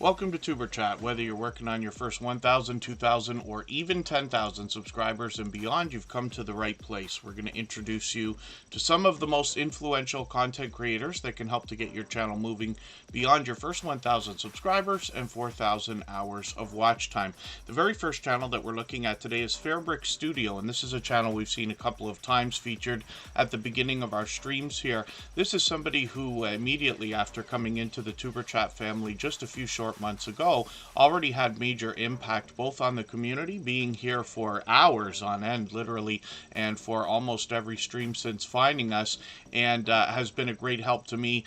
Welcome to Tuber Chat. Whether you're working on your first 1,000, 2,000, or even 10,000 subscribers and beyond, you've come to the right place. We're going to introduce you to some of the most influential content creators that can help to get your channel moving beyond your first 1,000 subscribers and 4,000 hours of watch time. The very first channel that we're looking at today is Fairbrick Studio, and this is a channel we've seen a couple of times featured at the beginning of our streams here. This is somebody who immediately after coming into the Tuber Chat family just a few short months ago already had major impact both on the community, being here for hours on end literally, and for almost every stream since finding us, and has been a great help to me.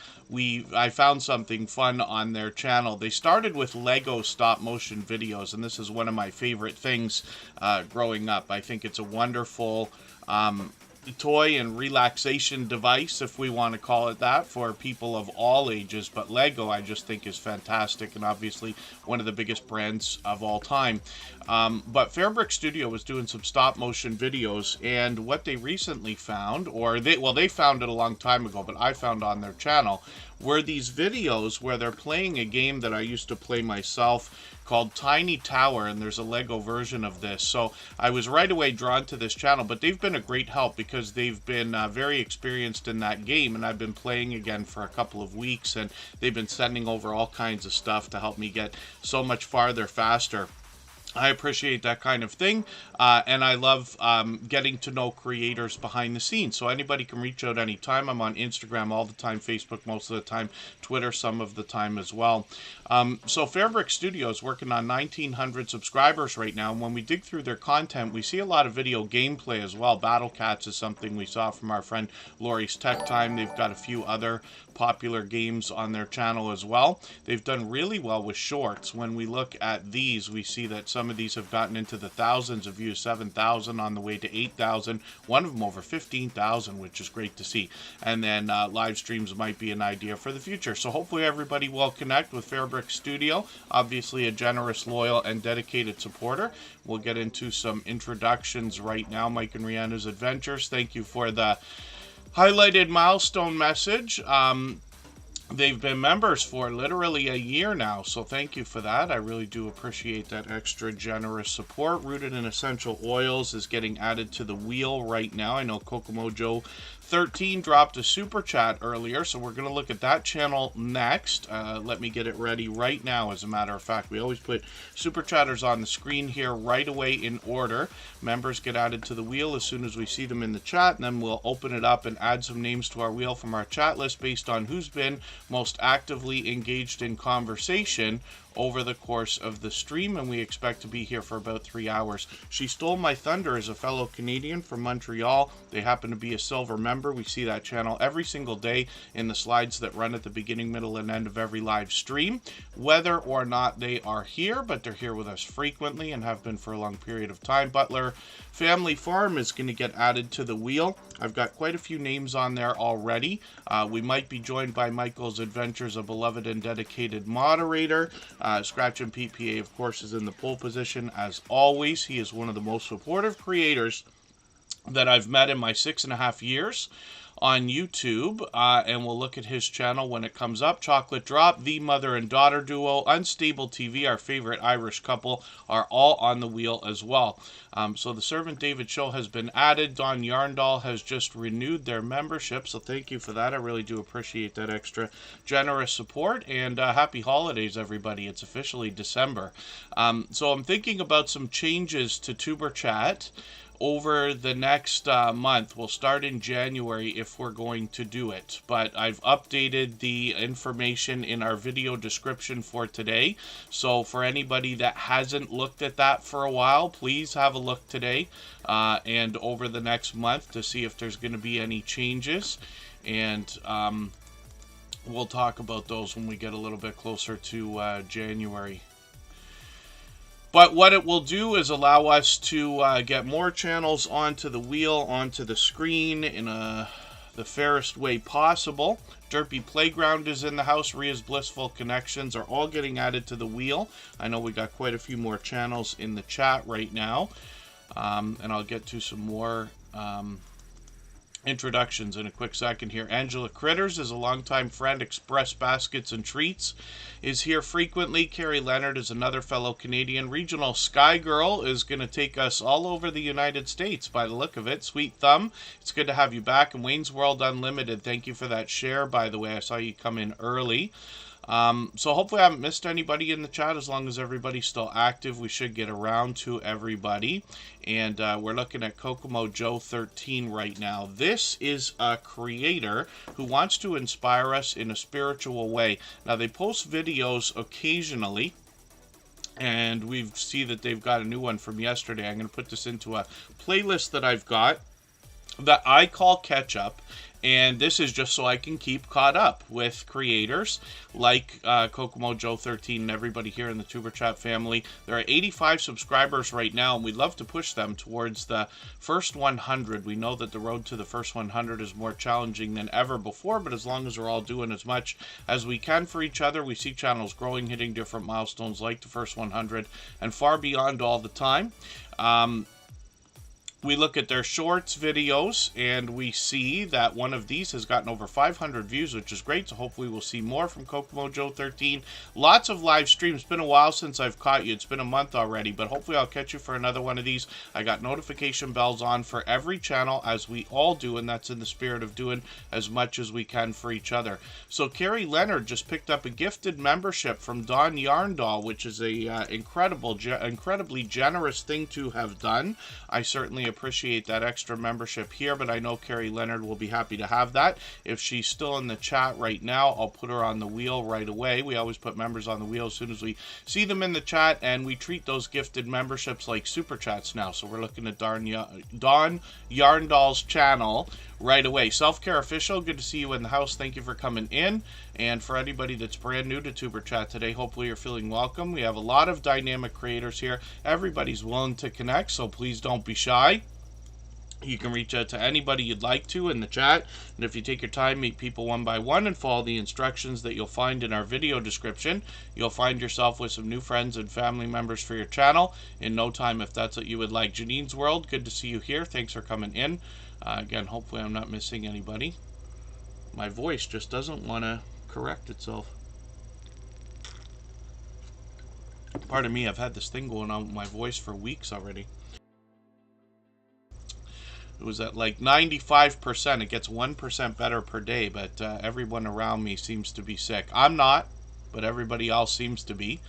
I found something fun on their channel. They started with Lego stop motion videos, and this is one of my favorite things growing up. I think it's a wonderful toy and relaxation device, if we want to call it that, for people of all ages. But Lego I just think is fantastic, and obviously one of the biggest brands of all time. But Fairbrick Studio was doing some stop motion videos, and what they recently found, or they found it a long time ago, but I found on their channel, were these videos where they're playing a game that I used to play myself called Tiny Tower, and there's a Lego version of this. So I was right away drawn to this channel, but they've been a great help because they've been very experienced in that game, and I've been playing again for a couple of weeks, and they've been sending over all kinds of stuff to help me get so much farther faster. I appreciate that kind of thing, and I love getting to know creators behind the scenes. So anybody can reach out anytime. I'm on Instagram all the time, Facebook most of the time, Twitter some of the time as well. So Fairbrick Studio is working on 1,900 subscribers right now, and when we dig through their content, we see a lot of video gameplay as well. Battle Cats is something we saw from our friend Lori's Tech Time. They've got a few other popular games on their channel as well. They've done really well with shorts. When we look at these, we see that some of these have gotten into the thousands of views, 7,000 on the way to 8,000. One of them over 15,000, which is great to see. And then live streams might be an idea for the future. So hopefully everybody will connect with Fairbrick Studio. Obviously a generous, loyal, and dedicated supporter. We'll get into some introductions right now. Mike and Rihanna's Adventures. Thank you for the highlighted milestone message. They've been members for literally a year now, so thank you for that. I really do appreciate that extra generous support. Rooted in Essential Oils is getting added to the wheel right now. I know Cooko Joe 13 dropped a super chat earlier, so we're going to look at that channel next. Let me get it ready right now. As a matter of fact, we always put super chatters on the screen here right away in order. Members get added to the wheel as soon as we see them in the chat, and then we'll open it up and add some names to our wheel from our chat list based on who's been most actively engaged in conversation over the course of the stream, and we expect to be here for about 3 hours. She Stole My Thunder is a fellow Canadian from Montreal. They happen to be a silver member. We see that channel every single day in the slides that run at the beginning, middle, and end of every live stream, whether or not they are here, but they're here with us frequently and have been for a long period of time. Butler Family Farm is going to get added to the wheel. I've got quite a few names on there already. We might be joined by Michael's Adventures, a beloved and dedicated moderator. Scratch and PPA, of course, is in the pole position as always. He is one of the most supportive creators that I've met in my 6.5 years on YouTube, and we'll look at his channel when it comes up. Chocolate Drop, the mother and daughter duo, Unstable TV, our favorite Irish couple, are all on the wheel as well. So the Servant David Show has been added. Don Yarnall has just renewed their membership, so thank you for that. I really do appreciate that extra generous support, and happy holidays, everybody. It's officially December. So I'm thinking about some changes to Tuber Chat over the next month. We'll start in January if we're going to do it, but I've updated the information in our video description for today. So for anybody that hasn't looked at that for a while, please have a look today and over the next month to see if there's going to be any changes, and we'll talk about those when we get a little bit closer to January. But what it will do is allow us to get more channels onto the wheel, onto the screen in the fairest way possible. Derpy Playground is in the house. Ria's Blissful Connections are all getting added to the wheel. I know we got quite a few more channels in the chat right now. And I'll get to some more introductions in a quick second here. Angela Critters is a longtime friend. Express Baskets and Treats is here frequently. Carrie Leonard is another fellow Canadian. Regional Sky Girl is going to take us all over the United States by the look of it. Sweet Thumb, it's good to have you back. And Wayne's World Unlimited, thank you for that share, by the way. I saw you come in early. So hopefully I haven't missed anybody in the chat. As long as everybody's still active, we should get around to everybody. And we're looking at Cooko Joe 13 right now. This is a creator who wants to inspire us in a spiritual way. Now, they post videos occasionally, and we see that they've got a new one from yesterday. I'm going to put this into a playlist that I've got that I call Catch Up. And this is just so I can keep caught up with creators like Cooko Joe 13 and everybody here in the Tuber Chat family. There are 85 subscribers right now, and we'd love to push them towards the first 100. We know that the road to the first 100 is more challenging than ever before, but as long as we're all doing as much as we can for each other, we see channels growing, hitting different milestones like the first 100 and far beyond all the time. We look at their shorts videos, and we see that one of these has gotten over 500 views, which is great. So hopefully we'll see more from Cooko Joe 13. Lots of live streams. It's been a while since I've caught you. It's been a month already, but hopefully I'll catch you for another one of these. I got notification bells on for every channel, as we all do, and that's in the spirit of doing as much as we can for each other. So Carrie Leonard just picked up a gifted membership from Don Yarnall, which is a incredibly generous thing to have done. I certainly appreciate that extra membership here, but I know Carrie Leonard will be happy to have that. If she's still in the chat right now, I'll put her on the wheel right away. We always put members on the wheel as soon as we see them in the chat, and we treat those gifted memberships like super chats now. So we're looking at Don Yarnall's channel right away. Self-Care Official, good to see you in the house. Thank you for coming in. And for anybody that's brand new to Tuber Chat today, hopefully you're feeling welcome. We have a lot of dynamic creators here. Everybody's willing to connect, so please don't be shy. You can reach out to anybody you'd like to in the chat, and if you take your time, meet people one by one and follow the instructions that you'll find in our video description, you'll find yourself with some new friends and family members for your channel in no time, if that's what you would like. Janine's World, good to see you here. Thanks for coming in. Again, hopefully I'm not missing anybody. My voice just doesn't want to correct itself. Pardon me, I've had this thing going on with my voice for weeks already. It was at like 95%. It gets 1% better per day, but everyone around me seems to be sick. I'm not, but everybody else seems to be.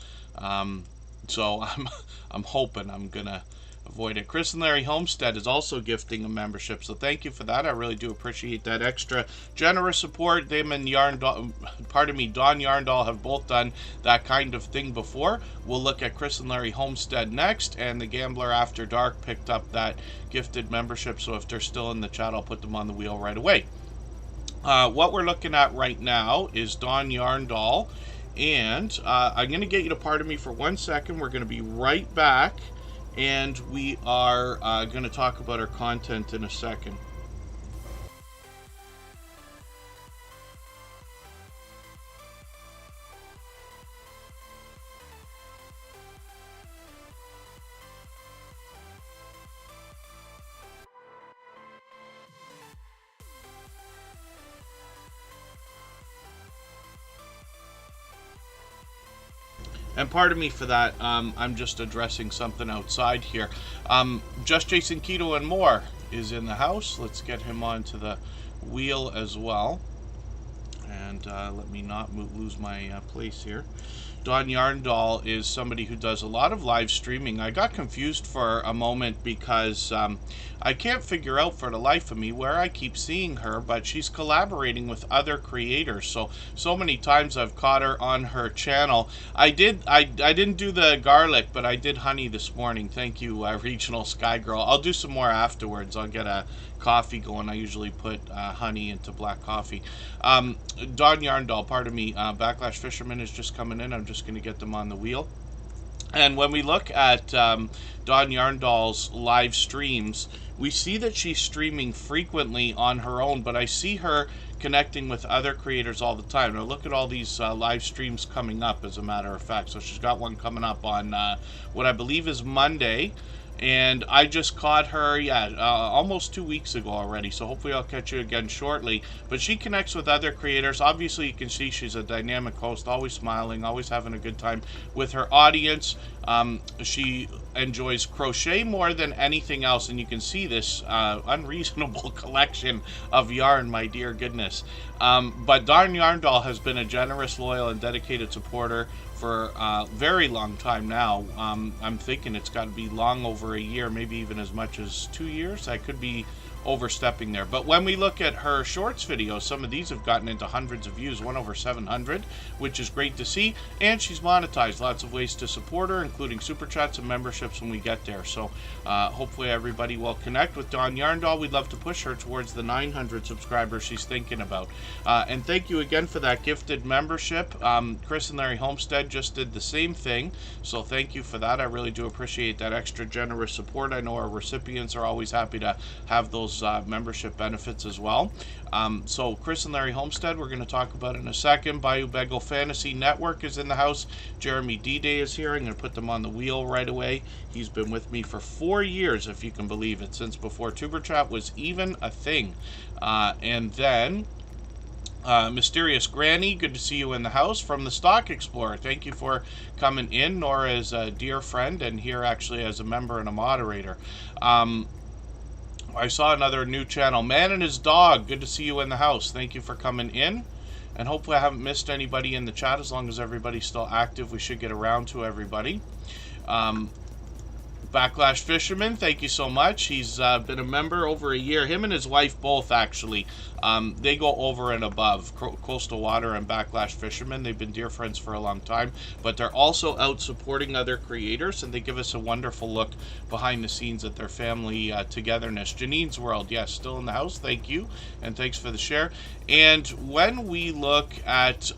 So I'm hoping I'm gonna avoid it. Chris and Larry Homestead is also gifting a membership, so thank you for that. I really do appreciate that extra generous support. Them and Don Yarnall have both done that kind of thing before. We'll look at Chris and Larry Homestead next, and the Gambler After Dark picked up that gifted membership, so if they're still in the chat, I'll put them on the wheel right away. What we're looking at right now is Don Yarnall, and I'm going to get you to pardon me for 1 second. We're going to be right back, and we are going to talk about our content in a second. And pardon me for that, I'm just addressing something outside here. Just Jason Keto and More is in the house. Let's get him onto the wheel as well. And let me not lose my place here. Don Yarnall is somebody who does a lot of live streaming. I got confused for a moment because I can't figure out for the life of me where I keep seeing her, but she's collaborating with other creators. So many times I've caught her on her channel. I didn't do the garlic, but I did honey this morning. Thank you, Regional Sky Girl. I'll do some more afterwards. I'll get a coffee going. I usually put honey into black coffee. Don Yarnall, pardon me, Backlash Fisherman is just coming in. I'm just going to get them on the wheel. And when we look at Don Yarnall's live streams, we see that she's streaming frequently on her own, but I see her connecting with other creators all the time. Now look at all these live streams coming up, as a matter of fact. So she's got one coming up on what I believe is Monday. And I just caught her, almost 2 weeks ago already, so hopefully I'll catch you again shortly. But she connects with other creators. Obviously, you can see she's a dynamic host, always smiling, always having a good time with her audience. She enjoys crochet more than anything else, and you can see this unreasonable collection of yarn, my dear goodness. But Darn Yarn Doll has been a generous, loyal, and dedicated supporter for a very long time now. I'm thinking it's got to be long over a year, maybe even as much as 2 years. I could be overstepping there. But when we look at her shorts videos, some of these have gotten into hundreds of views, one over 700, which is great to see. And she's monetized. Lots of ways to support her, including super chats and memberships when we get there. So hopefully everybody will connect with Dawn Yarndoll. We'd love to push her towards the 900 subscribers she's thinking about. And thank you again for that gifted membership. Chris and Larry Homestead just did the same thing, so thank you for that. I really do appreciate that extra generous support. I know our recipients are always happy to have those membership benefits as well. So Chris and Larry Homestead, we're going to talk about in a second. Bayou Bagel Fantasy Network is in the house. Jeremy D-Day is here. I'm going to put them on the wheel right away. He's been with me for 4 years, if you can believe it, since before Tuber Chat was even a thing. And then Mysterious Granny, good to see you in the house. From the Stock Explorer, thank you for coming in. Nora is a dear friend and here actually as a member and a moderator. I saw another new channel, Man and His Dog, good to see you in the house. Thank you for coming in. And hopefully I haven't missed anybody in the chat. As long as everybody's still active, we should get around to everybody. Backlash Fisherman, thank you so much. He's been a member over a year. Him and his wife both, actually. They go over and above Coastal Water and Backlash Fisherman. They've been dear friends for a long time, but they're also out supporting other creators, and they give us a wonderful look behind the scenes at their family togetherness. Janine's World, yes, still in the house. Thank you, and thanks for the share. And when we look at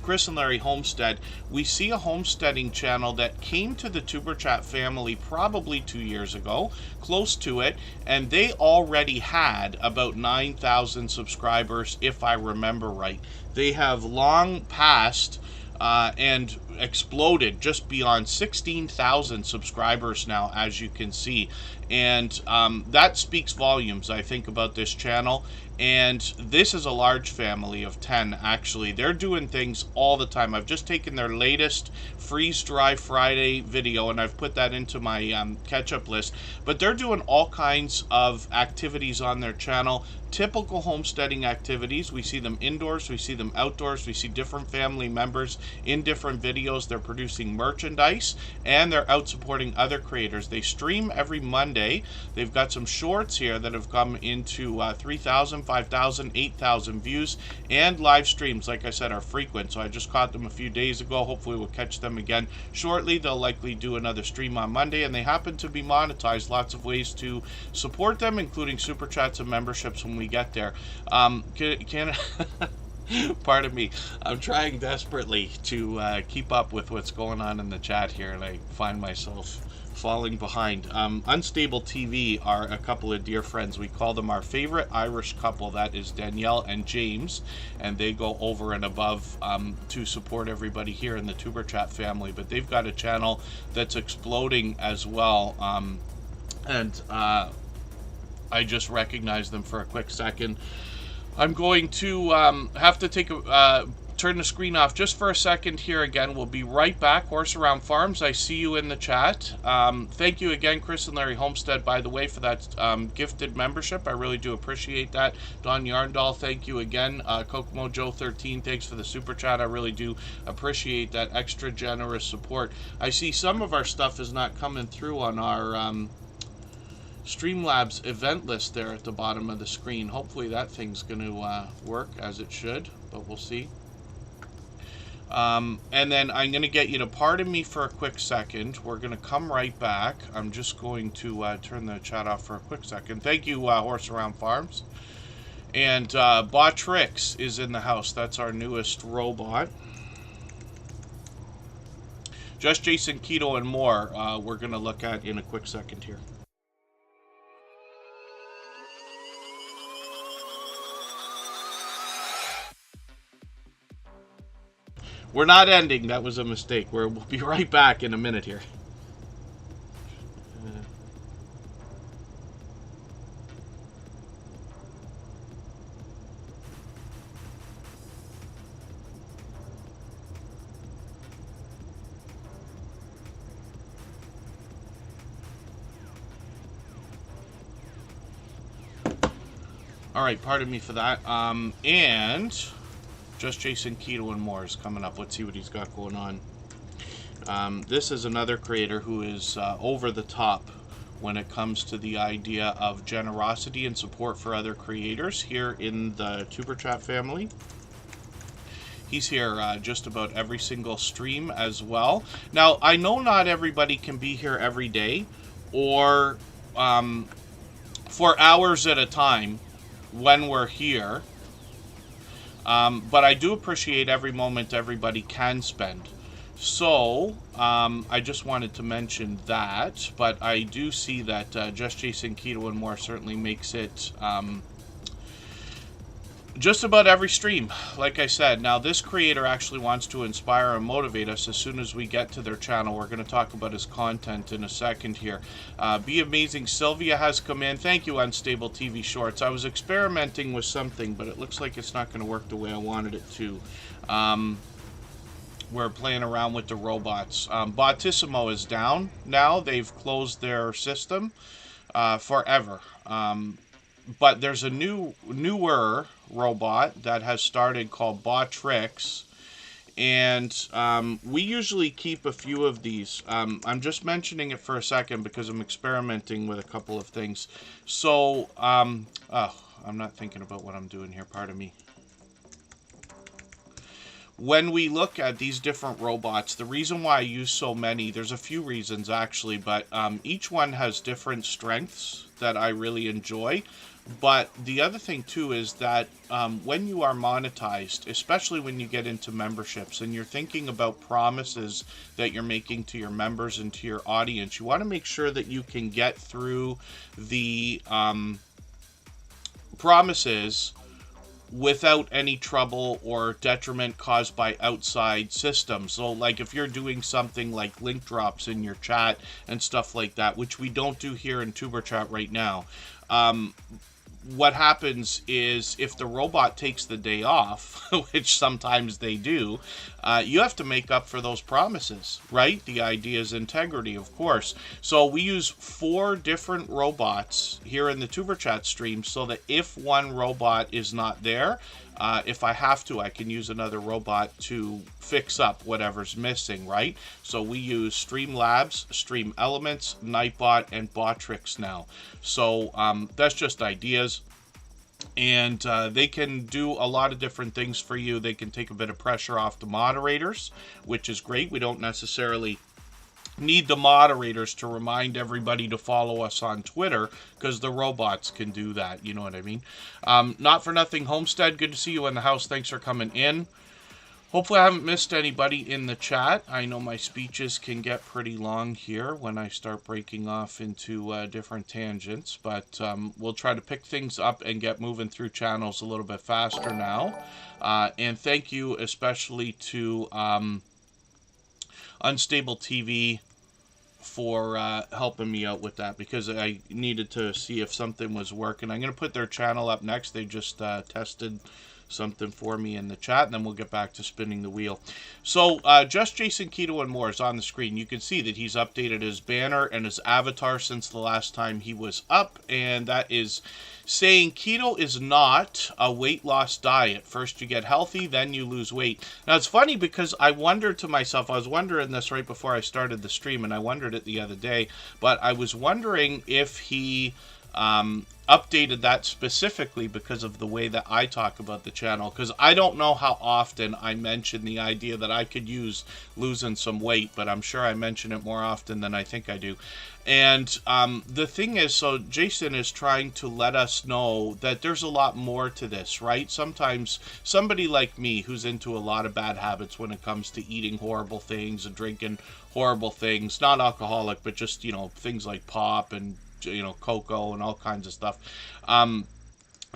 Chris and Larry Homestead, we see a homesteading channel that came to the Tuber Chat family probably 2 years ago, close to it, and they already had about 9,000 subscribers, if I remember right. They have long passed and exploded just beyond 16,000 subscribers now, as you can see. And that speaks volumes, I think, about this channel. And this is a large family of 10, actually. They're doing things all the time. I've just taken their latest Freeze Dry Friday video, and I've put that into my catch-up list. But they're doing all kinds of activities on their channel. Typical homesteading activities. We see them indoors, we see them outdoors, we see different family members in different videos. They're producing merchandise, and they're out supporting other creators. They stream every Monday. They've got some shorts here that have come into 3,000, 5,000, 8,000 views, and live streams, like I said, are frequent. So I just caught them a few days ago. Hopefully we'll catch them again shortly. They'll likely do another stream on Monday, and they happen to be monetized. Lots of ways to support them, including super chats and memberships when we get there. Pardon me, I'm trying desperately to keep up with what's going on in the chat here, and I find myself falling behind. Unstable TV are a couple of dear friends. We call them our favorite Irish couple. That is Danielle and James, and they go over and above to support everybody here in the Tuber Chat family. But they've got a channel that's exploding as well, and I just recognized them for a quick second. I'm going to have to take turn the screen off just for a second here again. We'll be right back. Horse Around Farms, I see you in the chat. Thank you again, Chris and Larry Homestead, by the way, for that gifted membership. I really do appreciate that. Don Yarndoll, thank you again. Cooko Joe 13, thanks for the super chat. I really do appreciate that extra generous support. I see some of our stuff is not coming through on our Streamlabs event list there at the bottom of the screen. Hopefully that thing's going to work as it should, but we'll see. And then I'm going to get you to pardon me for a quick second. We're going to come right back. I'm just going to turn the chat off for a quick second. Thank you, Horse Around Farms. And Botrix is in the house. That's our newest robot. Just Jason Keto and more we're going to look at in a quick second here. We're not ending. That was a mistake. We'll be right back in a minute here. All right, pardon me for that. And just Jason Keto and more is coming up. Let's see what he's got going on. This is another creator who is over the top when it comes to the idea of generosity and support for other creators here in the Tuber Chat family. He's here just about every single stream as well. Now, I know not everybody can be here every day or for hours at a time when we're here. But I do appreciate every moment everybody can spend. So, I just wanted to mention that, but I do see that Just Jason Keto and more certainly makes it just about every stream, like I said. Now, this creator actually wants to inspire and motivate us as soon as we get to their channel. We're going to talk about his content in a second here. Be Amazing Sylvia has come in. Thank you, Unstable TV Shorts. I was experimenting with something, but it looks like it's not going to work the way I wanted it to. We're playing around with the robots. Bottissimo is down now. They've closed their system forever. But there's a newer robot that has started called Botrix, and we usually keep a few of these. I'm just mentioning it for a second because I'm experimenting with a couple of things. So, I'm not thinking about what I'm doing here, pardon me. When we look at these different robots, the reason why I use so many, there's a few reasons actually, but each one has different strengths that I really enjoy. But the other thing too is that when you are monetized, especially when you get into memberships and you're thinking about promises that you're making to your members and to your audience, you want to make sure that you can get through the promises without any trouble or detriment caused by outside systems. So like if you're doing something like link drops in your chat and stuff like that, which we don't do here in Tuber Chat right now, what happens is if the robot takes the day off, which sometimes they do, you have to make up for those promises, right? The idea is integrity, of course. So we use 4 different robots here in the Tuber Chat stream so that if one robot is not there, if I have to, I can use another robot to fix up whatever's missing, right? So we use Streamlabs, Stream Elements, Nightbot, and Botrix now. So that's just ideas. And they can do a lot of different things for you. They can take a bit of pressure off the moderators, which is great. We don't necessarily need the moderators to remind everybody to follow us on Twitter because the robots can do that. You know what I mean? Not for nothing, Homestead. Good to see you in the house. Thanks for coming in. Hopefully I haven't missed anybody in the chat. I know my speeches can get pretty long here when I start breaking off into different tangents, but we'll try to pick things up and get moving through channels a little bit faster now. And thank you especially to Unstable TV for helping me out with that because I needed to see if something was working. I'm going to put their channel up next. They just tested something for me in the chat, and then we'll get back to spinning the wheel. So Just Jason Keto and more is on the screen. You can see that he's updated his banner and his avatar since the last time he was up, and that is saying keto is not a weight loss diet. First you get healthy, then you lose weight. Now it's funny because I wondered to myself, I was wondering this right before I started the stream, and I wondered it the other day, but I was wondering if he updated that specifically because of the way that I talk about the channel, because I don't know how often I mention the idea that I could use losing some weight, but I'm sure I mention it more often than I think I do. And the thing is, so Jason is trying to let us know that there's a lot more to this, right? Sometimes somebody like me who's into a lot of bad habits when it comes to eating horrible things and drinking horrible things, not alcoholic, but just, you know, things like pop and, you know, cocoa and all kinds of stuff.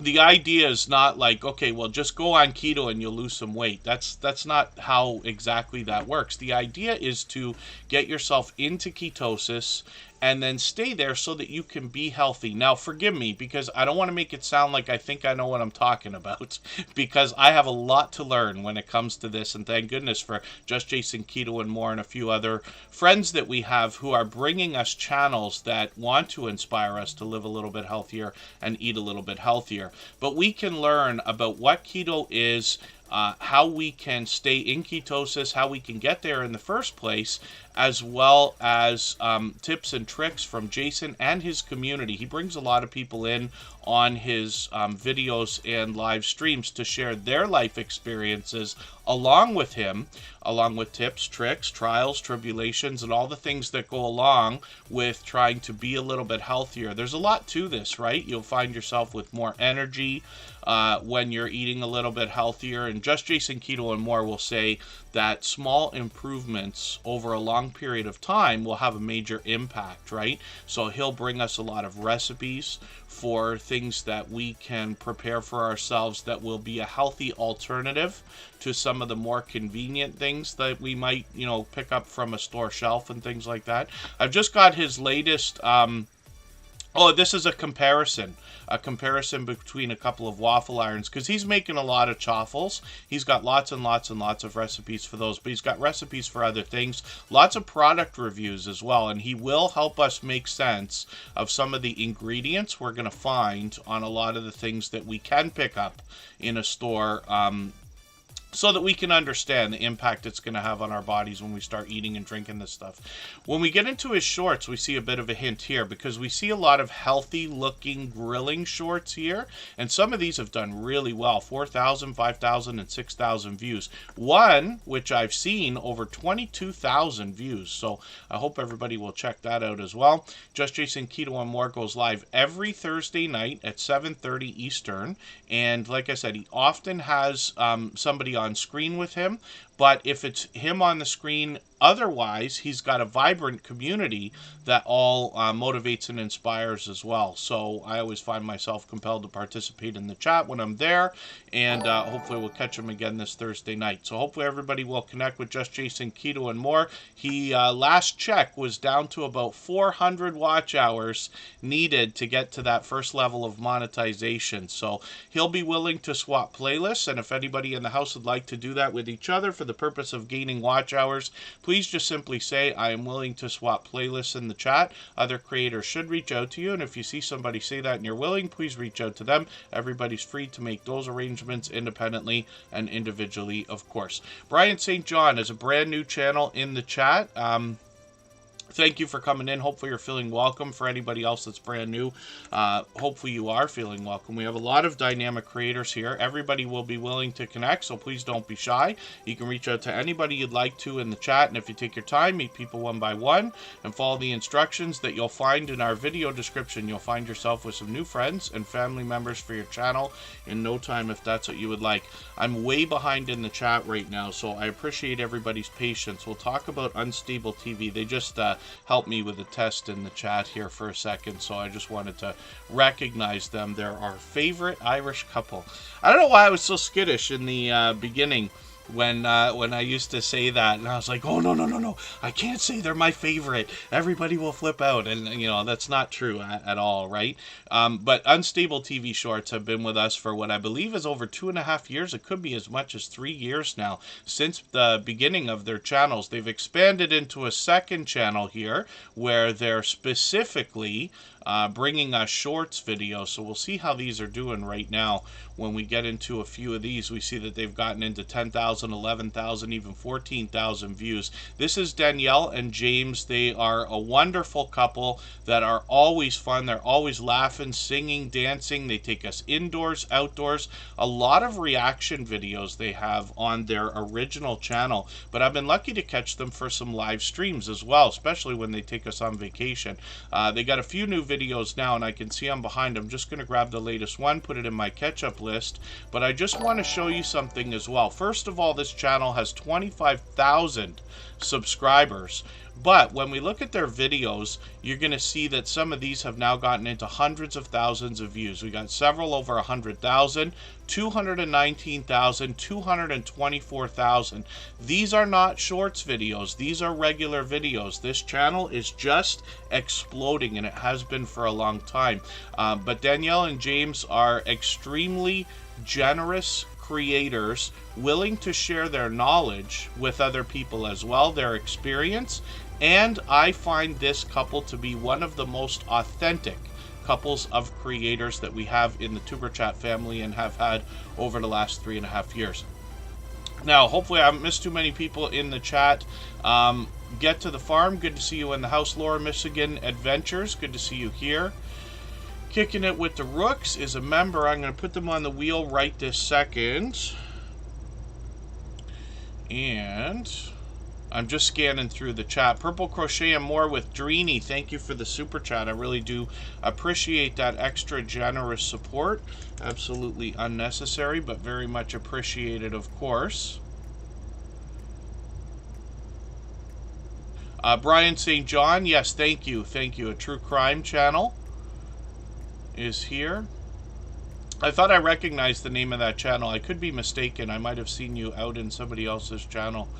The idea is not like, okay, well, just go on keto and you'll lose some weight. That's not how exactly that works. The idea is to get yourself into ketosis and then stay there so that you can be healthy. Now, forgive me, because I don't want to make it sound like I think I know what I'm talking about, because I have a lot to learn when it comes to this, and thank goodness for Just Jason Keto and more, and a few other friends that we have who are bringing us channels that want to inspire us to live a little bit healthier and eat a little bit healthier. But we can learn about what keto is, how we can stay in ketosis, how we can get there in the first place, as well as tips and tricks from Jason and his community. He brings a lot of people in on his videos and live streams to share their life experiences along with him, along with tips, tricks, trials, tribulations, and all the things that go along with trying to be a little bit healthier. There's a lot to this, right? You'll find yourself with more energy when you're eating a little bit healthier. And Just Jason Keto and more will say that small improvements over a long period of time will have a major impact, right? So he'll bring us a lot of recipes for things that we can prepare for ourselves that will be a healthy alternative to some of the more convenient things that we might, pick up from a store shelf and things like that. I've just got his latest, this is a comparison between a couple of waffle irons, because he's making a lot of chaffles. He's got lots and lots and lots of recipes for those, but he's got recipes for other things, lots of product reviews as well, and he will help us make sense of some of the ingredients we're going to find on a lot of the things that we can pick up in a store, so that we can understand the impact it's going to have on our bodies when we start eating and drinking this stuff. When we get into his shorts, we see a bit of a hint here, because we see a lot of healthy looking grilling shorts here, and some of these have done really well. 4,000, 5,000, and 6,000 views. One, which I've seen, over 22,000 views, so I hope everybody will check that out as well. Just Jason Keto and More goes live every Thursday night at 7:30 Eastern, and like I said, he often has somebody on screen with him, but if it's him on the screen, otherwise he's got a vibrant community that all motivates and inspires as well. So I always find myself compelled to participate in the chat when I'm there, and hopefully we'll catch him again this Thursday night. So hopefully everybody will connect with Just Jason Keto and More. He last check was down to about 400 watch hours needed to get to that first level of monetization. So he'll be willing to swap playlists, and if anybody in the house would like to do that with each other for the purpose of gaining watch hours, please just simply say, I am willing to swap playlists in the chat. Other creators should reach out to you, and if you see somebody say that and you're willing, please reach out to them. Everybody's free to make those arrangements independently and individually, of course. Brian St. John is a brand new channel in the chat. Thank you for coming in. Hopefully you're feeling welcome. For anybody else that's brand new, hopefully you are feeling welcome. We have a lot of dynamic creators here. Everybody will be willing to connect, so please don't be shy. You can reach out to anybody you'd like to in the chat, and if you take your time, meet people one by one and follow the instructions that you'll find in our video description. You'll find yourself with some new friends and family members for your channel in no time, if that's what you would like. I'm way behind in the chat right now, so I appreciate everybody's patience. We'll talk about Unstable TV. They just help me with a test in the chat here for a second, so I just wanted to recognize them. They're our favorite Irish couple. I don't know why I was so skittish in the beginning when I used to say that, and I was like, oh, no, I can't say they're my favorite. Everybody will flip out, and that's not true at all, right? But Unstable TV Shorts have been with us for what I believe is over 2.5 years. It could be as much as 3 years now since the beginning of their channels. They've expanded into a second channel here where they're specifically bringing us shorts videos. So we'll see how these are doing right now. When we get into a few of these, we see that they've gotten into 10,000, 11,000, even 14,000 views. This is Danielle and James. They are a wonderful couple that are always fun. They're always laughing, singing, dancing. They take us indoors, outdoors. A lot of reaction videos they have on their original channel, but I've been lucky to catch them for some live streams as well, especially when they take us on vacation. They got a few new videos now, and I can see I'm behind. I'm just going to grab the latest one, put it in my catch-up list, but I just want to show you something as well. First of all, this channel has 25,000 subscribers. But when we look at their videos, you're going to see that some of these have now gotten into hundreds of thousands of views. We got several over 100,000, 219,000, 224,000. These are not shorts videos. These are regular videos. This channel is just exploding, and it has been for a long time. But Danielle and James are extremely generous creators, willing to share their knowledge with other people as well, their experience. And I find this couple to be one of the most authentic couples of creators that we have in the Tuber Chat family and have had over the last 3.5 years. Now, hopefully I haven't missed too many people in the chat. Get to the farm. Good to see you in the house. Laura Michigan Adventures. Good to see you here. Kicking it with the Rooks is a member. I'm going to put them on the wheel right this second. And I'm just scanning through the chat. Purple Crochet and More with Dreeny. Thank you for the super chat. I really do appreciate that extra generous support. Absolutely unnecessary, but very much appreciated, of course. Brian St. John. Yes, thank you. Thank you. A true crime channel is here. I thought I recognized the name of that channel. I could be mistaken. I might have seen you out in somebody else's channel.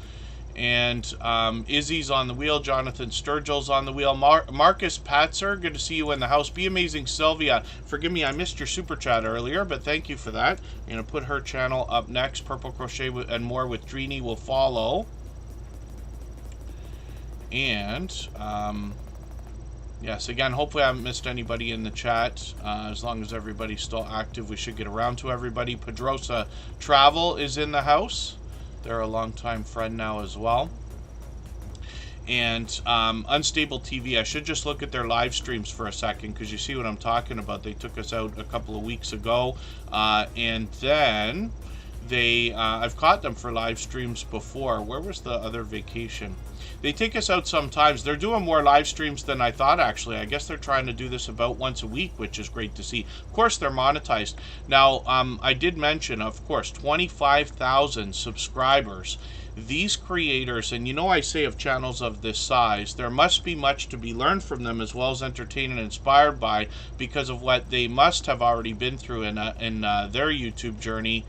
And Izzy's on the wheel. Jonathan Sturgill's on the wheel. Marcus Patzer, good to see you in the house. Be Amazing Sylvia. Forgive me, I missed your super chat earlier, but thank you for that. I'm going to put her channel up next. Purple Crochet and More with Dreeny will follow. And yes, again, hopefully I haven't missed anybody in the chat. As long as everybody's still active, we should get around to everybody. Pedrosa Travel is in the house. They're a longtime friend now as well. And Unstable TV, I should just look at their live streams for a second, because you see what I'm talking about. They took us out a couple of weeks ago. And then I've caught them for live streams before. Where was the other vacation? They take us out sometimes. They're doing more live streams than I thought, actually. I guess they're trying to do this about once a week, which is great to see. Of course, they're monetized. Now, I did mention, of course, 25,000 subscribers. These creators, and you know I say of channels of this size, there must be much to be learned from them, as well as entertained and inspired by, because of what they must have already been through in their YouTube journey,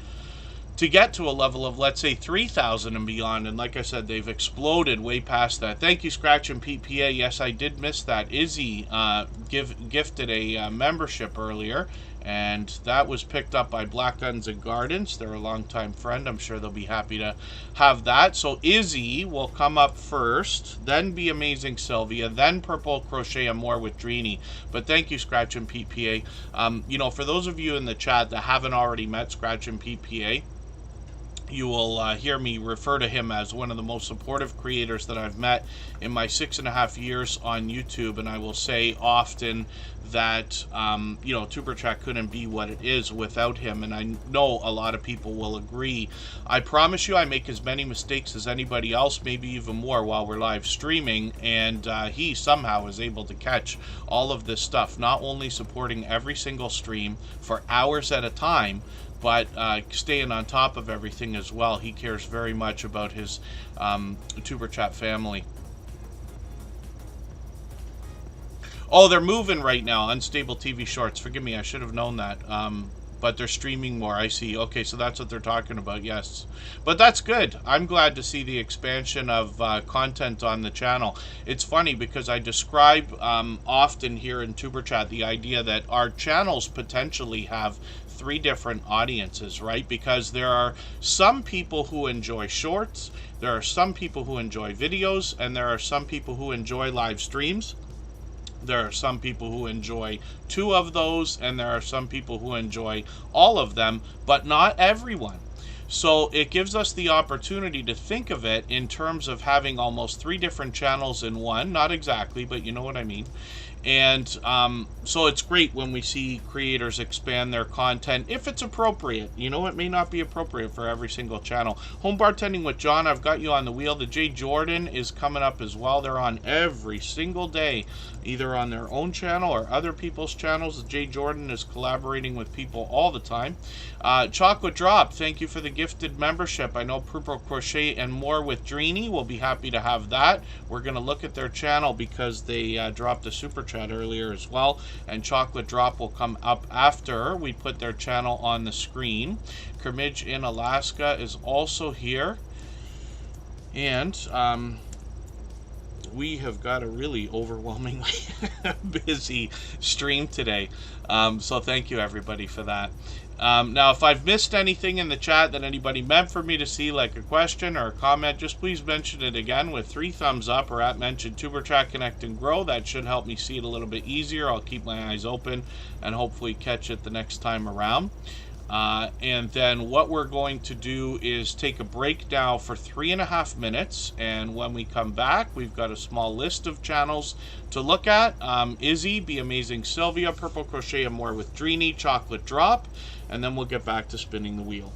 to get to a level of, let's say, 3,000 and beyond. And like I said, they've exploded way past that. Thank you, Scratch and Pete PA. Yes, I did miss that. Izzy gifted a membership earlier, and that was picked up by Black Guns and Gardens. They're a longtime friend. I'm sure they'll be happy to have that. So Izzy will come up first, then Be Amazing Sylvia, then Purple Crochet and More with Dreeny. But thank you, Scratch and Pete PA. You know, for those of you in the chat that haven't already met Scratch and Pete PA, you will hear me refer to him as one of the most supportive creators that I've met in my 6.5 years on YouTube. And I will say often that, you know, Tuber Chat couldn't be what it is without him. And I know a lot of people will agree. I promise you I make as many mistakes as anybody else, maybe even more, while we're live streaming. And he somehow is able to catch all of this stuff, not only supporting every single stream for hours at a time, but staying on top of everything as well. He cares very much about his Tuber Chat family. Oh, they're moving right now. Unstable TV Shorts. Forgive me, I should have known that. But they're streaming more. I see. Okay, so that's what they're talking about. Yes. But that's good. I'm glad to see the expansion of content on the channel. It's funny because I describe often here in Tuber Chat the idea that our channels potentially have 3 different audiences, right? Because there are some people who enjoy shorts, there are some people who enjoy videos, and there are some people who enjoy live streams. There are some people who enjoy 2 of those, and there are some people who enjoy all of them, but not everyone. So it gives us the opportunity to think of it in terms of having almost 3 different channels in one. Not exactly, but you know what I mean. And so it's great when we see creators expand their content if it's appropriate. You know, it may not be appropriate for every single channel. Home Bartending with John, I've got you on the wheel. The Jay Jordan is coming up as well. They're on every single day, either on their own channel or other people's channels. The Jay Jordan is collaborating with people all the time. Chocolate Drop, thank you for the gifted membership. I know Purple Crochet and More with Dreeny will be happy to have that. We're going to look at their channel because they dropped a super chat earlier as well, and Chocolate Drop will come up after we put their channel on the screen. Kermidge in Alaska is also here, and we have got a really overwhelmingly busy stream today, so thank you everybody for that. Now, if I've missed anything in the chat that anybody meant for me to see, like a question or a comment, just please mention it again with 3 thumbs up or at mention Tuber Chat Connect and Grow. That should help me see it a little bit easier. I'll keep my eyes open and hopefully catch it the next time around. And then what we're going to do is take a break now for 3.5 minutes, and when we come back, we've got a small list of channels to look at. Izzy, Be Amazing Sylvia, Purple Crochet and More with Dreeny, Chocolate Drop, and then we'll get back to spinning the wheel.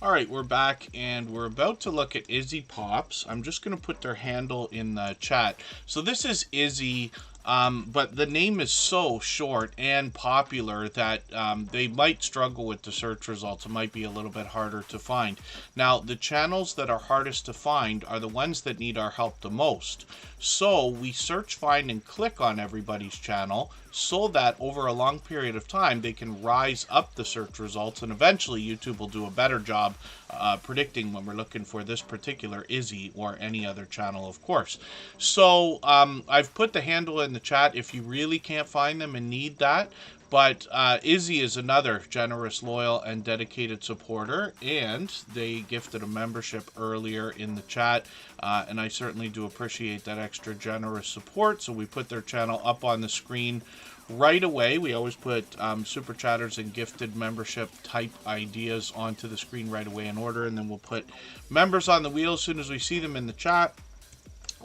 All right, we're back, and we're about to look at Izzy Pops. I'm just going to put their handle in the chat. So this is Izzy, but the name is so short and popular that they might struggle with the search results. It might be a little bit harder to find. Now, the channels that are hardest to find are the ones that need our help the most. So we search, find, and click on everybody's channel so that over a long period of time they can rise up the search results, and eventually YouTube will do a better job predicting when we're looking for this particular Izzy or any other channel, of course. So I've put the handle in the chat if you really can't find them and need that. But Izzy is another generous, loyal, and dedicated supporter, and they gifted a membership earlier in the chat, and I certainly do appreciate that extra generous support. So we put their channel up on the screen right away. We always put Superchatters and gifted membership type ideas onto the screen right away in order, and then we'll put members on the wheel as soon as we see them in the chat.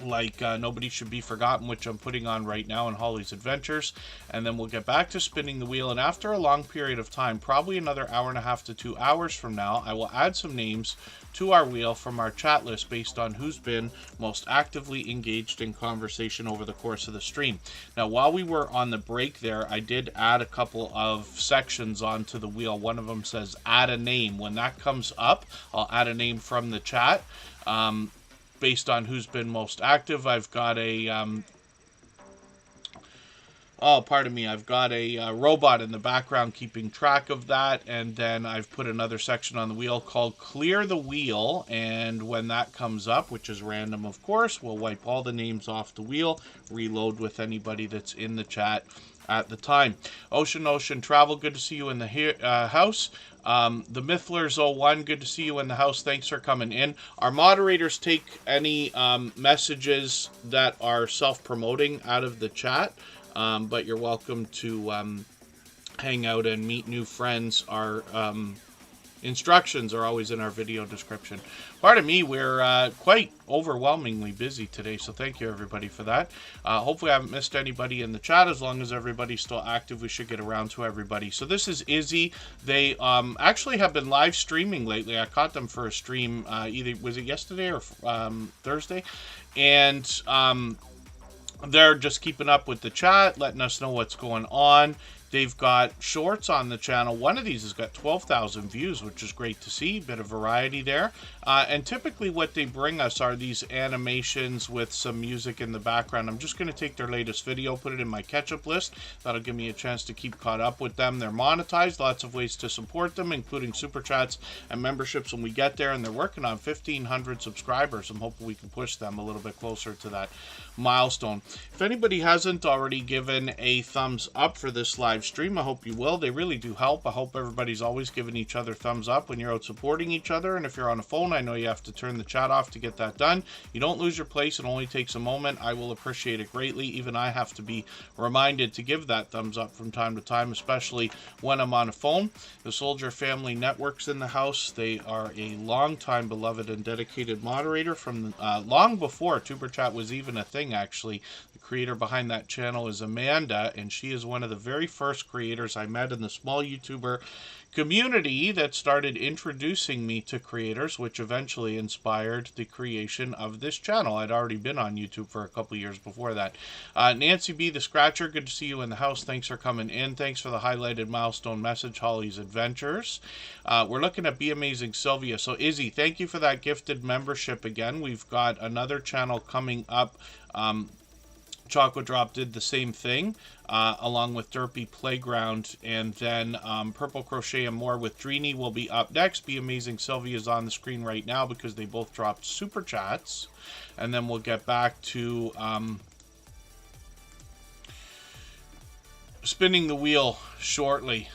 Like Nobody Should Be Forgotten, which I'm putting on right now in Holly's Adventures, and then we'll get back to spinning the wheel, and after a long period of time, probably another hour and a half to 2 hours from now, I will add some names to our wheel from our chat list based on who's been most actively engaged in conversation over the course of the stream. Now, while we were on the break there, I did add a couple of sections onto the wheel. One of them says add a name. When that comes up, I'll add a name from the chat. Based on who's been most active. I've got a I've got a robot in the background keeping track of that, and then I've put another section on the wheel called Clear the Wheel, and when that comes up, which is random of course, we'll wipe all the names off the wheel, reload with anybody that's in the chat at the time. Ocean Travel, good to see you in the house. The Mythlers 01, good to see you in the house. Thanks for coming in. Our moderators take any messages that are self-promoting out of the chat, but you're welcome to hang out and meet new friends. Our instructions are always in our video description. Pardon me, we're quite overwhelmingly busy today, so thank you everybody for that. Hopefully I haven't missed anybody in the chat. As long as everybody's still active, we should get around to everybody. So this is Izzy. They actually have been live streaming lately. I caught them for a stream, either was it yesterday or Thursday, and they're just keeping up with the chat, letting us know what's going on. They've got shorts on the channel. One of these has got 12,000 views, which is great to see. Bit of variety there. And typically what they bring us are these animations with some music in the background. I'm just going to take their latest video, put it in my catch-up list. That'll give me a chance to keep caught up with them. They're monetized. Lots of ways to support them, including super chats and memberships when we get there. And they're working on 1,500 subscribers. I'm hoping we can push them a little bit closer to that milestone. If anybody hasn't already given a thumbs up for this live stream, I hope you will. They really do help. I hope everybody's always giving each other thumbs up when you're out supporting each other. And if you're on a phone, I know you have to turn the chat off to get that done. You don't lose your place. It only takes a moment. I will appreciate it greatly. Even I have to be reminded to give that thumbs up from time to time, especially when I'm on a phone. The Soldier Family Network's in the house. They are a long-time beloved and dedicated moderator from long before Tuber Chat was even a thing, actually. The creator behind that channel is Amanda, and she is one of the very first creators I met in the small YouTuber community that started introducing me to creators, which eventually inspired the creation of this channel. I'd already been on YouTube for a couple years before that. Nancy B. the Scratcher, good to see you in the house. Thanks for coming in. Thanks for the highlighted milestone message, Holly's Adventures. We're looking at Be Amazing Sylvia. So Izzy, thank you for that gifted membership again. We've got another channel coming up. Choco Drop did the same thing, along with Derpy Playground, and then Purple Crochet and More with Dreeny will be up next. Be Amazing Sylvia is on the screen right now because they both dropped super chats, and then we'll get back to spinning the wheel shortly.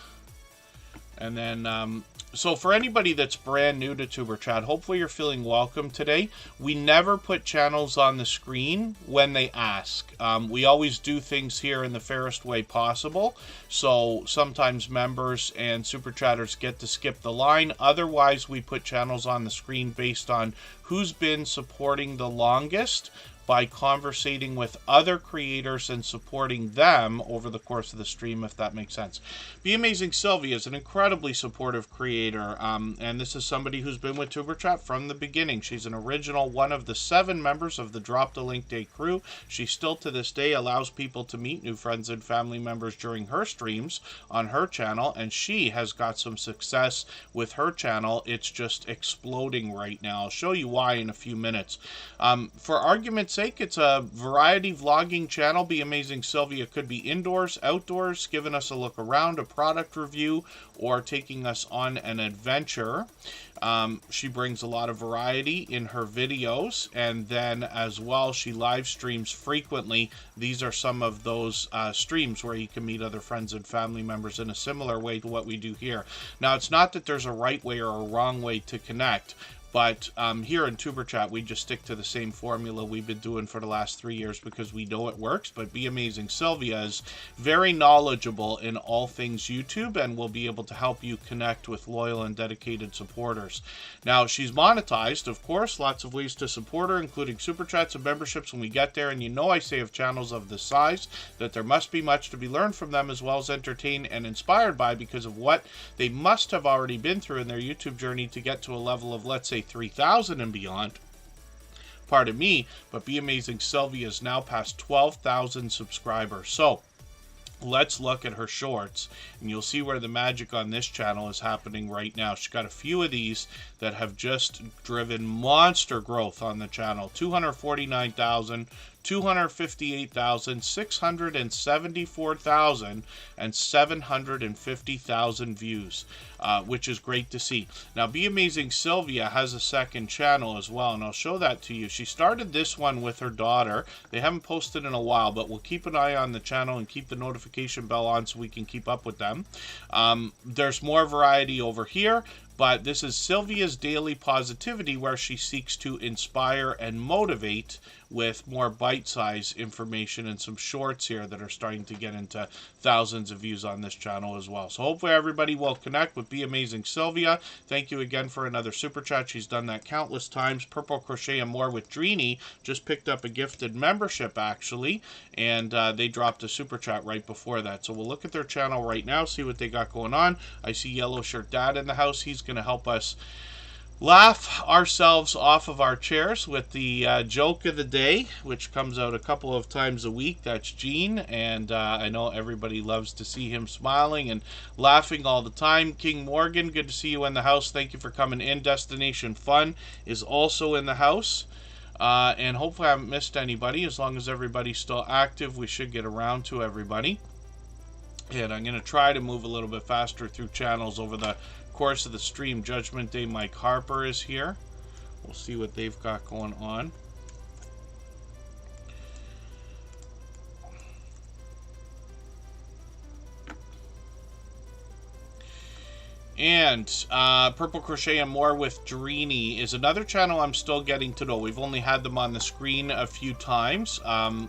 And then so for anybody that's brand new to Tuber Chat, hopefully you're feeling welcome today. We never put channels on the screen when they ask. We always do things here in the fairest way possible. So sometimes members and Super Chatters get to skip the line. Otherwise, we put channels on the screen based on who's been supporting the longest by conversating with other creators and supporting them over the course of the stream, if that makes sense. Be Amazing Sylvia is an incredibly supportive creator, and this is somebody who's been with Superchat from the beginning. She's an original one of the 7 members of the Drop the Link Day crew. She still to this day allows people to meet new friends and family members during her streams on her channel, and she has got some success with her channel. It's just exploding right now. I'll show you why in a few minutes. For argument's sake, it's a variety vlogging channel. Be Amazing Sylvia could be indoors, outdoors, giving us a look around, a product review, or taking us on an adventure. She brings a lot of variety in her videos, and then as well she live streams frequently. These are some of those streams where you can meet other friends and family members in a similar way to what we do here. Now, it's not that there's a right way or a wrong way to connect, but here in Superchat, we just stick to the same formula we've been doing for the last 3 years because we know it works. But Be Amazing Sylvia is very knowledgeable in all things YouTube and will be able to help you connect with loyal and dedicated supporters. Now, she's monetized, of course, lots of ways to support her, including Super Chats and memberships when we get there. And you know I say of channels of this size that there must be much to be learned from them, as well as entertained and inspired by, because of what they must have already been through in their YouTube journey to get to a level of, let's say, 3,000 and beyond. Pardon me, but Be Amazing Sylvia is now past 12,000 subscribers. So let's look at her shorts, and you'll see where the magic on this channel is happening right now. She's got a few of these that have just driven monster growth on the channel. 249,000, 258,000, 674,000, and 750,000 views, which is great to see. Now, Be Amazing Sylvia has a second channel as well, and I'll show that to you. She started this one with her daughter. They haven't posted in a while, but we'll keep an eye on the channel and keep the notification bell on so we can keep up with them. There's more variety over here, but this is Sylvia's Daily Positivity, where she seeks to inspire and motivate with more bite-sized information and some shorts here that are starting to get into thousands of views on this channel as well. So hopefully everybody will connect with Be Amazing Sylvia. Thank you again for another super chat. She's done that countless times. Purple Crochet and More with Dreeny just picked up a gifted membership, actually, and they dropped a super chat right before that. So we'll look at their channel right now, see what they got going on. I see Yellow Shirt Dad in the house. He's going to help us laugh ourselves off of our chairs with the joke of the day, which comes out a couple of times a week. That's Gene, and I know everybody loves to see him smiling and laughing all the time. King Morgan, good to see you in the house. Thank you for coming in. Destination Fun is also in the house. And hopefully I haven't missed anybody. As long as everybody's still active, we should get around to everybody. And I'm going to try to move a little bit faster through channels over the course of the stream. Judgment Day Mike Harper is here. We'll see what they've got going on. And Purple Crochet and More with Dreeny is another channel I'm still getting to know. We've only had them on the screen a few times.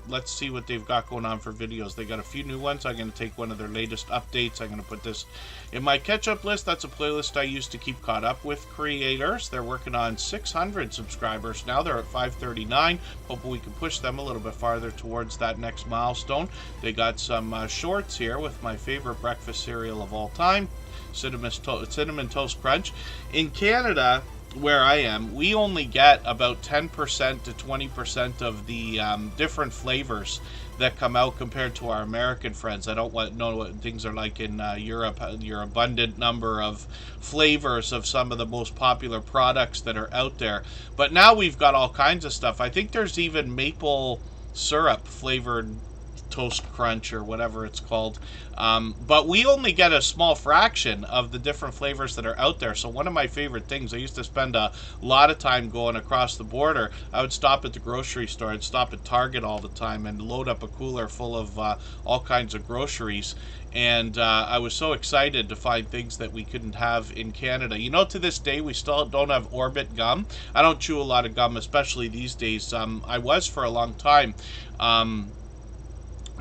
Let's see what they've got going on for videos. They got a few new ones. I'm going to take one of their latest updates. I'm going to put this in my catch-up list. That's a playlist I use to keep caught up with creators. They're working on 600 subscribers now. They're at 539. Hopefully we can push them a little bit farther towards that next milestone. They got some shorts here with my favorite breakfast cereal of all time, Cinnamon Toast Crunch. In Canada, where I am, we only get about 10% to 20% of the different flavors that come out compared to our American friends. I don't know what things are like in Europe, your abundant number of flavors of some of the most popular products that are out there. But now we've got all kinds of stuff. I think there's even maple syrup flavored Toast Crunch or whatever it's called, but we only get a small fraction of the different flavors that are out there. So one of my favorite things, I used to spend a lot of time going across the border. I would stop at the grocery store, I'd stop at Target all the time and load up a cooler full of all kinds of groceries, and I was so excited to find things that we couldn't have in Canada. You know, to this day we still don't have Orbit gum. I don't chew a lot of gum, especially these days. I was for a long time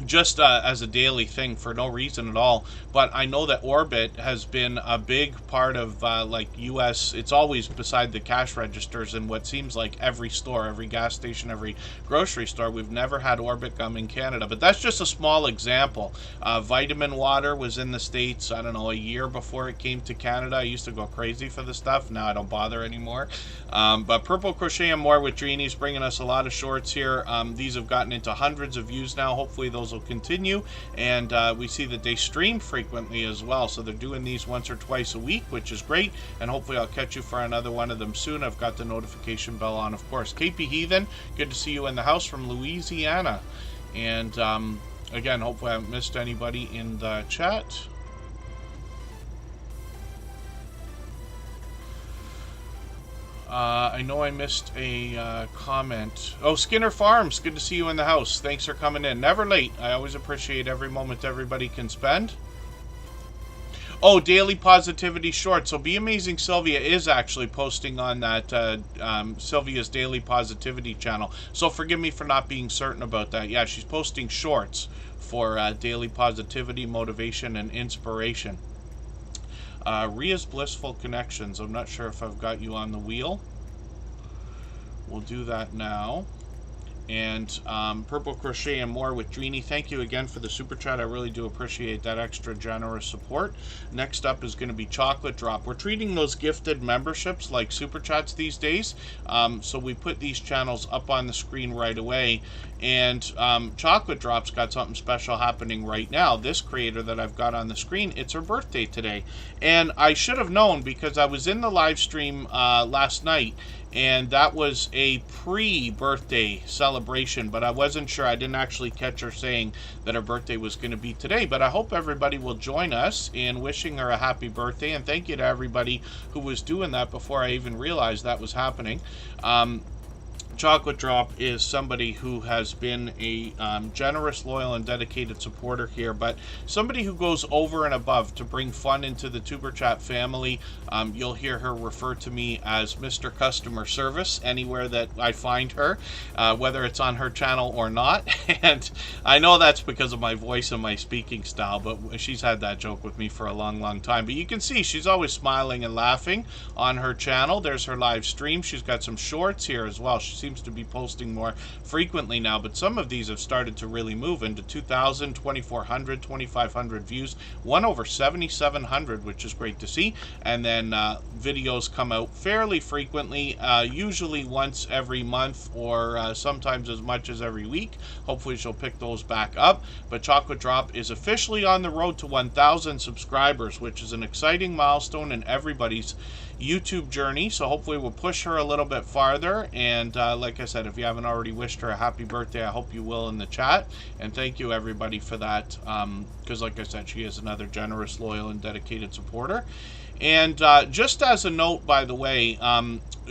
just as a daily thing for no reason at all. But I know that Orbit has been a big part of like US. It's always beside the cash registers in what seems like every store, every gas station, every grocery store. We've never had Orbit gum in Canada, but that's just a small example. Vitamin water was in the States, I don't know, a year before it came to Canada. I used to go crazy for the stuff. Now I don't bother anymore. But Purple Crochet and More with Dreenies bringing us a lot of shorts here. These have gotten into hundreds of views now. Hopefully those will continue, and we see that they stream frequently as well, so they're doing these once or twice a week, which is great, and hopefully I'll catch you for another one of them soon. I've got the notification bell on, of course. KP Heathen, good to see you in the house from Louisiana. And again, hopefully I haven't missed anybody in the chat. I know I missed a comment. Oh, Skinner Farms, good to see you in the house. Thanks for coming in. Never late. I always appreciate every moment everybody can spend. Oh, Daily Positivity Short. So Be Amazing Sylvia is actually posting on that Sylvia's Daily Positivity channel. So forgive me for not being certain about that. Yeah, she's posting shorts for daily positivity, motivation, and inspiration. Ria's Blissful Connections. I'm not sure if I've got you on the wheel. We'll do that now. And Purple Crochet and More with Dreenie, thank you again for the super chat. I really do appreciate that extra generous support. Next up is going to be Chocolate Drop. We're treating those gifted memberships like super chats these days, so we put these channels up on the screen right away. And Chocolate Drop's got something special happening right now. This creator that I've got on the screen, it's her birthday today, and I should have known because I was in the live stream last night, and that was a pre-birthday celebration, but I wasn't sure. I didn't actually catch her saying that her birthday was going to be today, but I hope everybody will join us in wishing her a happy birthday, and thank you to everybody who was doing that before I even realized that was happening. Chocolate Drop is somebody who has been a generous, loyal, and dedicated supporter here, but somebody who goes over and above to bring fun into the Tuber Chat family. You'll hear her refer to me as Mr. Customer Service anywhere that I find her, whether it's on her channel or not. And I know that's because of my voice and my speaking style, but she's had that joke with me for a long, long time. But you can see she's always smiling and laughing on her channel. There's her live stream. She's got some shorts here as well. She seems to be posting more frequently now, but some of these have started to really move into 2,000, 2,400, 2,500 views, one over 7,700, which is great to see. And then videos come out fairly frequently, usually once every month, or sometimes as much as every week. Hopefully she'll pick those back up. But Chocolate Drop is officially on the road to 1,000 subscribers, which is an exciting milestone in everybody's YouTube journey, so hopefully we'll push her a little bit farther. And like I said, if you haven't already wished her a happy birthday, I hope you will in the chat, and thank you everybody for that, because like I said, she is another generous, loyal, and dedicated supporter. And just as a note, by the way,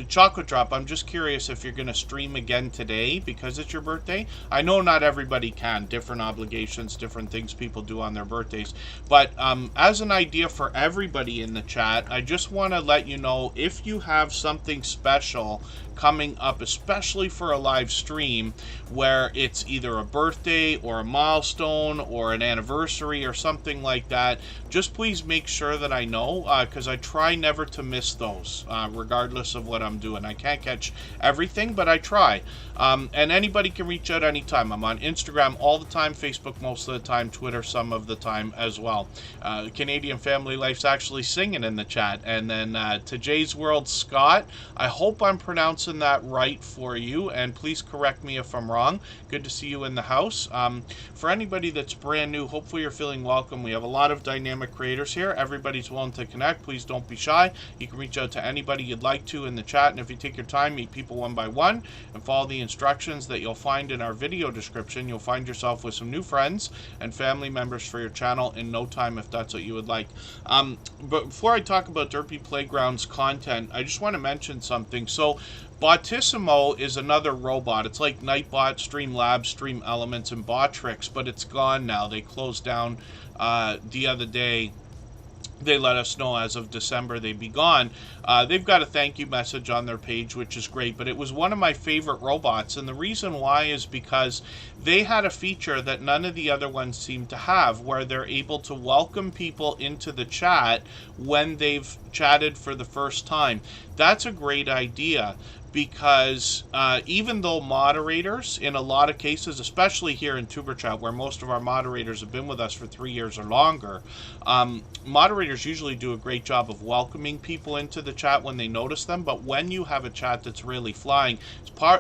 Chocolate Drop, I'm just curious if you're going to stream again today because it's your birthday. I know not everybody can, different obligations, different things people do on their birthdays, but as an idea for everybody in the chat, I just want to let you know, if you have something special coming up, especially for a live stream where it's either a birthday or a milestone or an anniversary or something like that, just please make sure that I know, because I try never to miss those, regardless of what I'm doing. I can't catch everything, but I try. And anybody can reach out anytime. I'm on Instagram all the time, Facebook most of the time, Twitter some of the time as well. Canadian Family Life's actually singing in the chat. And then to Jay's World Scott, I hope I'm pronouncing that right for you, and please correct me if I'm wrong. Good to see you in the house. For anybody that's brand new, hopefully you're feeling welcome. We have a lot of dynamic creators here. Everybody's willing to connect. Please don't be shy. You can reach out to anybody you'd like to in the chat, and if you take your time, meet people one by one and follow the instructions that you'll find in our video description, you'll find yourself with some new friends and family members for your channel in no time, if that's what you would like. But before I talk about Derpy Playground's content, I just want to mention something. So Botissimo is another robot. It's like Nightbot, Streamlabs, Stream Elements, and Botrix, but it's gone now. They closed down the other day. they let us know as of December they'd be gone. They've got a thank you message on their page, which is great, but it was one of my favorite robots, and the reason why is because they had a feature that none of the other ones seem to have, where they're able to welcome people into the chat when they've chatted for the first time. That's a great idea, because even though moderators, in a lot of cases, especially here in Tuber Chat, where most of our moderators have been with us for 3 years or longer, moderators usually do a great job of welcoming people into the chat when they notice them. But when you have a chat that's really flying,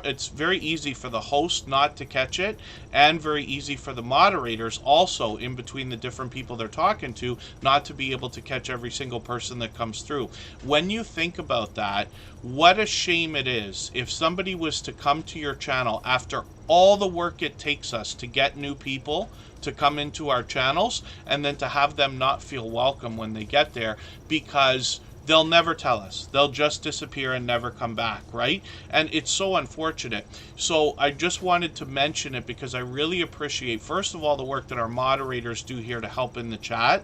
it's very easy for the host not to catch it, and very easy for the moderators also, in between the different people they're talking to, not to be able to catch every single person that comes through. When you think about that, what a shame it is if somebody was to come to your channel after all the work it takes us to get new people to come into our channels, and then to have them not feel welcome when they get there, because they'll never tell us. They'll just disappear and never come back, right? And it's so unfortunate. So I just wanted to mention it because I really appreciate, first of all, the work that our moderators do here to help in the chat,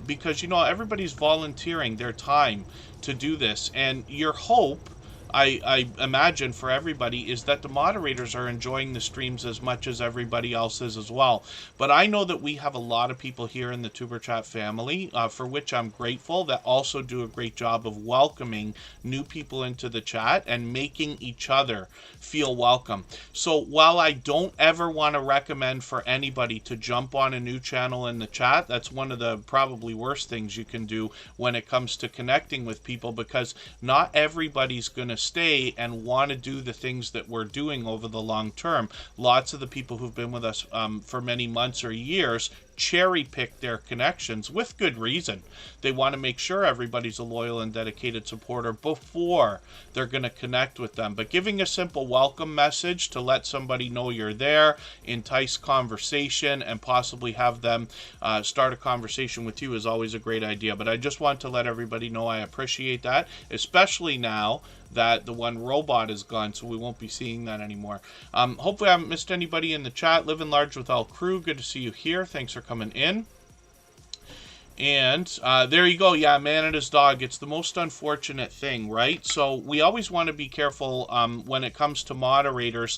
because, you know, everybody's volunteering their time to do this. And your hope, I imagine, for everybody is that the moderators are enjoying the streams as much as everybody else is as well. But I know that we have a lot of people here in the Tuber Chat family, for which I'm grateful, that also do a great job of welcoming new people into the chat and making each other feel welcome. So while I don't ever want to recommend for anybody to jump on a new channel in the chat, that's one of the probably worst things you can do when it comes to connecting with people, because not everybody's going to stay and want to do the things that we're doing over the long term. Lots of the people who've been with us for many months or years cherry pick their connections with good reason. They want to make sure everybody's a loyal and dedicated supporter before they're going to connect with them. But giving a simple welcome message to let somebody know you're there, entice conversation, and possibly have them start a conversation with you is always a great idea. But I just want to let everybody know I appreciate that, especially now that the one robot is gone, so we won't be seeing that anymore. Hopefully I haven't missed anybody in the chat. Living large with all crew, good to see you here. Thanks for coming in. And there you go. Yeah, man and his dog. It's the most unfortunate thing, right? So we always want to be careful when it comes to moderators.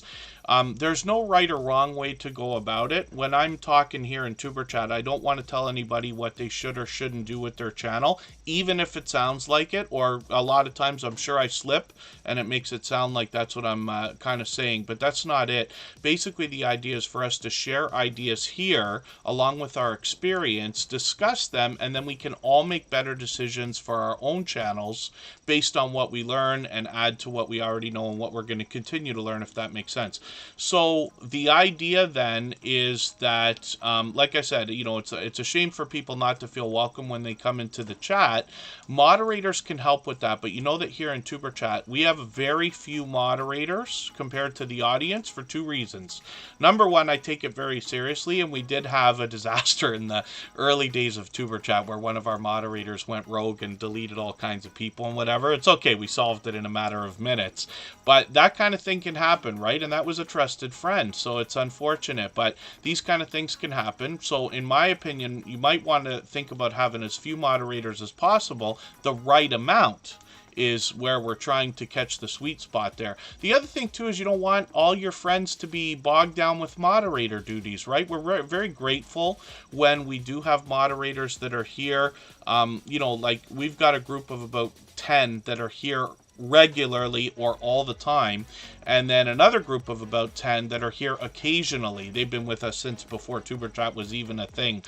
There's no right or wrong way to go about it. When I'm talking here in Tuber Chat, I don't want to tell anybody what they should or shouldn't do with their channel, even if it sounds like it, or a lot of times I'm sure I slip and it makes it sound like that's what I'm kind of saying, but that's not it. Basically, the idea is for us to share ideas here along with our experience, discuss them, and then we can all make better decisions for our own channels based on what we learn and add to what we already know and what we're going to continue to learn, if that makes sense. So the idea then is that, like I said, you know, it's a shame for people not to feel welcome when they come into the chat. Moderators can help with that, but you know that here in Tuber Chat, we have very few moderators compared to the audience for two reasons. Number one, I take it very seriously, and we did have a disaster in the early days of Tuber Chat where one of our moderators went rogue and deleted all kinds of people and whatever. It's okay, we solved it in a matter of minutes, but that kind of thing can happen, right? And that was a trusted friend, so it's unfortunate, but these kind of things can happen. So in my opinion, you might want to think about having as few moderators as possible. The right amount is where we're trying to catch the sweet spot there. The other thing too is you don't want all your friends to be bogged down with moderator duties, right? We're very grateful when we do have moderators that are here. You know, like we've got a group of about 10 that are here regularly or all the time, and then another group of about 10 that are here occasionally. They've been with us since before Tuber Chat was even a thing,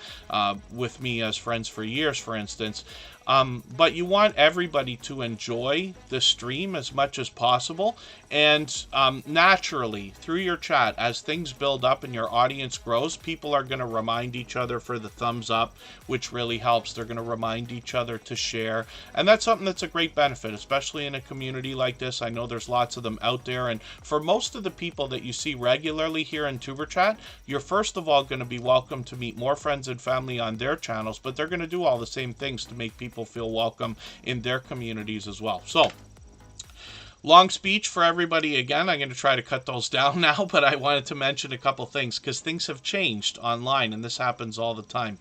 with me as friends for years, for instance. But you want everybody to enjoy the stream as much as possible, and naturally through your chat, as things build up and your audience grows, people are going to remind each other for the thumbs up, which really helps. They're going to remind each other to share, and that's something that's a great benefit, especially in a community like this. I know there's lots of them out there, and for most of the people that you see regularly here in Tuber Chat, you're first of all going to be welcome to meet more friends and family on their channels, but they're going to do all the same things to make people feel welcome in their communities as well. So, long speech for everybody again. I'm going to try to cut those down now, but I wanted to mention a couple things because things have changed online, and this happens all the time.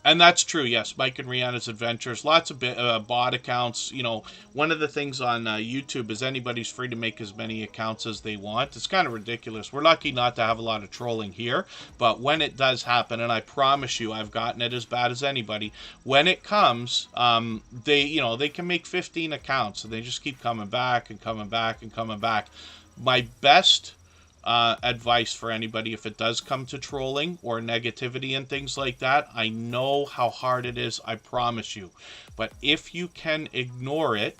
And that's true, yes. Mike and Rihanna's Adventures, lots of bot accounts. You know, one of the things on YouTube is anybody's free to make as many accounts as they want. It's kind of ridiculous. We're lucky not to have a lot of trolling here, but when it does happen, and I promise you, I've gotten it as bad as anybody. When it comes, they can make 15 accounts, and they just keep coming back and coming back and coming back. My best advice for anybody, if it does come to trolling or negativity and things like that, I know how hard it is, I promise you, but if you can ignore it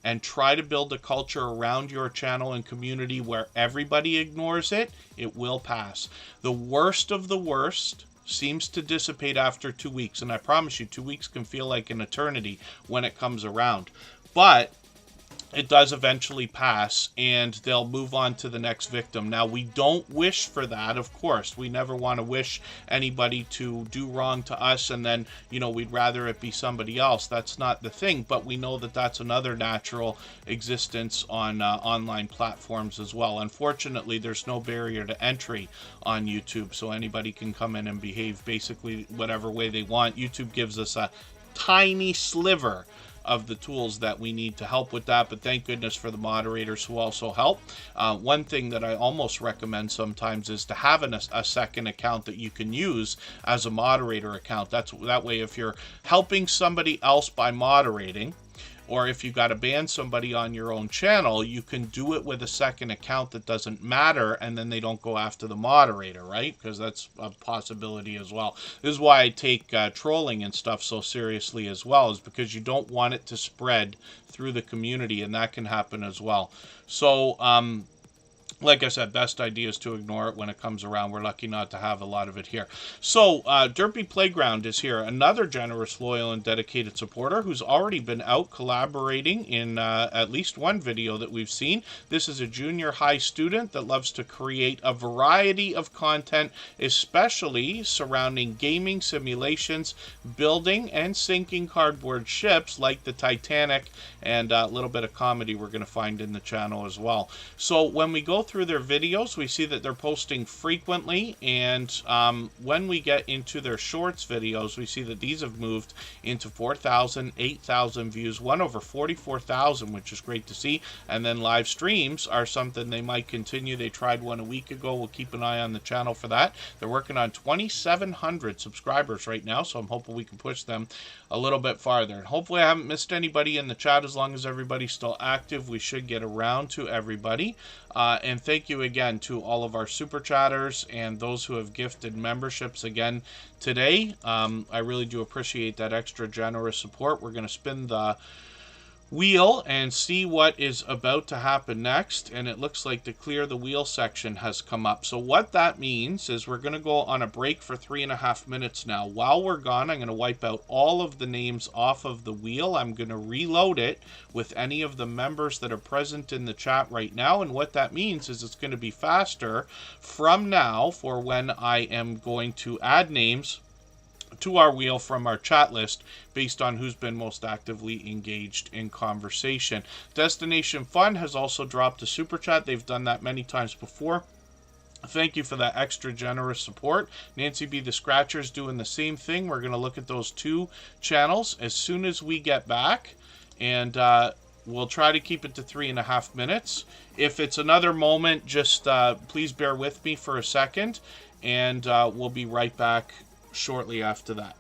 and try to build a culture around your channel and community where everybody ignores it, it will pass. The worst of the worst seems to dissipate after 2 weeks, and I promise you 2 weeks can feel like an eternity when it comes around, but it does eventually pass, and they'll move on to the next victim. Now, we don't wish for that, of course. We never want to wish anybody to do wrong to us, and then, we'd rather it be somebody else. That's not the thing, but we know that that's another natural existence on online platforms as well. Unfortunately, there's no barrier to entry on YouTube, so anybody can come in and behave basically whatever way they want. YouTube gives us a tiny sliver of the tools that we need to help with that, but thank goodness for the moderators who also help. One thing that I almost recommend sometimes is to have a second account that you can use as a moderator account. That way, if you're helping somebody else by moderating, or if you've got to ban somebody on your own channel, you can do it with a second account that doesn't matter, and then they don't go after the moderator, right? Because that's a possibility as well. This is why I take trolling and stuff so seriously as well, is because you don't want it to spread through the community, and that can happen as well. So, like I said, best idea is to ignore it when it comes around. We're lucky not to have a lot of it here. So, Derpy Playground is here, another generous, loyal, and dedicated supporter who's already been out collaborating in at least one video that we've seen. This is a junior high student that loves to create a variety of content, especially surrounding gaming simulations, building and sinking cardboard ships like the Titanic, and a little bit of comedy we're going to find in the channel as well. So when we go through their videos, we see that they're posting frequently, and when we get into their shorts videos, we see that these have moved into 4,000, 8,000 views, one over 44,000, which is great to see. And then live streams are something they might continue. They tried one a week ago. We'll keep an eye on the channel for that. They're working on 2,700 subscribers right now, so I'm hoping we can push them a little bit farther. And hopefully I haven't missed anybody in the chat. As long as everybody's still active, we should get around to everybody. And thank you again to all of our super chatters and those who have gifted memberships again today. I really do appreciate that extra generous support. We're going to spin the wheel and see what is about to happen next, and it looks like the clear the wheel section has come up. So what that means is we're going to go on a break for 3.5 minutes now. While we're gone, I'm going to wipe out all of the names off of the wheel. I'm going to reload it with any of the members that are present in the chat right now, and what that means is it's going to be faster from now for when I am going to add names to our wheel from our chat list based on who's been most actively engaged in conversation. Destination Fun has also dropped a super chat. They've done that many times before. Thank you for that extra generous support. Nancy B. the Scratcher's doing the same thing. We're going to look at those two channels as soon as we get back, and we'll try to keep it to 3.5 minutes. If it's another moment, just please bear with me for a second, and we'll be right back shortly after that.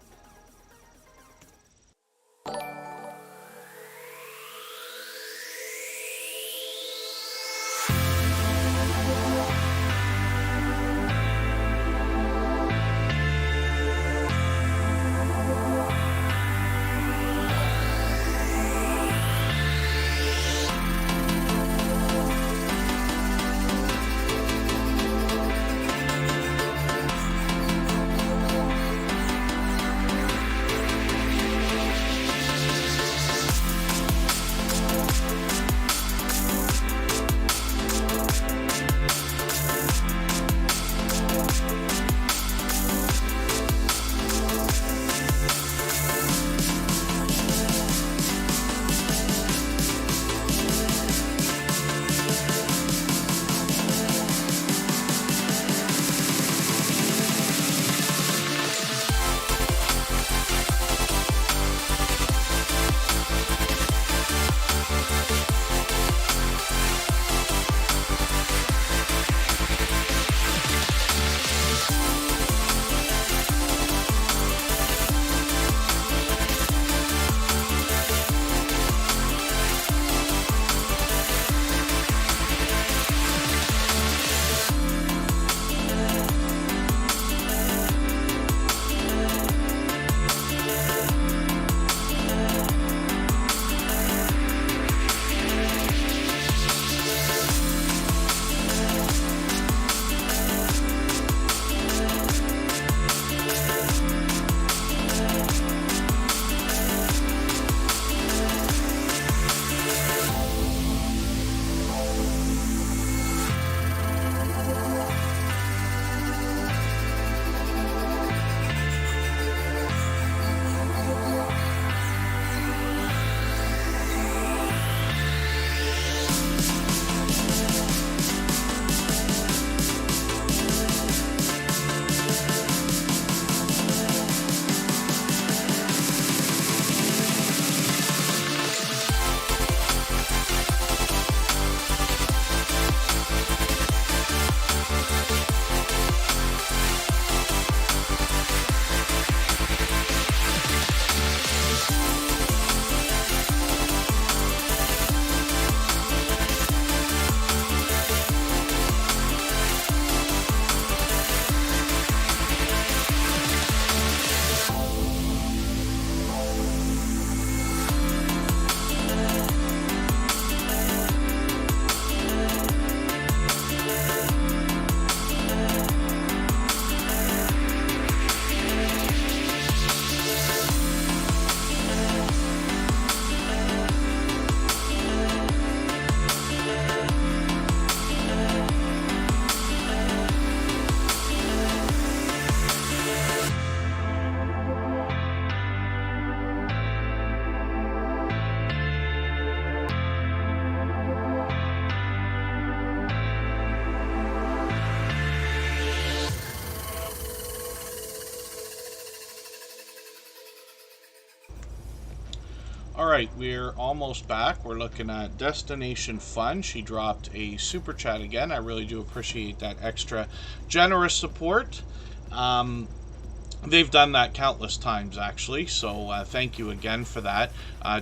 All right, we're almost back. We're looking at Destination Fun. She dropped a super chat again. I really do appreciate that extra generous support. They've done that countless times, actually, so thank you again for that.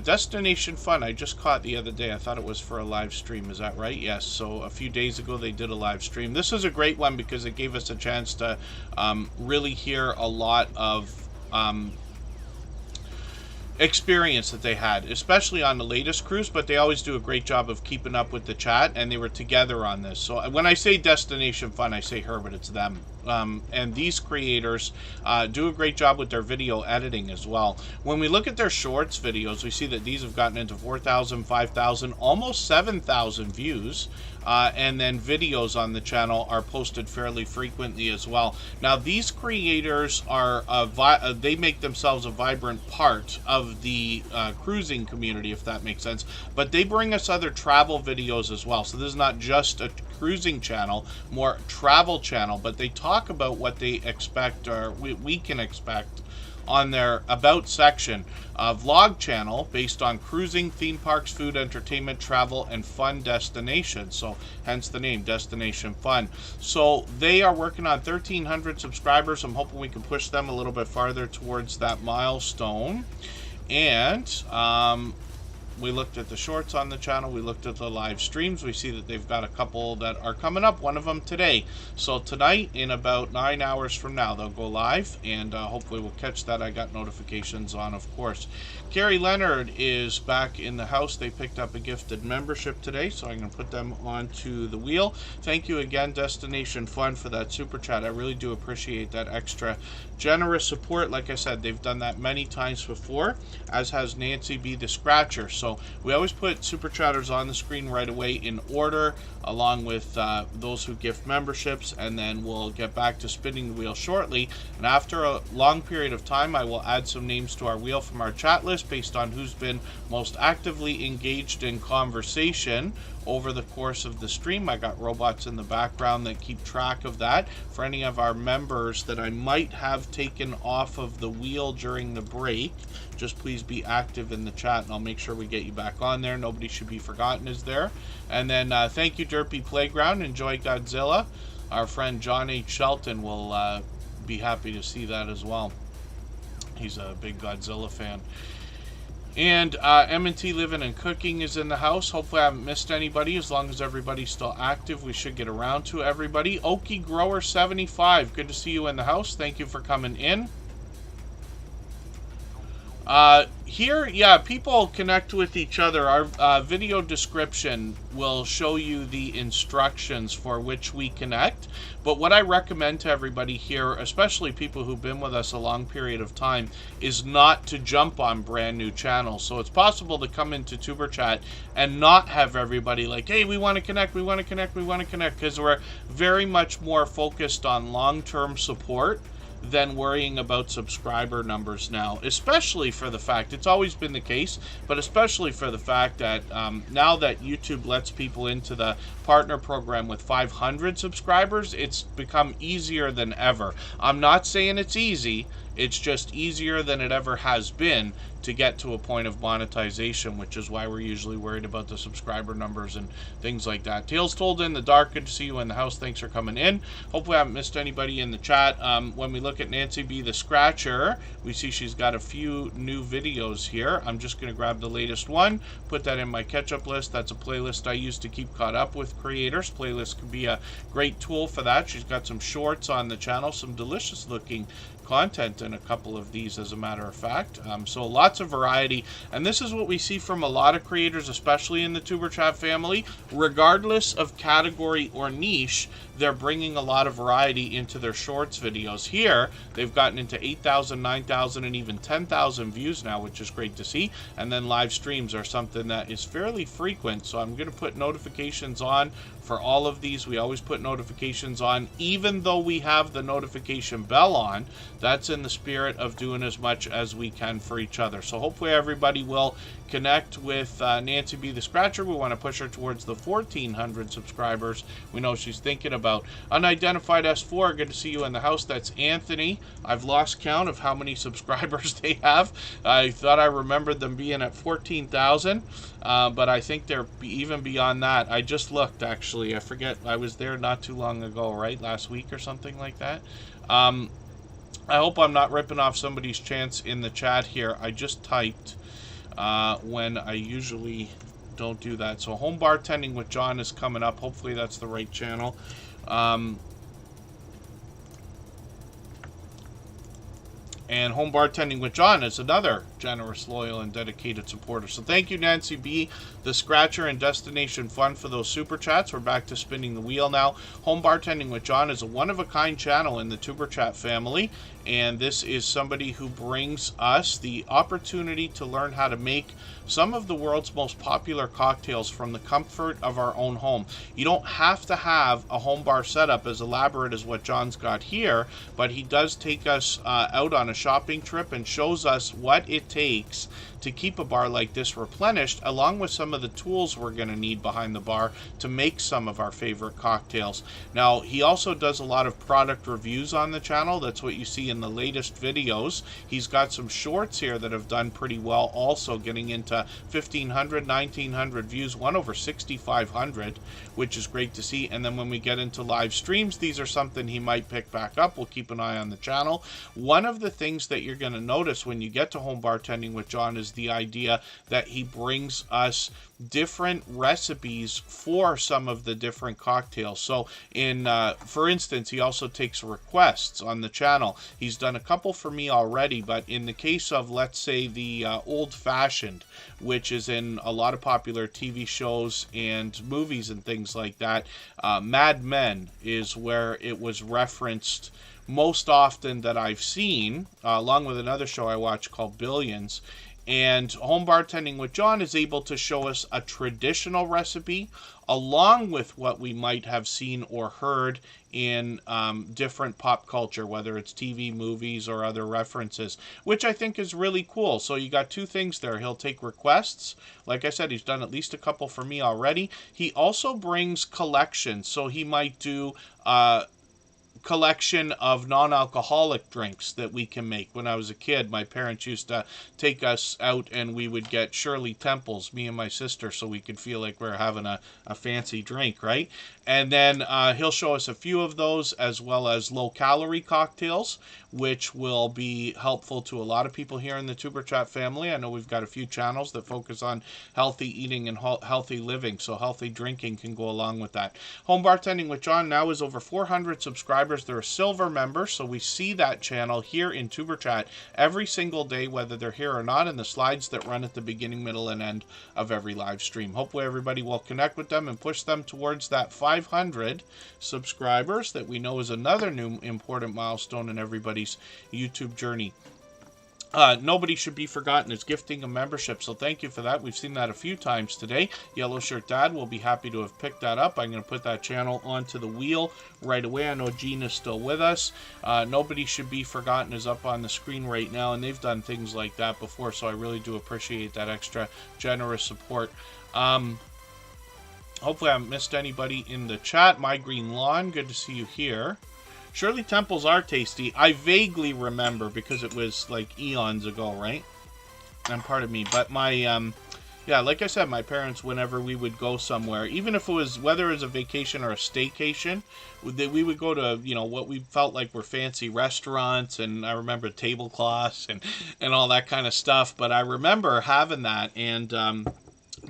Destination Fun, I just caught the other day. I thought it was for a live stream. Is that right? Yes, so a few days ago they did a live stream. This is a great one because it gave us a chance to really hear a lot of experience that they had, especially on the latest cruise, but they always do a great job of keeping up with the chat, and they were together on this. So when I say Destination Fun, I say her, but it's them. And these creators do a great job with their video editing as well. When we look at their shorts videos, we see that these have gotten into 4,000, 5,000, almost 7,000 views. And then videos on the channel are posted fairly frequently as well. Now, these creators are they make themselves a vibrant part of the cruising community, if that makes sense. But they bring us other travel videos as well. So this is not just a cruising channel, more travel channel. But they talk about what they expect, or we can expect, on their About section. Vlog channel based on cruising, theme parks, food, entertainment, travel, and fun destinations. So hence the name, Destination Fun. So they are working on 1,300 subscribers. I'm hoping we can push them a little bit farther towards that milestone. And we looked at the shorts on the channel. We looked at the live streams. We see that they've got a couple that are coming up. One of them today. So tonight, in about 9 hours from now, they'll go live, and hopefully we'll catch that. I got notifications on, of course. Carrie Leonard is back in the house. They picked up a gifted membership today, so I'm going to put them onto the wheel. Thank you again, Destination Fun, for that super chat. I really do appreciate that extra generous support. Like I said, they've done that many times before, as has Nancy B. the Scratcher. So we always put super chatters on the screen right away in order, along with those who gift memberships, and then we'll get back to spinning the wheel shortly. And after a long period of time, I will add some names to our wheel from our chat list based on who's been most actively engaged in conversation over the course of the stream. I got robots in the background that keep track of that. For any of our members that I might have taken off of the wheel during the break, just please be active in the chat, and I'll make sure we get you back on there. Nobody should be forgotten is there. And then thank you, Derpy Playground. Enjoy Godzilla. Our friend John H. Shelton will be happy to see that as well. He's a big Godzilla fan. And MNT Living and Cooking is in the house. Hopefully I haven't missed anybody. As long as everybody's still active, we should get around to everybody. Okie Grower 75, good to see you in the house. Thank you for coming in. Here, yeah, people connect with each other. Our video description will show you the instructions for which we connect. But what I recommend to everybody here, especially people who've been with us a long period of time, is not to jump on brand new channels. So it's possible to come into Tuber Chat and not have everybody like, hey, we want to connect, we want to connect, we want to connect, because we're very much more focused on long-term support than worrying about subscriber numbers now, especially for the fact, it's always been the case, but especially for the fact that now that YouTube lets people into the partner program with 500 subscribers, it's become easier than ever. I'm not saying it's easy, it's just easier than it ever has been to get to a point of monetization, which is why we're usually worried about the subscriber numbers and things like that. Tales Told in the Dark, good to see you in the house. Thanks for coming in. Hopefully I haven't missed anybody in the chat. When we look at Nancy B. the Scratcher, we see she's got a few new videos here. I'm just going to grab the latest one, put that in my catch-up list. That's a playlist I use to keep caught up with creators. Playlist could be a great tool for that. She's got some shorts on the channel, some delicious looking content in a couple of these, as a matter of fact. So lots of variety, and this is what we see from a lot of creators, especially in the Tuber Chat family. Regardless of category or niche, they're bringing a lot of variety into their shorts videos. Here they've gotten into 8,000, 9,000, and even 10,000 views now, which is great to see. And then live streams are something that is fairly frequent, so I'm going to put notifications on for all of these. We always put notifications on, even though we have the notification bell on. That's in the the spirit of doing as much as we can for each other. So hopefully everybody will connect with Nancy B. the Scratcher. We want to push her towards the 1,400 subscribers we know she's thinking about. Unidentified S4, good to see you in the house. That's Anthony. I've lost count of how many subscribers they have. I thought I remembered them being at 14,000, but I think they're even beyond that. I just looked, actually. I forget. I was there not too long ago, right? Last week or something like that. I hope I'm not ripping off somebody's chance in the chat here. I just typed when I usually don't do that. So Home Bartending with John is coming up. Hopefully that's the right channel. And Home Bartending with John is another generous, loyal, and dedicated supporter. So thank you, Nancy B., the Scratcher, and Destination Fun for those super chats. We're back to spinning the wheel now. Home Bartending with John is a one-of-a-kind channel in the Superchat family. And this is somebody who brings us the opportunity to learn how to make some of the world's most popular cocktails from the comfort of our own home. You don't have to have a home bar setup as elaborate as what John's got here, but he does take us out on a shopping trip and shows us what it takes to keep a bar like this replenished, along with some of the tools we're going to need behind the bar to make some of our favorite cocktails. Now, he also does a lot of product reviews on the channel. That's what you see in the latest videos. He's got some shorts here that have done pretty well, also getting into 1,500, 1,900 views, one over 6,500, which is great to see. And then when we get into live streams, these are something he might pick back up. We'll keep an eye on the channel. One of the things that you're going to notice when you get to Home Bartending with John is the idea that he brings us different recipes for some of the different cocktails. So for instance, he also takes requests on the channel. He's done a couple for me already, but in the case of, let's say, the Old Fashioned, which is in a lot of popular TV shows and movies and things like that, Mad Men is where it was referenced most often that I've seen, along with another show I watch called Billions. And Home Bartending with John is able to show us a traditional recipe along with what we might have seen or heard in different pop culture, whether it's TV, movies, or other references, which I think is really cool. So you got two things there. He'll take requests. Like I said, he's done at least a couple for me already. He also brings collections. So he might do collection of non-alcoholic drinks that we can make. When I was a kid, my parents used to take us out and we would get Shirley Temples, me and my sister, so we could feel like we're having a fancy drink, right? And then he'll show us a few of those, as well as low-calorie cocktails, which will be helpful to a lot of people here in the Tuber Chat family. I know we've got a few channels that focus on healthy eating and healthy living, so healthy drinking can go along with that. Home Bartending with John now is over 400 subscribers. They're a silver member, so we see that channel here in Tuber Chat every single day, whether they're here or not, in the slides that run at the beginning, middle, and end of every live stream. Hopefully everybody will connect with them and push them towards that 500 subscribers that we know is another new important milestone in everybody's YouTube journey. Nobody should be forgotten is gifting a membership, so thank you for that. We've seen that a few times today. Yellow Shirt Dad will be happy to have picked that up. I'm going to put that channel onto the wheel right away. I know Gene is still with us. Nobody should be forgotten is up on the screen right now, and they've done things like that before, so I really do appreciate that extra generous support. Hopefully I haven't missed anybody in the chat. My Green Lawn, good to see you here. Shirley Temples are tasty. I vaguely remember because it was like eons ago, right? And pardon me, but my, yeah, like I said, my parents, whenever we would go somewhere, even if it was, whether it was a vacation or a staycation, we would go to, you know, what we felt like were fancy restaurants, and I remember tablecloths and all that kind of stuff, but I remember having that and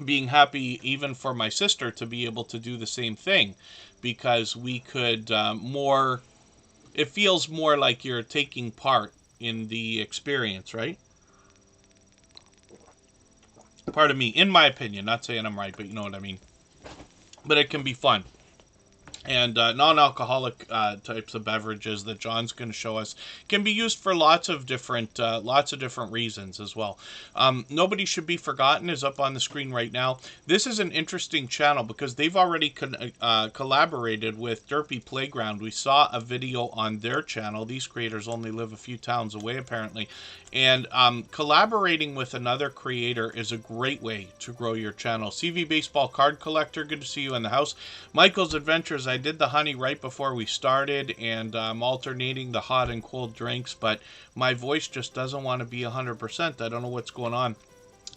being happy even for my sister to be able to do the same thing, because we could it feels more like you're taking part in the experience, right? Pardon me, in my opinion, not saying I'm right, but you know what I mean. But it can be fun. And non-alcoholic types of beverages that John's going to show us can be used for lots of different reasons as well. Nobody Should Be Forgotten is up on the screen right now. This is an interesting channel because they've already collaborated with Derpy Playground. We saw a video on their channel. These creators only live a few towns away apparently, and collaborating with another creator is a great way to grow your channel. CV Baseball Card Collector, good to see you in the house. Michael's Adventures, I did the honey right before we started, and I'm alternating the hot and cold drinks, but my voice just doesn't want to be 100%. I don't know what's going on.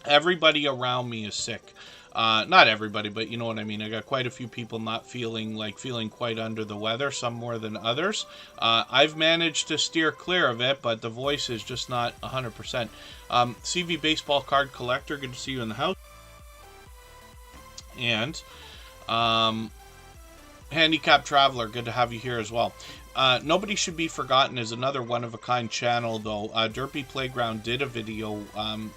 Everybody around me is sick. Not everybody, but you know what I mean. I got quite a few people not feeling quite under the weather, some more than others. I've managed to steer clear of it, but the voice is just not 100%. CV Baseball Card Collector, good to see you in the house. And Handicap Traveler, good to have you here as well. Nobody Should Be Forgotten is another one-of-a-kind channel, though. Derpy Playground did a video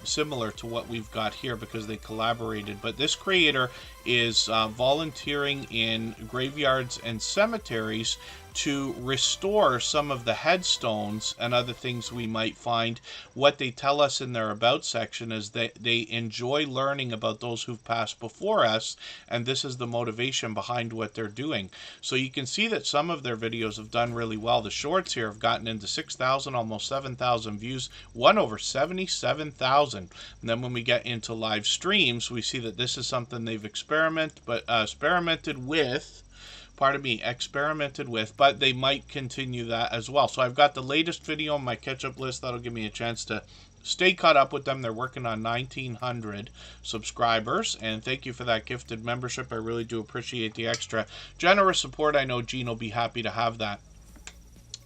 similar to what we've got here because they collaborated. But this creator is volunteering in graveyards and cemeteries to restore some of the headstones and other things we might find. What they tell us in their About section is that they enjoy learning about those who've passed before us, and this is the motivation behind what they're doing. So you can see that some of their videos have done really well. The shorts here have gotten into 6,000, almost 7,000 views, one over 77,000. And then when we get into live streams, we see that this is something they've experimented with, but they might continue that as well. So I've got the latest video on my catch-up list. That'll give me a chance to stay caught up with them. They're working on 1,900 subscribers, and thank you for that gifted membership. I really do appreciate the extra generous support. I know Gene will be happy to have that.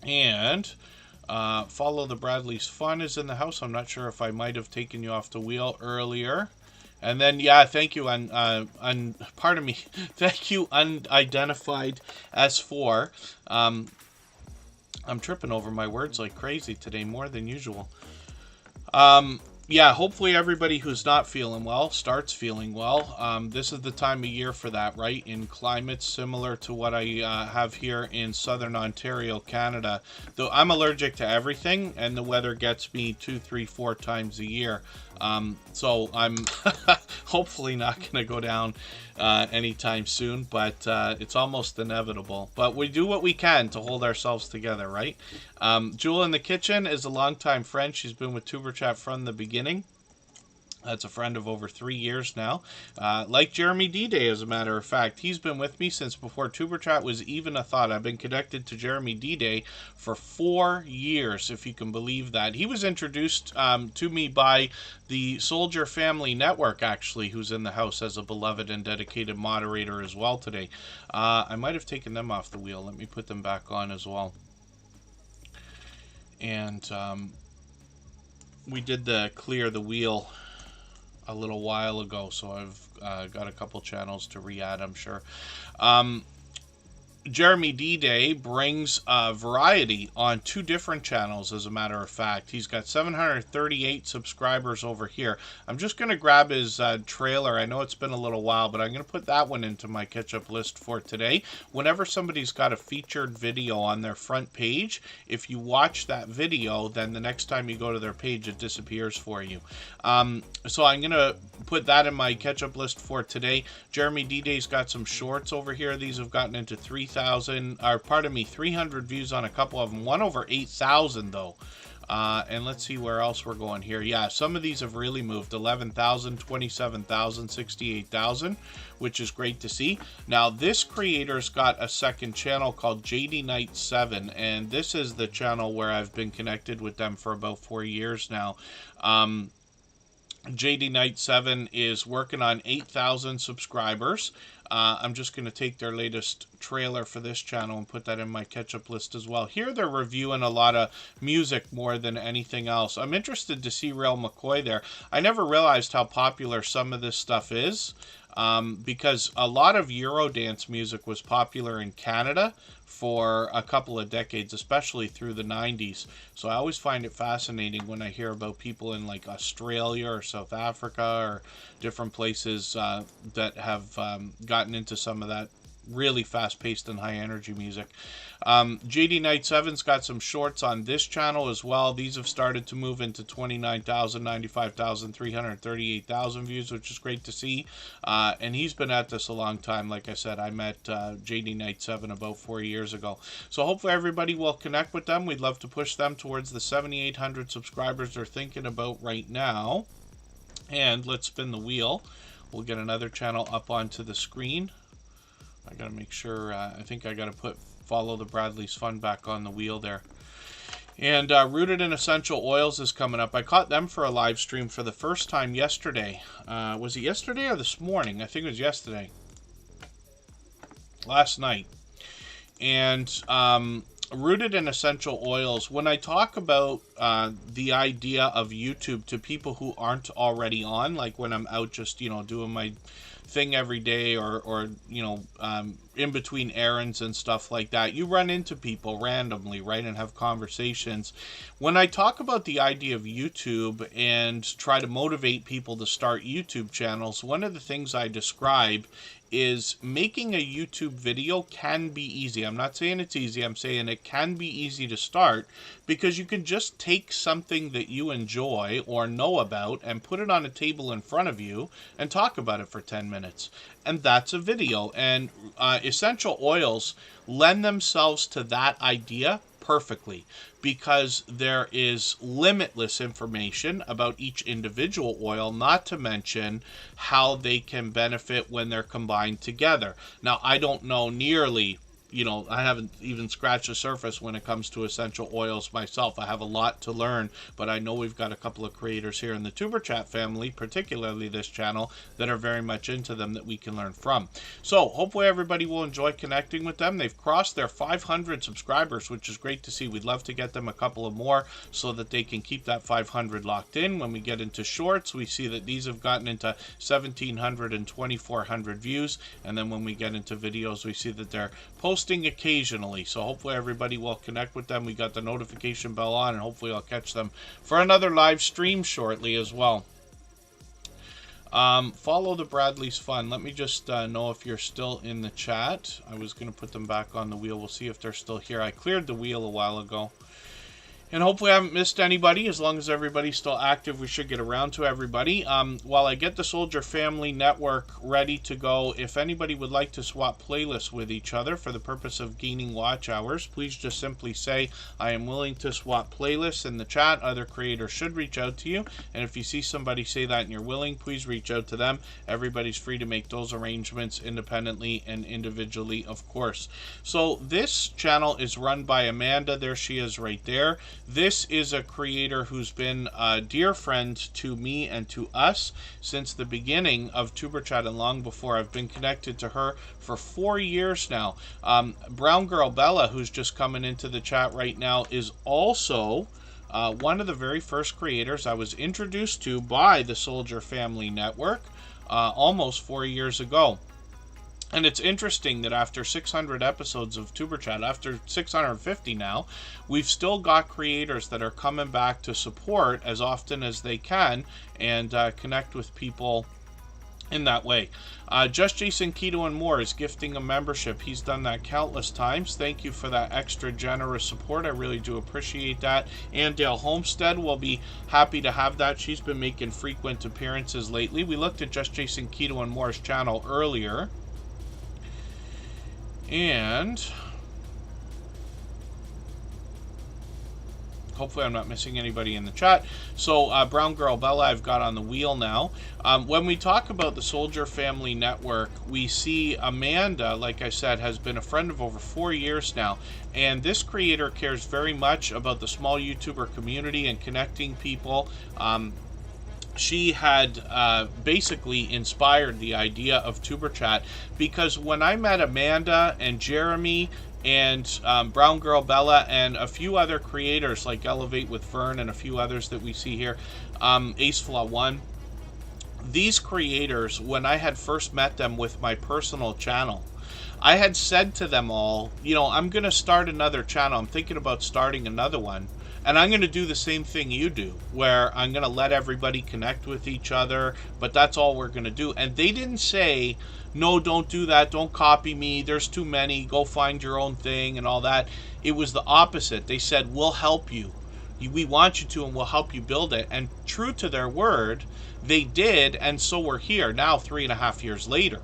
And Follow the Bradley's Fun is in the house. I'm not sure if I might have taken you off the wheel earlier. And then, yeah, thank you, pardon me, thank you, Unidentified S4. I'm tripping over my words like crazy today, more than usual. Yeah, hopefully everybody who's not feeling well starts feeling well. This is the time of year for that, right? In climates similar to what I have here in southern Ontario, Canada. Though I'm allergic to everything, and the weather gets me 2, 3, 4 times a year. So I'm hopefully not going to go down anytime soon, but it's almost inevitable. But we do what we can to hold ourselves together, right? Jewel in the Kitchen is a longtime friend. She's been with Superchat from the beginning. That's a friend of over 3 years now. Like Jeremy D-Day, as a matter of fact. He's been with me since before TuberChat was even a thought. I've been connected to Jeremy D-Day for 4 years, if you can believe that. He was introduced to me by the Soldier Family Network, actually, who's in the house as a beloved and dedicated moderator as well today. I might have taken them off the wheel. Let me put them back on as well. And we did the clear the wheel a little while ago, so I've got a couple channels to re-add, I'm sure. Jeremy D-Day brings variety on 2 different channels, as a matter of fact. He's got 738 subscribers over here. I'm just going to grab his trailer. I know it's been a little while, but I'm going to put that one into my catch-up list for today. Whenever somebody's got a featured video on their front page, if you watch that video, then the next time you go to their page, it disappears for you. So I'm going to put that in my catch-up list for today. Jeremy D-Day's got some shorts over here. These have gotten into 300 views on a couple of them. One over 8,000 though. And let's see where else we're going here. Yeah, some of these have really moved. 11,000, 27,000, 68,000, which is great to see. Now, this creator's got a second channel called JD Knight 7, and this is the channel where I've been connected with them for about 4 years now. JD Knight 7 is working on 8,000 subscribers. I'm just going to take their latest trailer for this channel and put that in my catch-up list as well. Here they're reviewing a lot of music more than anything else. I'm interested to see Rail McCoy there. I never realized how popular some of this stuff is, because a lot of Eurodance music was popular in Canada for a couple of decades, especially through the 90s. So I always find it fascinating when I hear about people in like Australia or South Africa or different places that have gotten into some of really fast-paced and high-energy music. JD Knight 7's got some shorts on this channel as well. These have started to move into 29,000, 95,000, 338,000 views, which is great to see. And he's been at this a long time. Like I said, I met JD Knight 7 about 4 years ago. So hopefully everybody will connect with them. We'd love to push them towards the 7,800 subscribers they're thinking about right now. And let's spin the wheel. We'll get another channel up onto the screen. I gotta make sure, I think I gotta put Follow the Bradley's Fun back on the wheel there. And Rooted in Essential Oils is coming up. I caught them for a live stream for the first time yesterday. Was it yesterday or this morning? I think it was yesterday. Last night. And Rooted in Essential Oils, when I talk about the idea of YouTube to people who aren't already on, like when I'm out just, you know, doing my thing every day or you know, in between errands and stuff like that, you run into people randomly, right, and have conversations. When I talk about the idea of YouTube and try to motivate people to start YouTube channels, one of the things I describe is making a YouTube video can be easy. I'm not saying it's easy. I'm saying it can be easy to start because you can just take something that you enjoy or know about and put it on a table in front of you and talk about it for 10 minutes. And that's a video. And essential oils lend themselves to that idea perfectly because there is limitless information about each individual oil, not to mention how they can benefit when they're combined together. Now, I don't know nearly, you know, I haven't even scratched the surface when it comes to essential oils myself. I have a lot to learn, but I know we've got a couple of creators here in the Superchat family, particularly this channel, that are very much into them that we can learn from. So hopefully everybody will enjoy connecting with them. They've crossed their 500 subscribers, which is great to see. We'd love to get them a couple of more so that they can keep that 500 locked in. When we get into shorts, we see that these have gotten into 1,700 and 2,400 views. And then when we get into videos, we see that they're posting occasionally, so hopefully everybody will connect with them. We got the notification bell on, and hopefully I'll catch them for another live stream shortly as well. Follow the Bradley's Fun. Let me just know if you're still in the chat. I was going to put them back on the wheel. We'll see if they're still here. I cleared the wheel a while ago. And hopefully I haven't missed anybody. As long as everybody's still active, we should get around to everybody. While I get the Soldier Family Network ready to go, if anybody would like to swap playlists with each other for the purpose of gaining watch hours, please just simply say, I am willing to swap playlists in the chat. Other creators should reach out to you. And if you see somebody say that and you're willing, please reach out to them. Everybody's free to make those arrangements independently and individually, of course. So this channel is run by Amanda. There she is right there. This is a creator who's been a dear friend to me and to us since the beginning of Superchat and long before. I've been connected to her for 4 years now. Brown Girl Bella, who's just coming into the chat right now, is also one of the very first creators I was introduced to by the Soldier Family Network almost 4 years ago. And it's interesting that after 600 episodes of Superchat, after 650 now, we've still got creators that are coming back to support as often as they can and connect with people in that way. Just Jason Keto and More is gifting a membership. He's done that countless times. Thank you for that extra generous support. I really do appreciate that. And Dale Homestead will be happy to have that. She's been making frequent appearances lately. We looked at Just Jason Keto and More's channel earlier. And hopefully I'm not missing anybody in the chat. So Brown Girl Bella I've got on the wheel now. When we talk about the Soldier Family Network, we see Amanda, like I said, has been a friend of over 4 years now. And this creator cares very much about the small YouTuber community and connecting people. She had basically inspired the idea of Superchat because when I met Amanda and Jeremy and Brown Girl Bella and a few other creators like Elevate with Vern and a few others that we see here, FLA One, these creators, when I had first met them with my personal channel, I had said to them all, you know, I'm going to start another channel. I'm thinking about starting another one. And I'm going to do the same thing you do, where I'm going to let everybody connect with each other, but that's all we're going to do. And they didn't say, no, don't do that, don't copy me, there's too many, go find your own thing and all that. It was the opposite. They said, we'll help you. We want you to, and we'll help you build it. And true to their word, they did, and so we're here now 3.5 years later,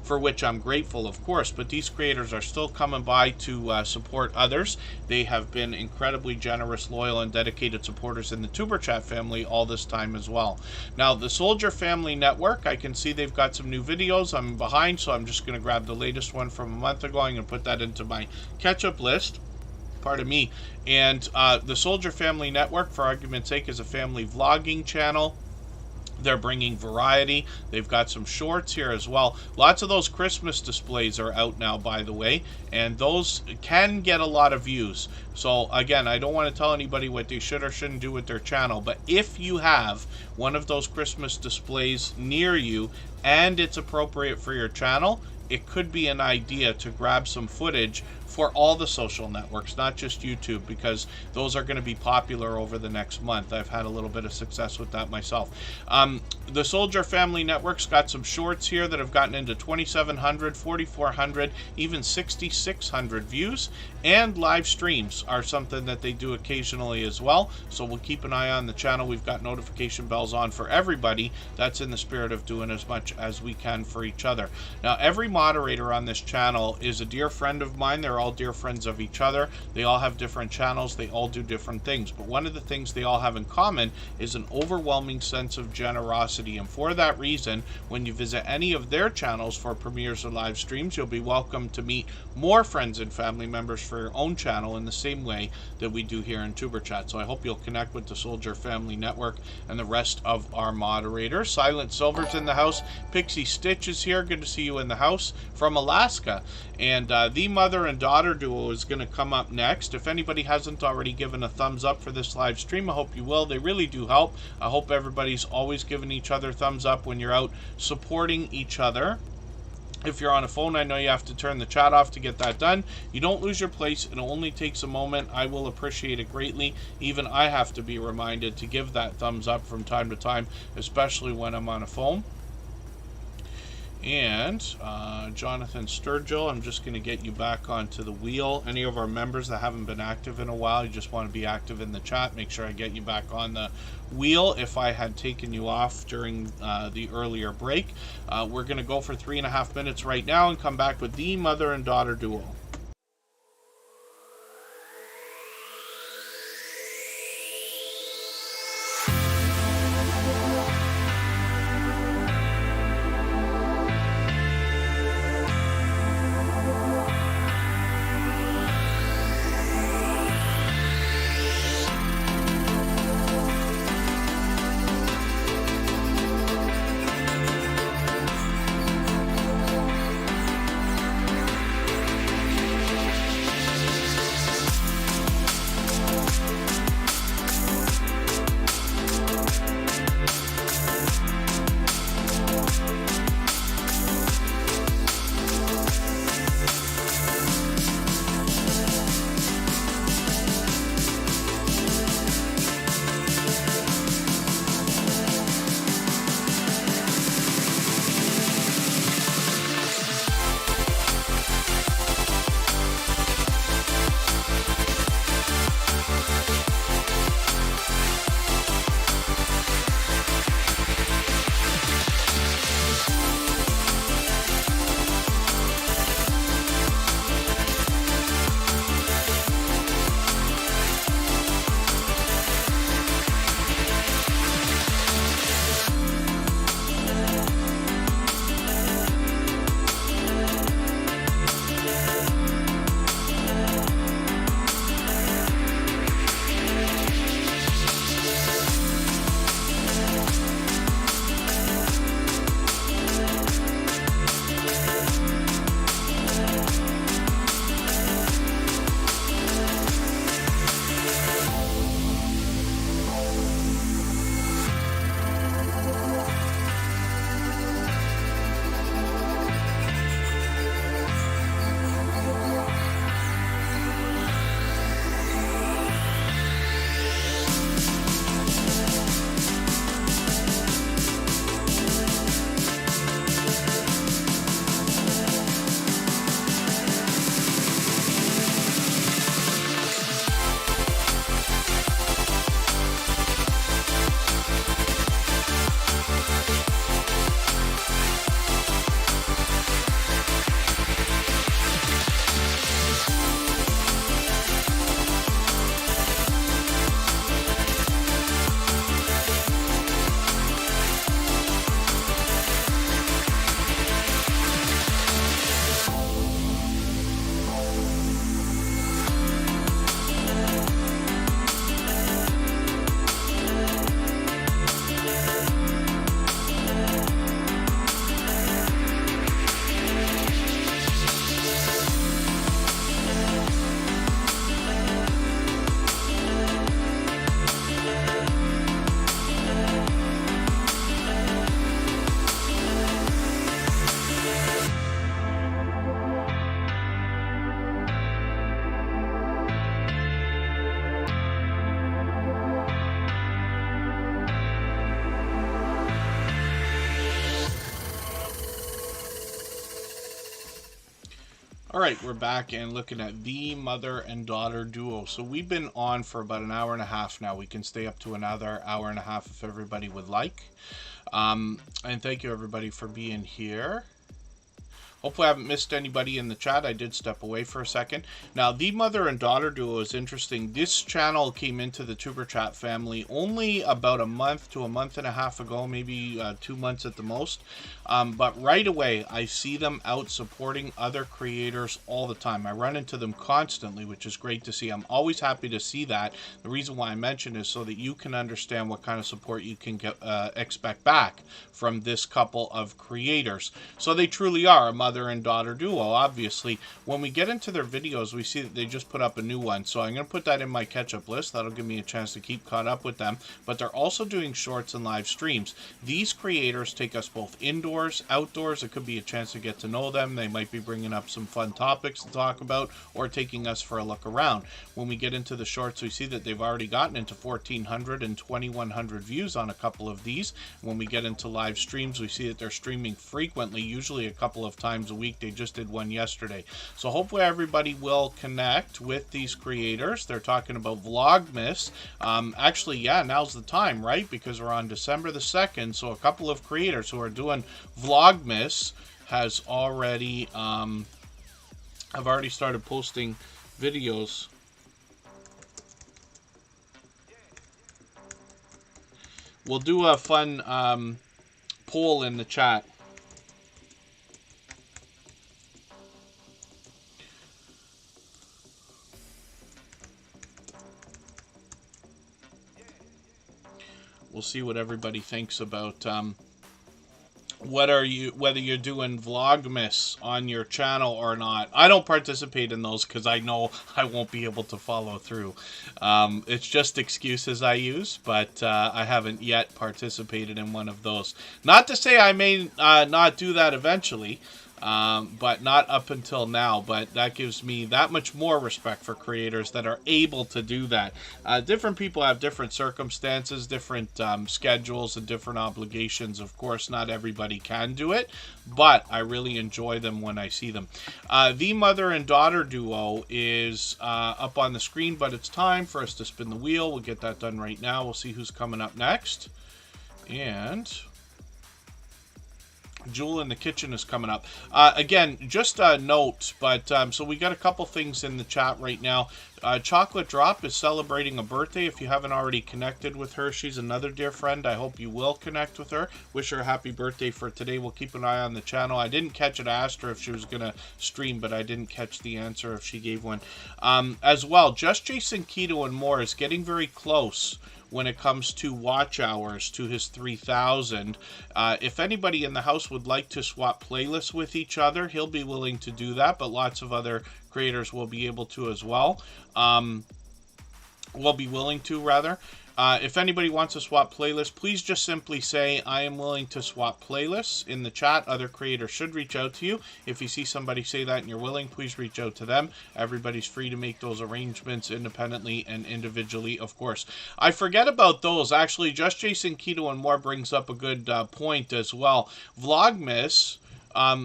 for which I'm grateful, of course. But these creators are still coming by to support others. They have been incredibly generous, loyal, and dedicated supporters in the Superchat family all this time as well. Now, the Soldier Family Network, I can see they've got some new videos. I'm behind, so I'm just going to grab the latest one from a month ago. I'm going to put that into my catch-up list. Pardon me. And the Soldier Family Network, for argument's sake, is a family vlogging channel. They're bringing variety. They've got some shorts here as well. Lots of those Christmas displays are out now, by the way, and those can get a lot of views. So again, I don't want to tell anybody what they should or shouldn't do with their channel, but if you have one of those Christmas displays near you and it's appropriate for your channel, it could be an idea to grab some footage for all the social networks, not just YouTube, because those are going to be popular over the next month. I've had a little bit of success with that myself. The Soldier Family Network's got some shorts here that have gotten into 2,700, 4,400, even 6,600 views, and live streams are something that they do occasionally as well. So we'll keep an eye on the channel. We've got notification bells on for everybody. That's in the spirit of doing as much as we can for each other. Now, every moderator on this channel is a dear friend of mine. They're all dear friends of each other. They all have different channels. They all do different things. But one of the things they all have in common is an overwhelming sense of generosity. And for that reason, when you visit any of their channels for premieres or live streams, you'll be welcome to meet more friends and family members for your own channel in the same way that we do here in Tuberchat. So I hope you'll connect with the Soldier Family Network and the rest of our moderators. Silent Silver's in the house. Pixie Stitch is here. Good to see you in the house from Alaska. And the mother and daughter duo is going to come up next. If anybody hasn't already given a thumbs up for this live stream, I hope you will. They really do help. I hope everybody's always giving each other thumbs up when you're out supporting each other. If you're on a phone, I know you have to turn the chat off to get that done. You don't lose your place. It only takes a moment. I will appreciate it greatly. Even I have to be reminded to give that thumbs up from time to time, especially when I'm on a phone. And Jonathan Sturgill, I'm just going to get you back onto the wheel. Any of our members that haven't been active in a while, you just want to be active in the chat, make sure I get you back on the wheel if I had taken you off during the earlier break. We're going to go for 3.5 minutes right now and come back with the mother and daughter duo. All right, we're back and looking at the mother and daughter duo. So we've been on for about an hour and a half now. We can stay up to another hour and a half if everybody would like. And thank you everybody for being here. Hopefully I haven't missed anybody in the chat. I did step away for a second. Now, the mother and daughter duo is interesting. This channel came into the Superchat family only about a month to a month and a half ago, maybe 2 months at the most. But right away, I see them out supporting other creators all the time. I run into them constantly, which is great to see. I'm always happy to see that. The reason why I mention is so that you can understand what kind of support you can expect back from this couple of creators. So they truly are a mother and daughter duo. Obviously, when we get into their videos, we see that they just put up a new one. So I'm going to put that in my catch-up list. That'll give me a chance to keep caught up with them. But they're also doing shorts and live streams. These creators take us both indoors, outdoors. It could be a chance to get to know them. They might be bringing up some fun topics to talk about or taking us for a look around. When we get into the shorts, we see that they've already gotten into 1,400 and 2,100 views on a couple of these. When we get into live streams, we see that they're streaming frequently, usually a couple of times a week. They just did one yesterday. So hopefully everybody will connect with these creators. They're talking about Vlogmas. Actually, yeah, now's the time, right? Because we're on December the 2nd. So a couple of creators who are doing Vlogmas has already have already started posting videos. We'll do a fun poll in the chat. We'll see what everybody thinks about whether you're doing Vlogmas on your channel or not. I don't participate in those because I know I won't be able to follow through. It's just excuses I use, but I haven't yet participated in one of those. Not to say I may not do that eventually. But not up until now. But that gives me that much more respect for creators that are able to do that. Different people have different circumstances, different schedules, and different obligations. Of course, not everybody can do it, but I really enjoy them when I see them. The mother and daughter duo is up on the screen, but it's time for us to spin the wheel. We'll get that done right now. We'll see who's coming up next. And Jewel in the Kitchen is coming up. Again, just a note, but so we got a couple things in the chat right now. Chocolate Drop is celebrating a birthday. If you haven't already connected with her, she's another dear friend. I hope you will connect with her. Wish her a happy birthday for today. We'll keep an eye on the channel. I didn't catch it. I asked her if she was going to stream, but I didn't catch the answer if she gave one. As well, Just Jason Keto and More is getting very close when it comes to watch hours to his 3,000. If anybody in the house would like to swap playlists with each other, he'll be willing to do that, but lots of other creators will be able to as well. Will be willing to, rather. If anybody wants to swap playlists, please just simply say, I am willing to swap playlists in the chat. Other creators should reach out to you. If you see somebody say that and you're willing, please reach out to them. Everybody's free to make those arrangements independently and individually, of course. I forget about those. Actually, Just Jason Keto and More brings up a good point as well. Vlogmas.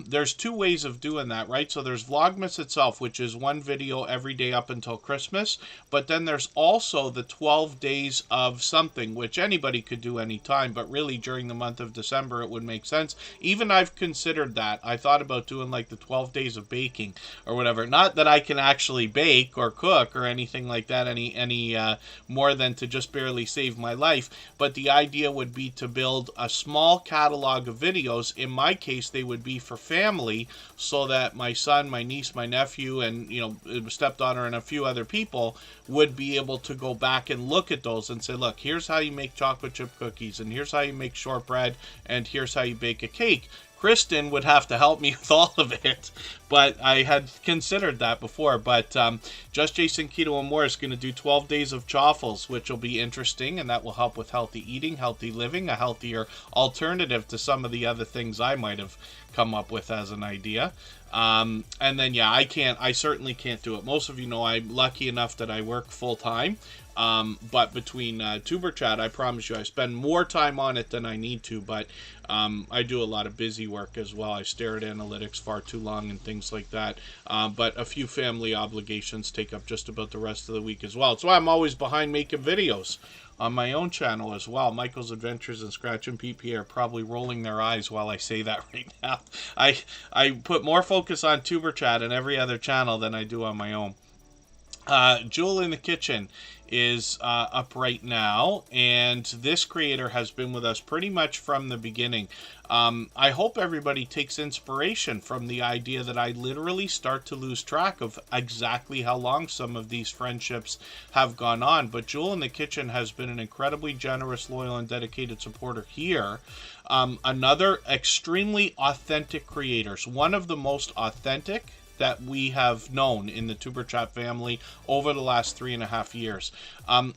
There's two ways of doing that, right? So there's Vlogmas itself, which is one video every day up until Christmas. But then there's also the 12 days of something, which anybody could do anytime. But really, during the month of December, it would make sense. Even I've considered that. I thought about doing like the 12 days of baking or whatever. Not that I can actually bake or cook or anything like that any more than to just barely save my life. But the idea would be to build a small catalog of videos. In my case, they would be for family, so that my son, my niece, my nephew, and stepdaughter and a few other people would be able to go back and look at those and say, look, here's how you make chocolate chip cookies, and here's how you make shortbread, and here's how you bake a cake. Kristen would have to help me with all of it, but I had considered that before. But Just Jason Keto and More is going to do 12 days of chaffles, which will be interesting, and that will help with healthy eating, healthy living, a healthier alternative to some of the other things I might have come up with as an idea. And then, yeah, I certainly can't do it. Most of you know I'm lucky enough that I work full time. But between Tuber Chat, I promise you, I spend more time on it than I need to, but I do a lot of busy work as well. I stare at analytics far too long and things like that. But a few family obligations take up just about the rest of the week as well. That's why I'm always behind making videos on my own channel as well. Michael's Adventures and Scratch and PP are probably rolling their eyes while I say that right now. I put more focus on Tuber Chat and every other channel than I do on my own. Jewel in the Kitchen is up right now, and this creator has been with us pretty much from the beginning. I hope everybody takes inspiration from the idea that I literally start to lose track of exactly how long some of these friendships have gone on, but Jewel in the Kitchen has been an incredibly generous, loyal, and dedicated supporter here. Another extremely authentic creators, one of the most authentic that we have known in the Tuber Chat family over the last 3.5 years.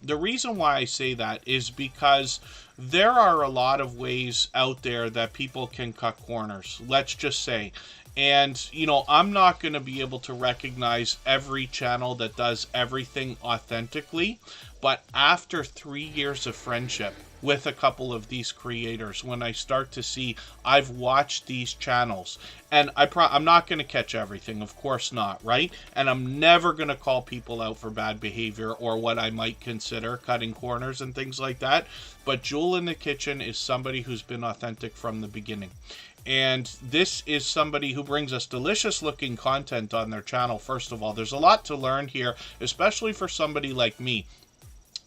The reason why I say that is because there are a lot of ways out there that people can cut corners, let's just say. And, you know, I'm not going to be able to recognize every channel that does everything authentically, but after 3 years of friendship with a couple of these creators, when I start to see, I've watched these channels, and I'm not going to catch everything, of course not, right? And I'm never going to call people out for bad behavior or what I might consider cutting corners and things like that. But Jewel in the Kitchen is somebody who's been authentic from the beginning. And this is somebody who brings us delicious looking content on their channel. First of all, there's a lot to learn here, especially for somebody like me,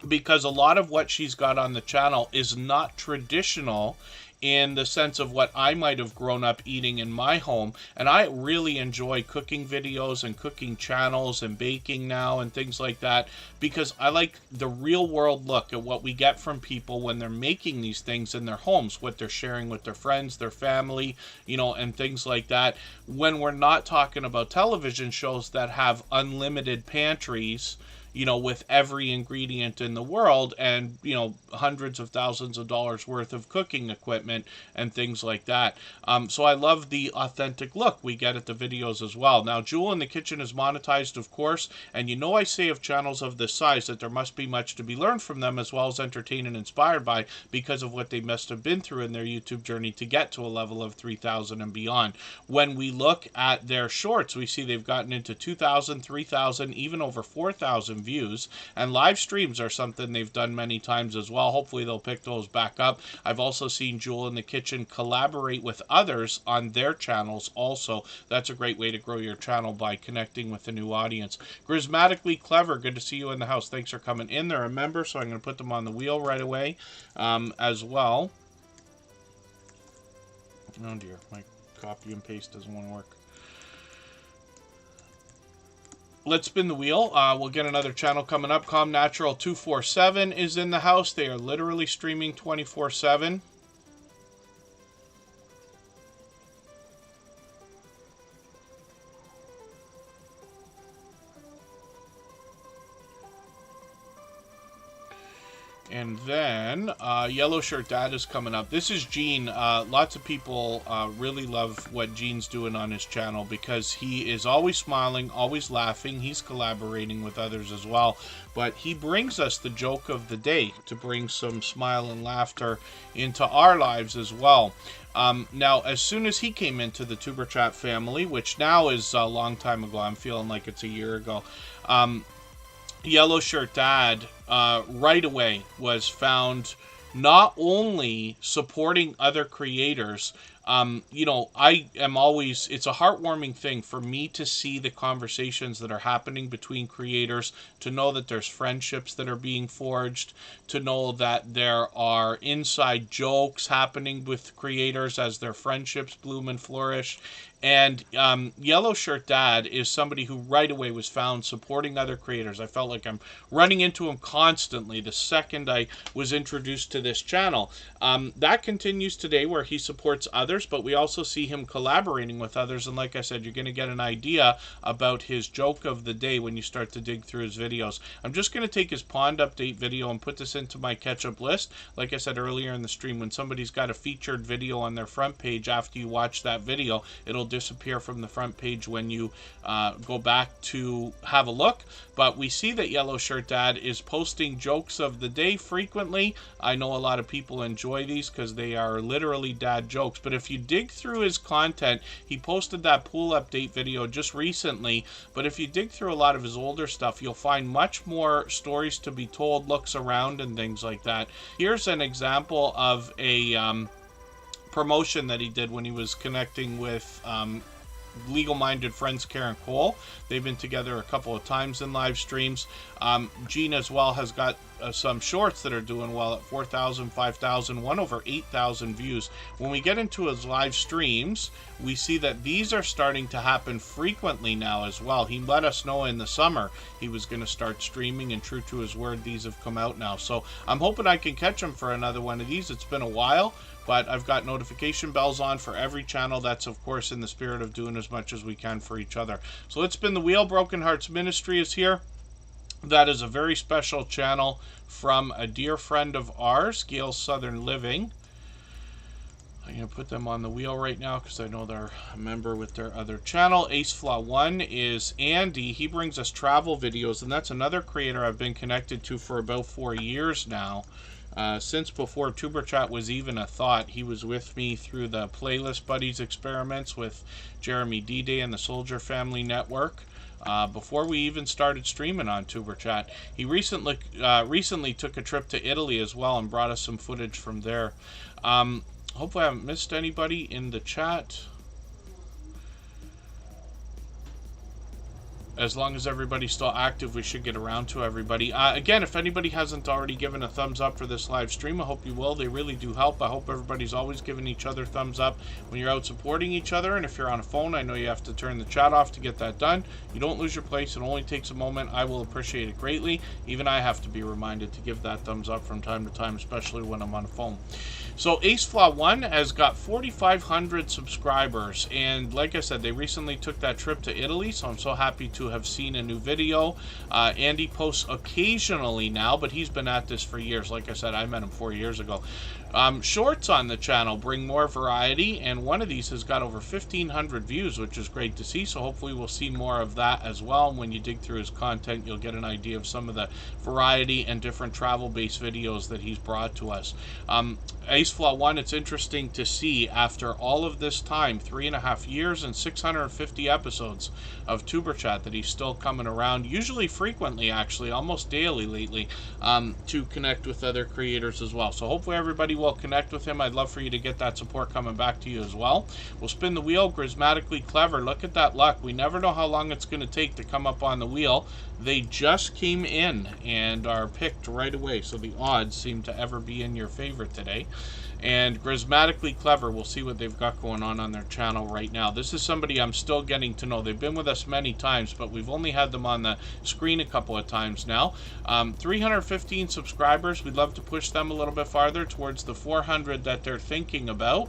because a lot of what she's got on the channel is not traditional in the sense of what I might have grown up eating in my home. And I really enjoy cooking videos and cooking channels and baking now and things like that, because I like the real world look at what we get from people when they're making these things in their homes, what they're sharing with their friends, their family, you know, and things like that. When we're not talking about television shows that have unlimited pantries, you know, with every ingredient in the world and, you know, hundreds of thousands of dollars worth of cooking equipment and things like that. So I love the authentic look we get at the videos as well. Now, Jewel in the Kitchen is monetized, of course, and you know I say of channels of this size that there must be much to be learned from them, as well as entertained and inspired by, because of what they must have been through in their YouTube journey to get to a level of 3,000 and beyond. When we look at their shorts, we see they've gotten into 2,000, 3,000, even over 4,000 views, and live streams are something they've done many times as well. Hopefully they'll pick those back up. I've also seen Jewel in the Kitchen collaborate with others on their channels also. That's a great way to grow your channel, by connecting with a new audience. Grismatically Clever, good to see you in the house. Thanks for coming in. They're a member, so I'm going to put them on the wheel right away as well. Oh dear, my copy and paste doesn't want to work. Let's spin the wheel. We'll get another channel coming up. Natural 247 is in the house. They are literally streaming 24/7. And then Yellow Shirt Dad is coming up. This is Gene. Lots of people really love what Gene's doing on his channel, because he is always smiling, always laughing. He's collaborating with others as well. But he brings us the joke of the day to bring some smile and laughter into our lives as well. Now, as soon as he came into the Tuber Chat family, which now is a long time ago, I'm feeling like it's a year ago, Yellow Shirt Dad right away was found not only supporting other creators. You know, I am always, it's a heartwarming thing for me to see the conversations that are happening between creators, to know that there's friendships that are being forged, to know that there are inside jokes happening with creators as their friendships bloom and flourish. And Yellow Shirt Dad is somebody who right away was found supporting other creators. I felt like I'm running into him constantly the second I was introduced to this channel. That continues today, where he supports others, but we also see him collaborating with others. And like I said, you're going to get an idea about his joke of the day when you start to dig through his videos. I'm just going to take his pond update video and put this into my catch-up list. Like I said earlier in the stream, when somebody's got a featured video on their front page after you watch that video, it'll will disappear from the front page when you go back to have a look. But we see that Yellow Shirt Dad is posting jokes of the day frequently. I know a lot of people enjoy these because they are literally dad jokes. But if you dig through his content, he posted that pool update video just recently. But if you dig through a lot of his older stuff, you'll find much more stories to be told, looks around, and things like that. Here's an example of a promotion that he did when he was connecting with legal-minded friends Karen Cole. They've been together a couple of times in live streams. Gene as well has got some shorts that are doing well at 4,000, 5,000, one over 8,000 views. When we get into his live streams, we see that these are starting to happen frequently now as well. He let us know in the summer he was going to start streaming, and true to his word, these have come out now. So I'm hoping I can catch him for another one of these. It's been a while, but I've got notification bells on for every channel. That's, of course, in the spirit of doing as much as we can for each other. So let's spin the wheel. Broken Hearts Ministry is here. That is a very special channel from a dear friend of ours, Gail Southern Living. I'm going to put them on the wheel right now because I know they're a member with their other channel. FLA One is Andy. He brings us travel videos, and that's another creator I've been connected to for about 4 years now. Since before Tuber Chat was even a thought. He was with me through the Playlist Buddies experiments with Jeremy D-Day and the Soldier Family Network. Before we even started streaming on Tuber Chat. He recently took a trip to Italy as well and brought us some footage from there. Hopefully I haven't missed anybody in the chat. As long as everybody's still active, we should get around to everybody. Again, if anybody hasn't already given a thumbs up for this live stream, I hope you will. They really do help. I hope everybody's always giving each other thumbs up when you're out supporting each other. And if you're on a phone, I know you have to turn the chat off to get that done. You don't lose your place. It only takes a moment. I will appreciate it greatly. Even I have to be reminded to give that thumbs up from time to time, especially when I'm on a phone. So FLA One has got 4,500 subscribers, and like I said, they recently took that trip to Italy, so I'm so happy to have seen a new video. Andy posts occasionally now, but he's been at this for years. Like I said, I met him 4 years ago. Shorts on the channel bring more variety, and one of these has got over 1,500 views, which is great to see. So hopefully we'll see more of that as well. And when you dig through his content, you'll get an idea of some of the variety and different travel-based videos that he's brought to us. FLA One, it's interesting to see after all of this time, 3.5 years and 650 episodes of Tuber Chat, that he's still coming around, usually frequently, actually, almost daily lately, to connect with other creators as well. So hopefully everybody will connect with him. I'd love for you to get that support coming back to you as well. We'll spin the wheel. Grismatically Clever. Look at that luck. We never know how long it's going to take to come up on the wheel. They just came in and are picked right away, so the odds seem to ever be in your favor today. And Grismatically Clever, we'll see what they've got going on their channel right now. This is somebody I'm still getting to know. They've been with us many times, but we've only had them on the screen a couple of times now. 315 subscribers. We'd love to push them a little bit farther towards the 400 that they're thinking about.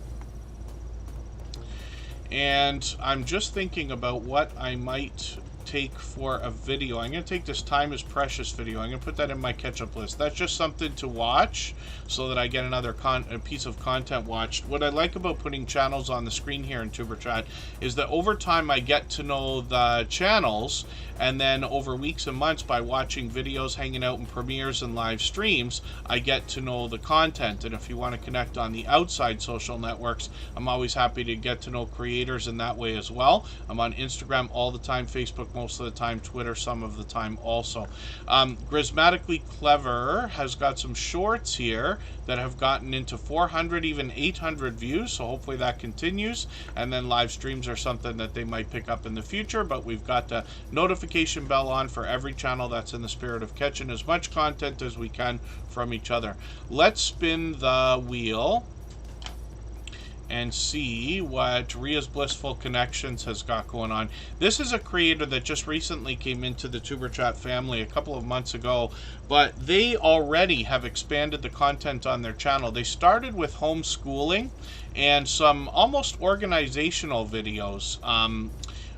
And I'm just thinking about what I might take for a video. I'm going to take this Time is Precious video. I'm going to put that in my catch-up list. That's just something to watch so that I get another piece of content watched. What I like about putting channels on the screen here in Tuber Chat is that over time I get to know the channels, and then over weeks and months by watching videos, hanging out in premieres and live streams, I get to know the content. And if you want to connect on the outside social networks, I'm always happy to get to know creators in that way as well. I'm on Instagram all the time, Facebook most of the time, Twitter some of the time also. Grismatically Clever has got some shorts here that have gotten into 400, even 800 views, so hopefully that continues. And then live streams are something that they might pick up in the future, but we've got the notification bell on for every channel. That's in the spirit of catching as much content as we can from each other. Let's spin the wheel and see what Ria's Blissful Connections has got going on. This is a creator that just recently came into the Tuber Chat family a couple of months ago, but they already have expanded the content on their channel. They started with homeschooling and some almost organizational videos.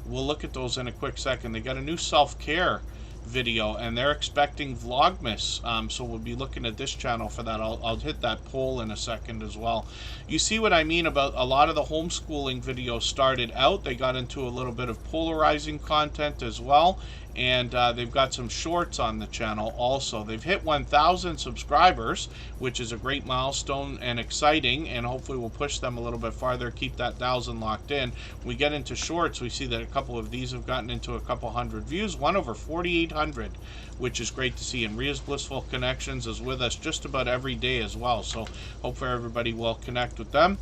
We'll look at those in a quick second. They got a new self-care video, and they're expecting Vlogmas, so we'll be looking at this channel for that. I'll hit that poll in a second as well. You see what I mean about a lot of the homeschooling videos started out, they got into a little bit of polarizing content as well, and they've got some shorts on the channel also. They've hit 1,000 subscribers, which is a great milestone and exciting, and hopefully we'll push them a little bit farther, keep that 1,000 locked in. When we get into shorts, we see that a couple of these have gotten into a couple hundred views, one over 4,800, which is great to see. And Ria's Blissful Connections is with us just about every day as well, so hopefully everybody will connect with them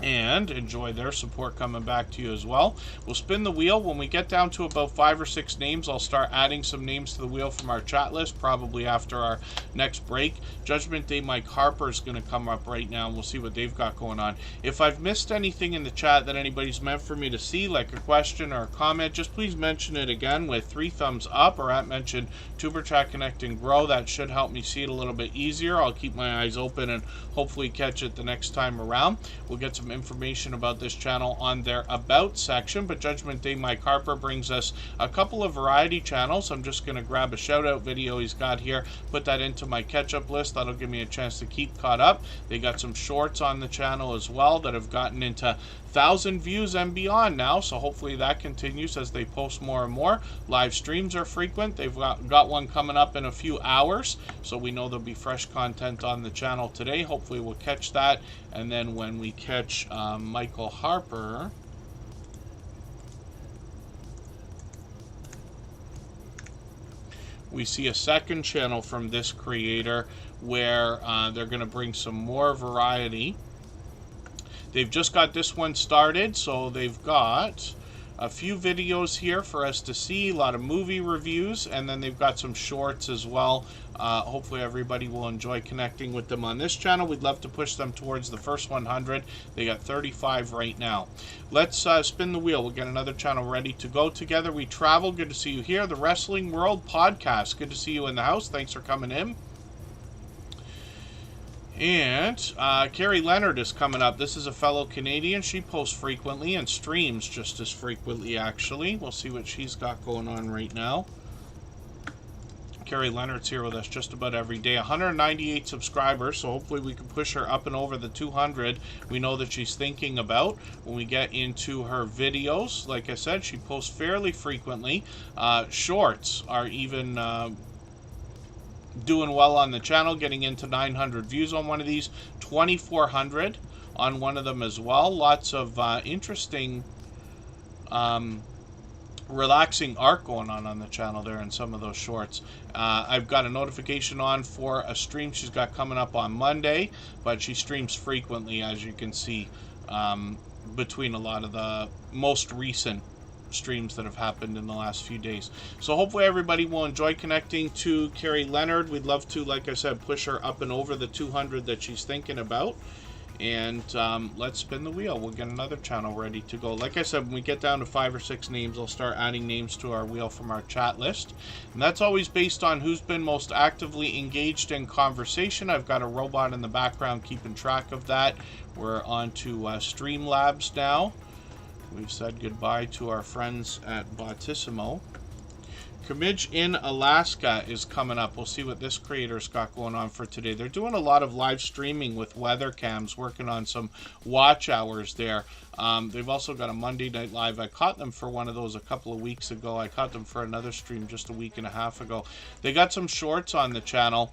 and enjoy their support coming back to you as well. We'll spin the wheel. When we get down to about 5 or 6 names, I'll start adding some names to the wheel from our chat list, probably after our next break. Judgment Day Mike Harper is going to come up right now, and we'll see what they've got going on. If I've missed anything in the chat that anybody's meant for me to see, like a question or a comment, just please mention it again with 3 thumbs up, or at mention Tuber Chat Connect and Grow. That should help me see it a little bit easier. I'll keep my eyes open and hopefully catch it the next time around. We'll get some information about this channel on their About section, but Judgment Day Mike Harper brings us a couple of variety channels. I'm just going to grab a shout out video he's got here, put that into my catch up list. That'll give me a chance to keep caught up. They got some shorts on the channel as well that have gotten into 1,000 views and beyond now, so hopefully that continues as they post more and more. Live streams are frequent. They've got one coming up in a few hours, so we know there'll be fresh content on the channel today. Hopefully we'll catch that, and then when we catch Michael Harper, we see a second channel from this creator where they're going to bring some more variety. They've just got this one started, so they've got a few videos here for us to see, a lot of movie reviews, and then they've got some shorts as well. Hopefully everybody will enjoy connecting with them on this channel. We'd love to push them towards the first 100. They got 35 right now. Let's spin the wheel. We'll get another channel ready to go. Together We Travel. Good to see you here. The Wrestling World Podcast. Good to see you in the house. Thanks for coming in. And Carrie Leonard is coming up. This is a fellow Canadian. She posts frequently and streams just as frequently, actually. We'll see what she's got going on right now. Carrie Leonard's here with us just about every day. 198 subscribers, so hopefully we can push her up and over the 200. We know that she's thinking about when we get into her videos. Like I said, she posts fairly frequently. Shorts are even doing well on the channel, getting into 900 views on one of these, 2,400 on one of them as well. Lots of interesting relaxing art going on the channel there in some of those shorts. I've got a notification on for a stream she's got coming up on Monday, but she streams frequently, as you can see, between a lot of the most recent streams that have happened in the last few days. So hopefully everybody will enjoy connecting to Carrie Leonard. We'd love to, like I said, push her up and over the 200 that she's thinking about. And let's spin the wheel. We'll get another channel ready to go. Like I said, when we get down to 5 or 6 names, I'll start adding names to our wheel from our chat list. And that's always based on who's been most actively engaged in conversation. I've got a robot in the background keeping track of that. We're on to Streamlabs now. We've said goodbye to our friends at Bautissimo. Kage in Alaska is coming up. We'll see what this creator's got going on for today. They're doing a lot of live streaming with weather cams, working on some watch hours there. They've also got a Monday Night Live. I caught them for one of those a couple of weeks ago. I caught them for another stream just a week and a half ago. They got some shorts on the channel.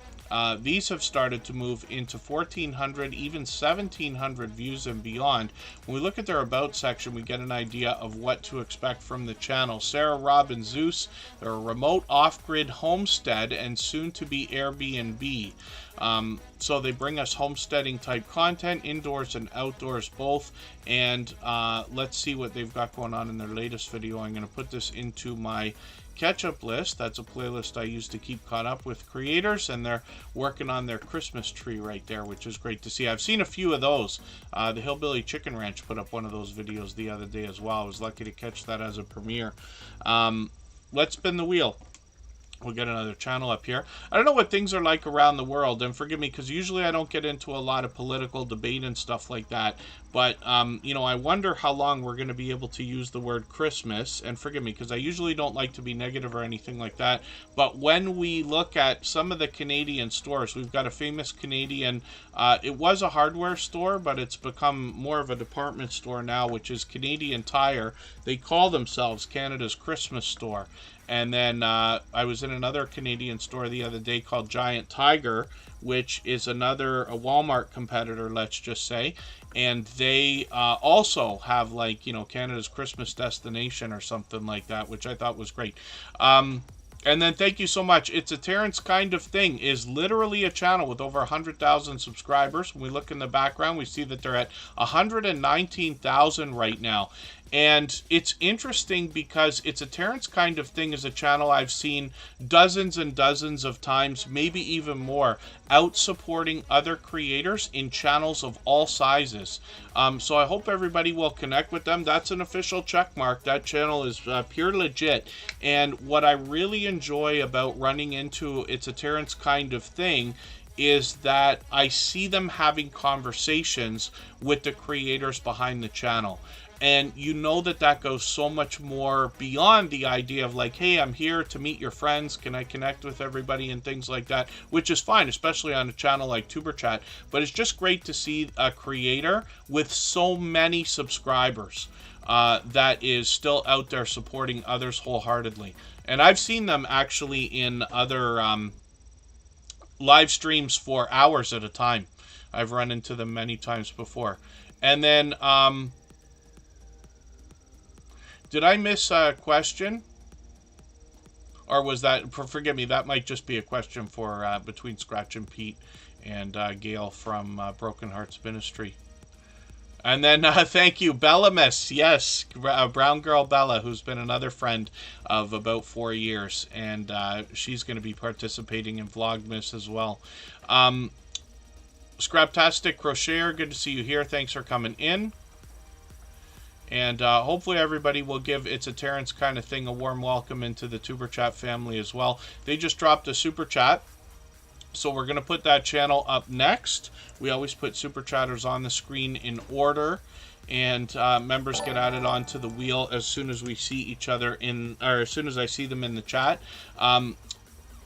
These have started to move into 1,400, even 1,700 views and beyond. When we look at their About section, we get an idea of what to expect from the channel. Sarah, Rob, and Zeus, they're a remote off-grid homestead and soon to be Airbnb. So they bring us homesteading type content, indoors and outdoors both. And let's see what they've got going on in their latest video. I'm going to put this into my catch-up list. That's a playlist I use to keep caught up with creators, and they're working on their Christmas tree right there, which is great to see. I've seen a few of those. The Hillbilly Chicken Ranch put up one of those videos the other day as well. I was lucky to catch that as a premiere. Let's spin the wheel. We'll get another channel up here. I don't know what things are like around the world, and forgive me because usually I don't get into a lot of political debate and stuff like that, But, you know, I wonder how long we're going to be able to use the word Christmas. And forgive me, because I usually don't like to be negative or anything like that. But when we look at some of the Canadian stores, we've got a famous Canadian, it was a hardware store, but it's become more of a department store now, which is Canadian Tire. They call themselves Canada's Christmas store. And then I was in another Canadian store the other day called Giant Tiger, which is a Walmart competitor, let's just say. And they also have, like, you know, Canada's Christmas destination or something like that, which I thought was great. And then thank you so much. It's a Terrence Kind of Thing is literally a channel with over 100,000 subscribers. When we look in the background, we see that they're at 119,000 right now. And it's interesting because It's a Terrence Kind of Thing is a channel I've seen dozens and dozens of times, maybe even more, out supporting other creators in channels of all sizes. So I hope everybody will connect with them. That's an official check mark. That channel is pure legit. And what I really enjoy about running into It's a Terrence Kind of Thing is that I see them having conversations with the creators behind the channel. And you know that that goes so much more beyond the idea of like, hey, I'm here to meet your friends. Can I connect with everybody and things like that? Which is fine, especially on a channel like Superchat. But it's just great to see a creator with so many subscribers that is still out there supporting others wholeheartedly. And I've seen them actually in other live streams for hours at a time. I've run into them many times before. And then... did I miss a question? Or was that, forgive me, that might just be a question for between Scratch and Pete and Gail from Broken Hearts Ministry. And then thank you, Bellamus. Yes, Brown Girl Bella, who's been another friend of about 4 years. And she's going to be participating in Vlogmas as well. Scraptastic Crocheter, good to see you here. Thanks for coming in. And hopefully everybody will give It's a Terrence Kind of Thing a warm welcome into the Tuber Chat family as well. They just dropped a Super Chat, so we're going to put that channel up next. We always put Super Chatters on the screen in order, and members get added onto the wheel as soon as we see each other or as soon as I see them in the chat.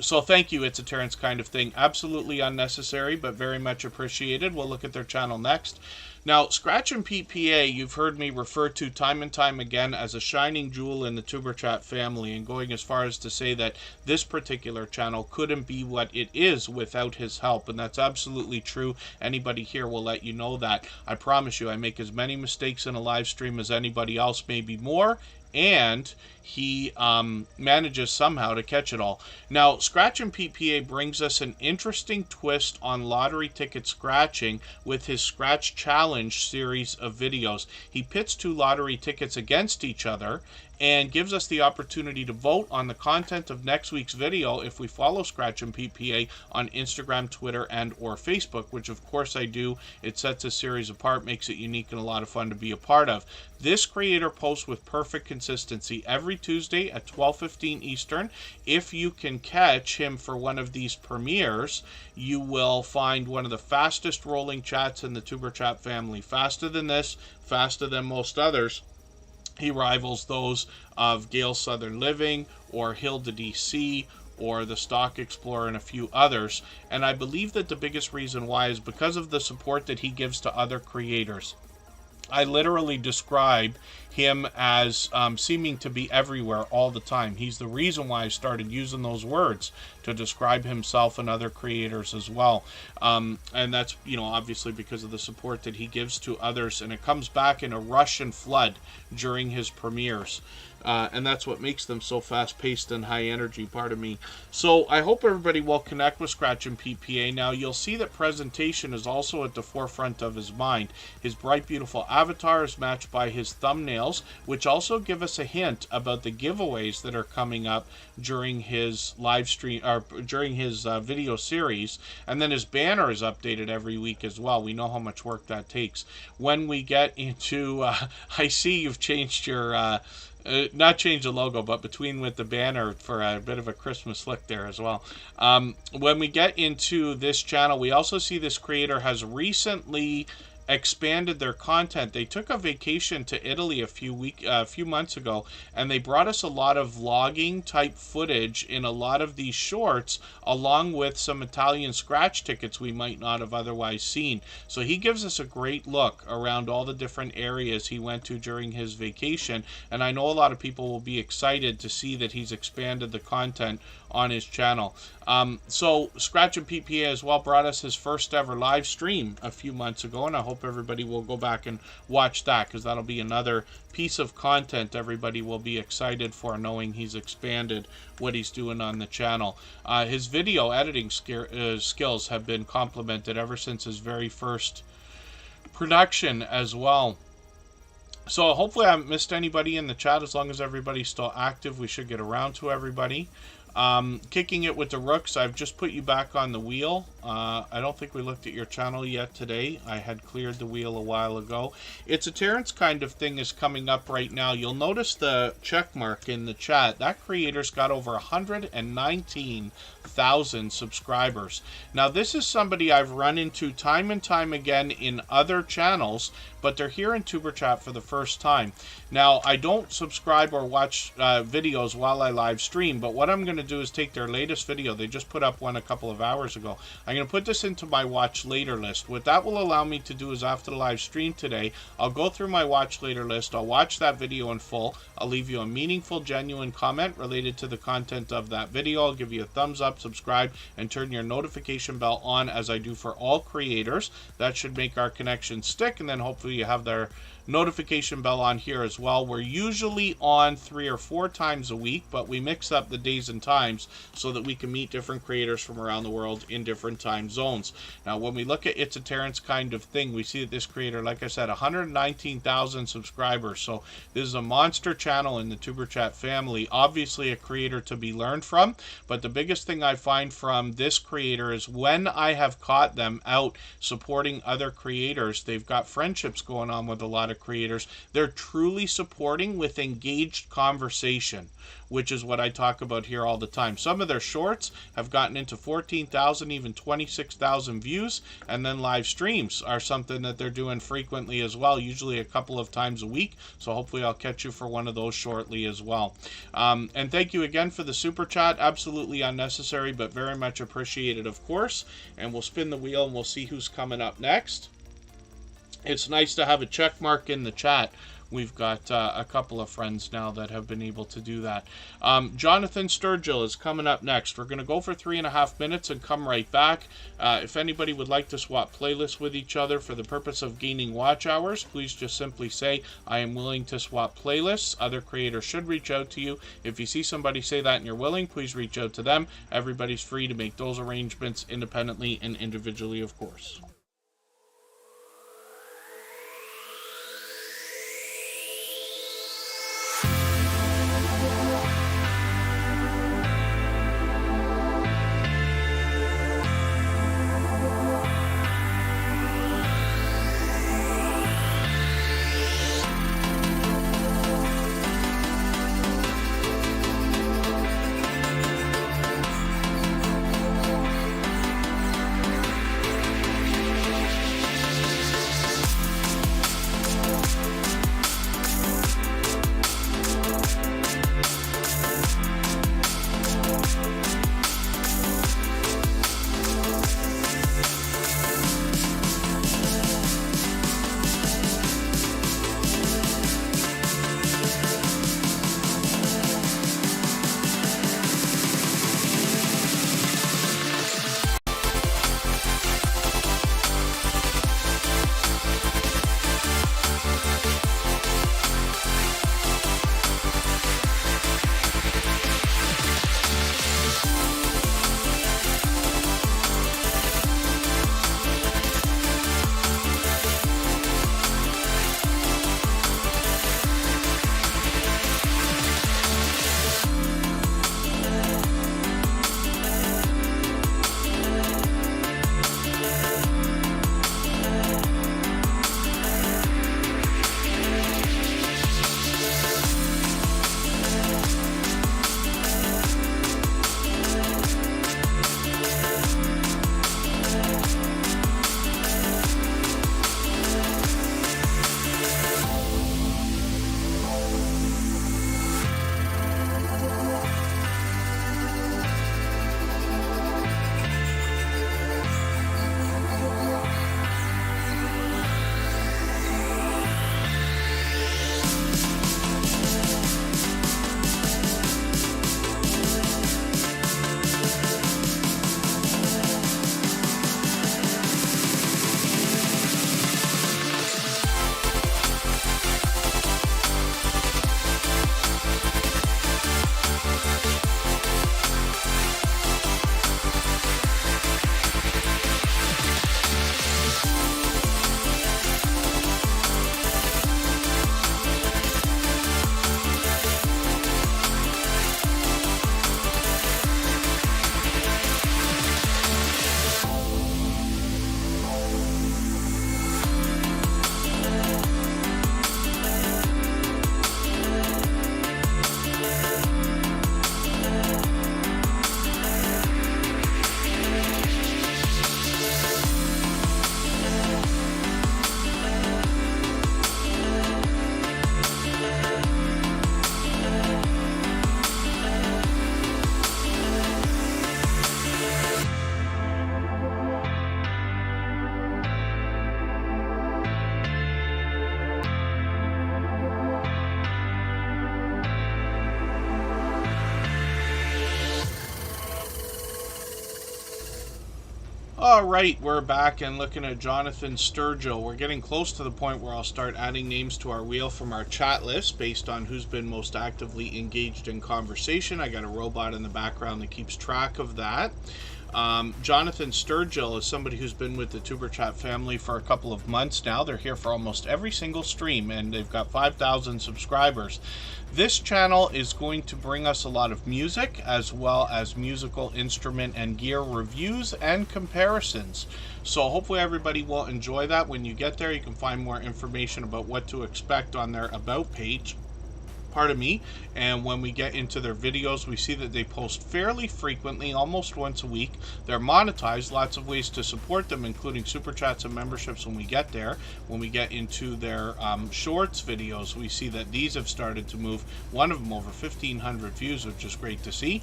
So thank you, It's a Terrence Kind of Thing. Absolutely unnecessary, but very much appreciated. We'll look at their channel next. Now, Scratch and Pete PA, you've heard me refer to time and time again as a shining jewel in the Tuber Chat family, and going as far as to say that this particular channel couldn't be what it is without his help, and that's absolutely true. Anybody here will let you know that. I promise you, I make as many mistakes in a live stream as anybody else, maybe more, and he manages somehow to catch it all. Now, Scratch and Pete PA brings us an interesting twist on lottery ticket scratching with his Scratch Challenge series of videos. He pits two lottery tickets against each other and gives us the opportunity to vote on the content of next week's video if we follow Scratch and Pete PA on Instagram, Twitter, and or Facebook, which of course I do. It sets a series apart, makes it unique and a lot of fun to be a part of. This creator posts with perfect consistency every Tuesday at 12:15 Eastern. If you can catch him for one of these premieres, you will find one of the fastest rolling chats in the Tuber Chat family. Faster than this, faster than most others. He rivals those of Gail Southern Living or Hilda DC or the Stock Explorer and a few others. And I believe that the biggest reason why is because of the support that he gives to other creators. I literally describe him as seeming to be everywhere all the time. He's the reason why I started using those words to describe himself and other creators as well. And that's, you know, obviously because of the support that he gives to others. And it comes back in a rush and flood during his premieres. And that's what makes them so fast-paced and high-energy, pardon me. So I hope everybody will connect with Scratch and Pete PA. Now, you'll see that presentation is also at the forefront of his mind. His bright, beautiful avatar is matched by his thumbnails, which also give us a hint about the giveaways that are coming up during his live stream, or during his video series. And then his banner is updated every week as well. We know how much work that takes. When we get into, I see you've changed your... not change the logo, but between with the banner for a bit of a Christmas look there as well. When we get into this channel, we also see this creator has recently expanded their content. They took a vacation to Italy a few months ago, and they brought us a lot of vlogging type footage in a lot of these shorts, along with some Italian scratch tickets we might not have otherwise seen. So he gives us a great look around all the different areas he went to during his vacation, and I know a lot of people will be excited to see that he's expanded the content on his channel. So Scratch and PPA as well brought us his first ever live stream a few months ago, and I hope everybody will go back and watch that, because that'll be another piece of content everybody will be excited for, knowing he's expanded what he's doing on the channel. His video editing skills have been complimented ever since his very first production as well. So hopefully I haven't missed anybody in the chat. As long as everybody's still active, we should get around to everybody. Kicking it with the Rooks, I've just put you back on the wheel. I don't think we looked at your channel yet today. I had cleared the wheel a while ago. It's a Terrence kind of thing is coming up right now. You'll notice the check mark in the chat. That creator's got over 119,000 subscribers. Now this is somebody I've run into time and time again in other channels, but they're here in Tuber Chat for the first time. Now, I don't subscribe or watch videos while I live stream, but what I'm going to do is take their latest video. They just put up one a couple of hours ago. I'm going to put this into my watch later list. What that will allow me to do is after the live stream today, I'll go through my watch later list. I'll watch that video in full. I'll leave you a meaningful, genuine comment related to the content of that video. I'll give you a thumbs up, subscribe, and turn your notification bell on, as I do for all creators. That should make our connection stick, and then hopefully you have their notification bell on here as well. We're usually on 3 or 4 times a week, but we mix up the days and times so that we can meet different creators from around the world in different time zones. Now, when we look at It's a Terrence kind of thing, we see that this creator, like I said, 119,000 subscribers. So this is a monster channel in the Tuber Chat family. Obviously a creator to be learned from, but the biggest thing I find from this creator is when I have caught them out supporting other creators, they've got friendships going on with a lot of creators. They're truly supporting with engaged conversation, which is what I talk about here all the time. Some of their shorts have gotten into 14,000, even 26,000 views, and then live streams are something that they're doing frequently as well, usually a couple of times a week. So hopefully I'll catch you for one of those shortly as well. And thank you again for the super chat. Absolutely unnecessary, but very much appreciated, of course. And we'll spin the wheel and we'll see who's coming up next. It's nice to have a check mark in the chat. We've got a couple of friends now that have been able to do that. Jonathan Sturgill is coming up next. We're going to go for 3.5 minutes and come right back. If anybody would like to swap playlists with each other for the purpose of gaining watch hours, please just simply say, I am willing to swap playlists. Other creators should reach out to you. If you see somebody say that and you're willing, please reach out to them. Everybody's free to make those arrangements independently and individually, of course. All right, we're back and looking at Jonathan Sturgill. We're getting close to the point where I'll start adding names to our wheel from our chat list based on who's been most actively engaged in conversation. I got a robot in the background that keeps track of that. Jonathan Sturgill is somebody who's been with the Superchat family for a couple of months now. They're here for almost every single stream, and they've got 5,000 subscribers. This channel is going to bring us a lot of music, as well as musical instrument and gear reviews and comparisons. So hopefully everybody will enjoy that. When you get there, you can find more information about what to expect on their About page. Pardon me. And when we get into their videos, we see that they post fairly frequently, almost once a week. They're monetized, lots of ways to support them, including super chats and memberships when we get there. When we get into their shorts videos, we see that these have started to move. One of them over 1,500 views, which is great to see.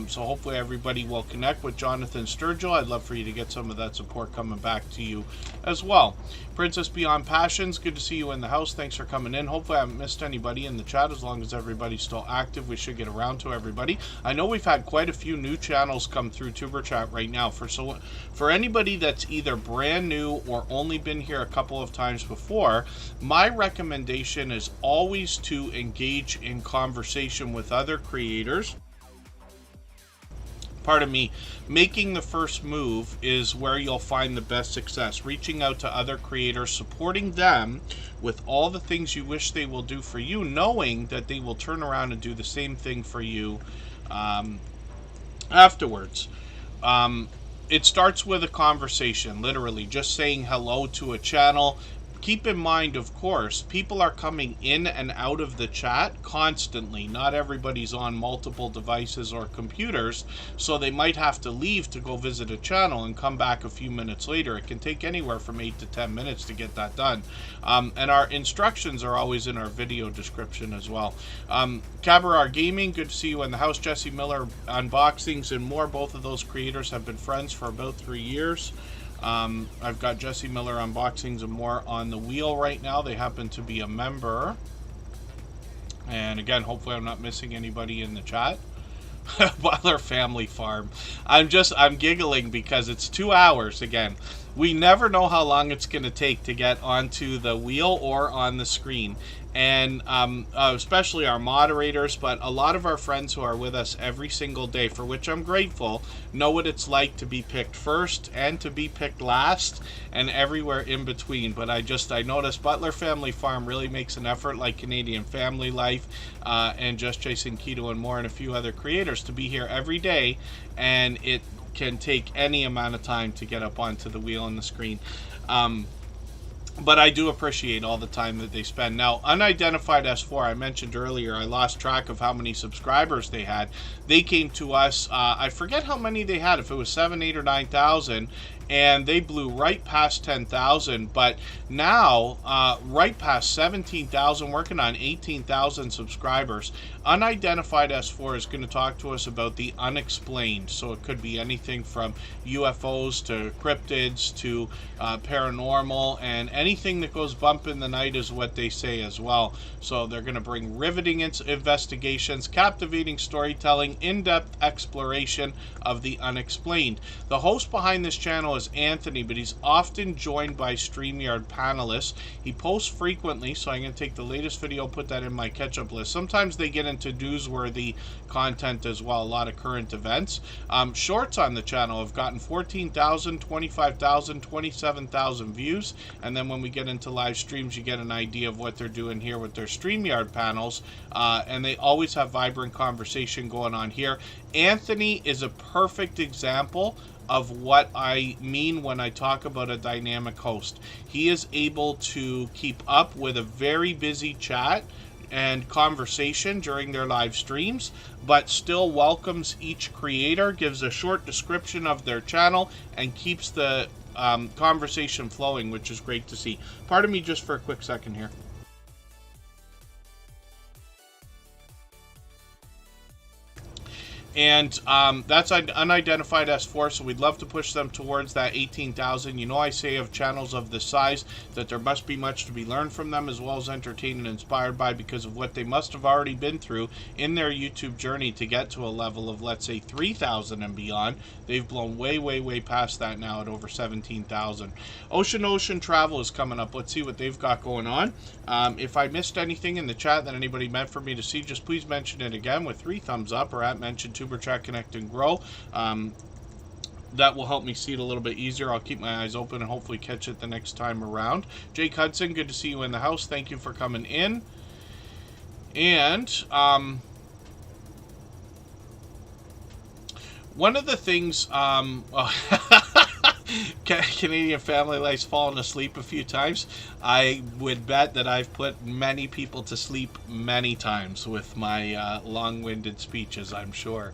So hopefully everybody will connect with Jonathan Sturgill. I'd love for you to get some of that support coming back to you as well. Princess Beyond Passions, good to see you in the house. Thanks for coming in. Hopefully I haven't missed anybody in the chat. As long as everybody's still active, we should get around to everybody. I know we've had quite a few new channels come through Superchat right now. For anybody that's either brand new or only been here a couple of times before, my recommendation is always to engage in conversation with other creators. Pardon me, making the first move is where you'll find the best success. Reaching out to other creators, supporting them with all the things you wish they will do for you, knowing that they will turn around and do the same thing for you afterwards. It starts with a conversation, literally, just saying hello to a channel. Keep in mind, of course, people are coming in and out of the chat constantly. Not everybody's on multiple devices or computers, so they might have to leave to go visit a channel and come back a few minutes later. It can take anywhere from 8 to 10 minutes to get that done. And our instructions are always in our video description as well. Cabarar Gaming, good to see you in the house. Jesse Miller Unboxings and more. Both of those creators have been friends for about 3 years. I've got Jesse Miller Unboxings and more on the wheel right now. They happen to be a member. And again, hopefully I'm not missing anybody in the chat. Butler Family Farm. I'm giggling because it's 2 hours again. We never know how long it's going to take to get onto the wheel or on the screen. And especially our moderators, but a lot of our friends who are with us every single day, for which I'm grateful, know what it's like to be picked first and to be picked last and everywhere in between. But I noticed Butler Family Farm really makes an effort, like Canadian Family Life and just Jason Keto and more, and a few other creators, to be here every day, and it can take any amount of time to get up onto the wheel and the screen. But I do appreciate all the time that they spend. Now, Unidentified S4, I mentioned earlier, I lost track of how many subscribers they had. They came to us, I forget how many they had, if it was 7, 8, or 9,000, and they blew right past 10,000, but now right past 17,000, working on 18,000 subscribers. Unidentified S4 is going to talk to us about the unexplained, so it could be anything from UFOs to cryptids to paranormal, and anything that goes bump in the night is what they say as well. So they're going to bring riveting investigations, captivating storytelling, in-depth exploration of the unexplained. The host behind this channel is Anthony, but he's often joined by StreamYard panelists. He posts frequently, so I'm going to take the latest video, put that in my catch-up list. Sometimes they get into newsworthy content as well, a lot of current events. Shorts on the channel have gotten 14,000, 25,000, 27,000 views, and then when we get into live streams, you get an idea of what they're doing here with their StreamYard panels, and they always have vibrant conversation going on here. Anthony is a perfect example of what I mean when I talk about a dynamic host. He is able to keep up with a very busy chat and conversation during their live streams, but still welcomes each creator, gives a short description of their channel, and keeps the conversation flowing, which is great to see. Pardon me just for a quick second here. And that's an unidentified S4, so we'd love to push them towards that 18,000. You know, I say of channels of this size that there must be much to be learned from them, as well as entertained and inspired by, because of what they must have already been through in their YouTube journey to get to a level of, let's say, 3,000 and beyond. They've blown way, way, way past that now at over 17,000. Ocean Travel is coming up. Let's see what they've got going on. If I missed anything in the chat that anybody meant for me to see, just please mention it again with 3 thumbs up, or at mention Tuber Chat Connect and Grow. That will help me see it a little bit easier. I'll keep my eyes open and hopefully catch it the next time around. Jake Hudson, good to see you in the house. Thank you for coming in. And one of the things, Canadian Family Life's fallen asleep a few times. I would bet that I've put many people to sleep many times with my long-winded speeches, I'm sure.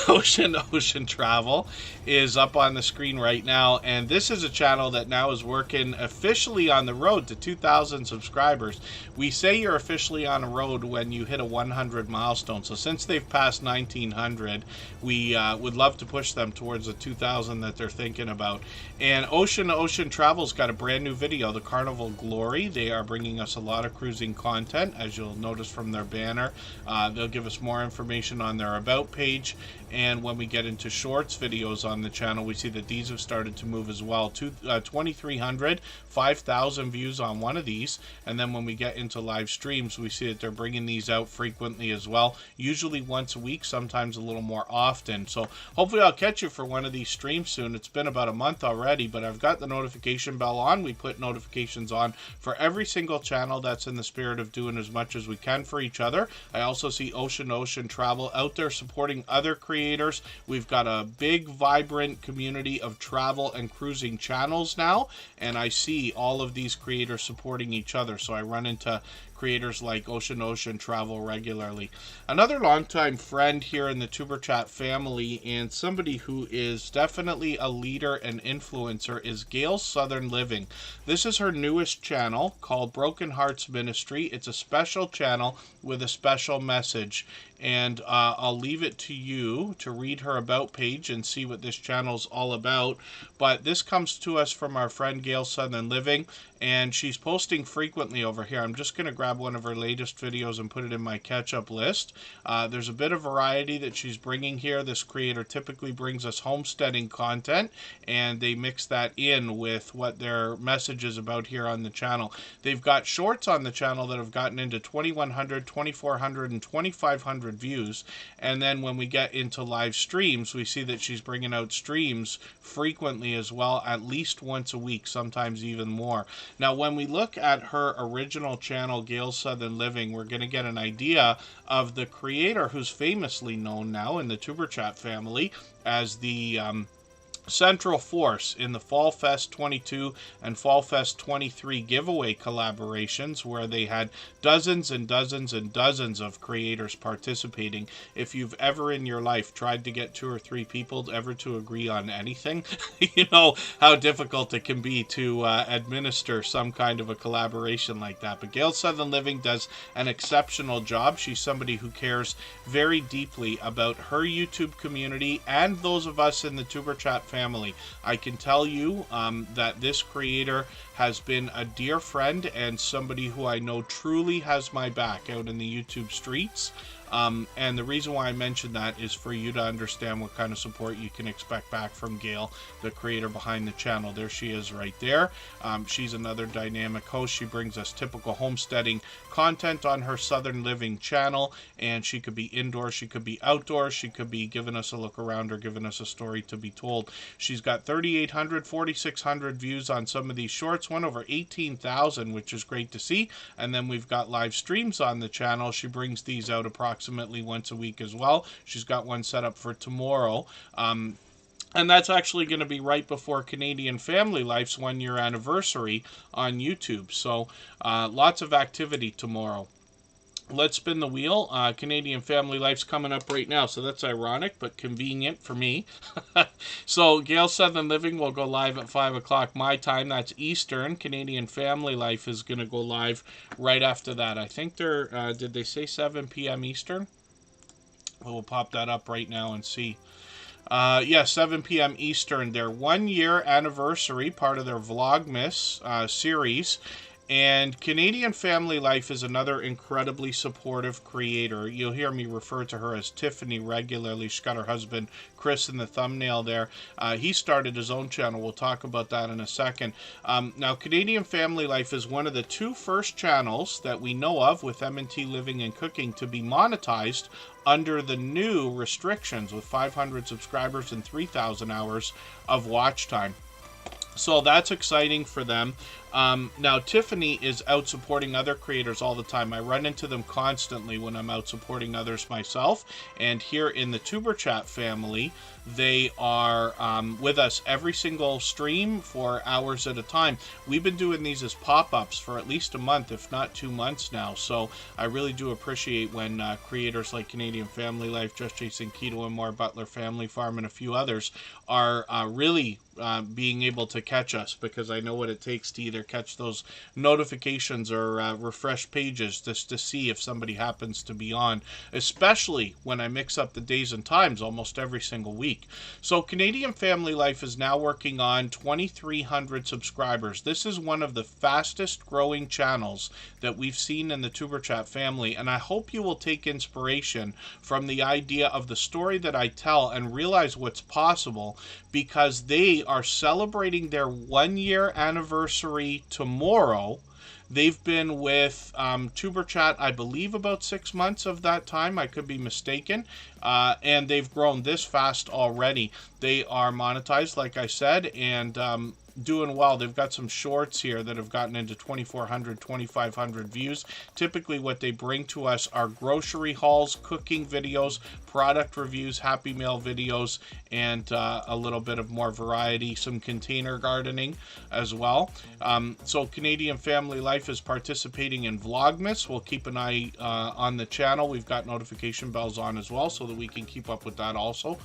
Ocean Travel is up on the screen right now, and this is a channel that now is working officially on the road to 2,000 subscribers. We say you're officially on a road when you hit a 100 milestone, so since they've passed 1,900, we would love to push them towards the 2,000 that they're thinking about. And Ocean Travel's got a brand new video, the Carnival Glory. They are bringing us a lot of cruising content, as you'll notice from their banner. They'll give us more information on their About page, and when we get into shorts videos on the channel, we see that these have started to move as well. 2,300, 5,000 views on one of these, and then when we get into live streams, we see that they're bringing these out frequently as well, usually once a week, sometimes a little more often. So hopefully I'll catch you for one of these streams soon. It's been about a month already, but I've got the notification bell on. We put notifications on for every single channel. That's in the spirit of doing as much as we can for each other. I also see Ocean Travel out there supporting other creators. We've got a big, vibrant community of travel and cruising channels now, and I see all of these creators supporting each other. So I run into creators like Ocean Travel regularly. Another longtime friend here in the Tuber Chat family, and somebody who is definitely a leader and influencer, is Gail Southern Living. This is her newest channel called Broken Hearts Ministry. It's a special channel with a special message, and I'll leave it to you to read her About page and see what this channel's all about. But this comes to us from our friend Gail Southern Living, and she's posting frequently over here. I'm just going to grab one of her latest videos and put it in my catch-up list. There's a bit of variety that she's bringing here. This creator typically brings us homesteading content, and they mix that in with what their message is about here on the channel. They've got shorts on the channel that have gotten into 2,100, 2,400, and 2,500 views, and then when we get into live streams, we see that she's bringing out streams frequently as well, at least once a week, sometimes even more. Now, when we look at her original channel, Gail Southern Living, we're going to get an idea of the creator who's famously known now in the Tuber Chat family as the central force in the Fall Fest 22 and Fall Fest 23 giveaway collaborations, where they had dozens and dozens and dozens of creators participating. If you've ever in your life tried to get 2 or 3 people ever to agree on anything, you know how difficult it can be to administer some kind of a collaboration like that. But Gail Southern Living does an exceptional job. She's somebody who cares very deeply about her YouTube community and those of us in the Tuber Chat family. I can tell you that this creator has been a dear friend and somebody who I know truly has my back out in the YouTube streets. And the reason why I mentioned that is for you to understand what kind of support you can expect back from Gail, the creator behind the channel. There she is right there. She's another dynamic host. She brings us typical homesteading content on her Southern Living channel, and she could be indoors, she could be outdoors, she could be giving us a look around or giving us a story to be told. She's got 3,800, 4,600 views on some of these shorts, one over 18,000, which is great to see. And then we've got live streams on the channel. She brings these out approximately once a week as well. She's got one set up for tomorrow. And that's actually going to be right before Canadian Family Life's 1-year anniversary on YouTube. So lots of activity tomorrow. Let's spin the wheel. Canadian Family Life's coming up right now, so that's ironic, but convenient for me. So Gail Southern Living will go live at 5 o'clock my time. That's Eastern. Canadian Family Life is going to go live right after that. I think they're, did they say 7 p.m. Eastern? We'll pop that up right now and see. Yeah, 7 p.m. Eastern, their 1-year anniversary, part of their Vlogmas series. And Canadian Family Life is another incredibly supportive creator. You'll hear me refer to her as Tiffany regularly. She's got her husband Chris in the thumbnail there. He started his own channel. We'll talk about that in a second. Now, Canadian Family Life is one of the 2 first channels that we know of with MNT Living and Cooking to be monetized under the new restrictions with 500 subscribers and 3,000 hours of watch time. So that's exciting for them. Now, Tiffany is out supporting other creators all the time. I run into them constantly when I'm out supporting others myself. And here in the Superchat family, they are with us every single stream for hours at a time. We've been doing these as pop-ups for at least a month, if not 2 months now. So I really do appreciate when creators like Canadian Family Life, Just Jason Keto and more, Butler Family Farm, and a few others are really being able to catch us, because I know what it takes to either catch those notifications or refresh pages just to see if somebody happens to be on, especially when I mix up the days and times almost every single week. So Canadian Family Life is now working on 2,300 subscribers. This is one of the fastest growing channels that we've seen in the Superchat family, and I hope you will take inspiration from the idea of the story that I tell and realize what's possible, because they are celebrating their 1-year anniversary tomorrow. They've been with Superchat, I believe, about 6 months of that time. I could be mistaken. And they've grown this fast already. They are monetized, like I said, and doing well. They've got some shorts here that have gotten into 2,400, 2,500 views. Typically what they bring to us are grocery hauls, cooking videos, product reviews, Happy Meal videos, and a little bit of more variety, some container gardening as well. So Canadian Family Life is participating in Vlogmas. We'll keep an eye on the channel. We've got notification bells on as well so that we can keep up with that also.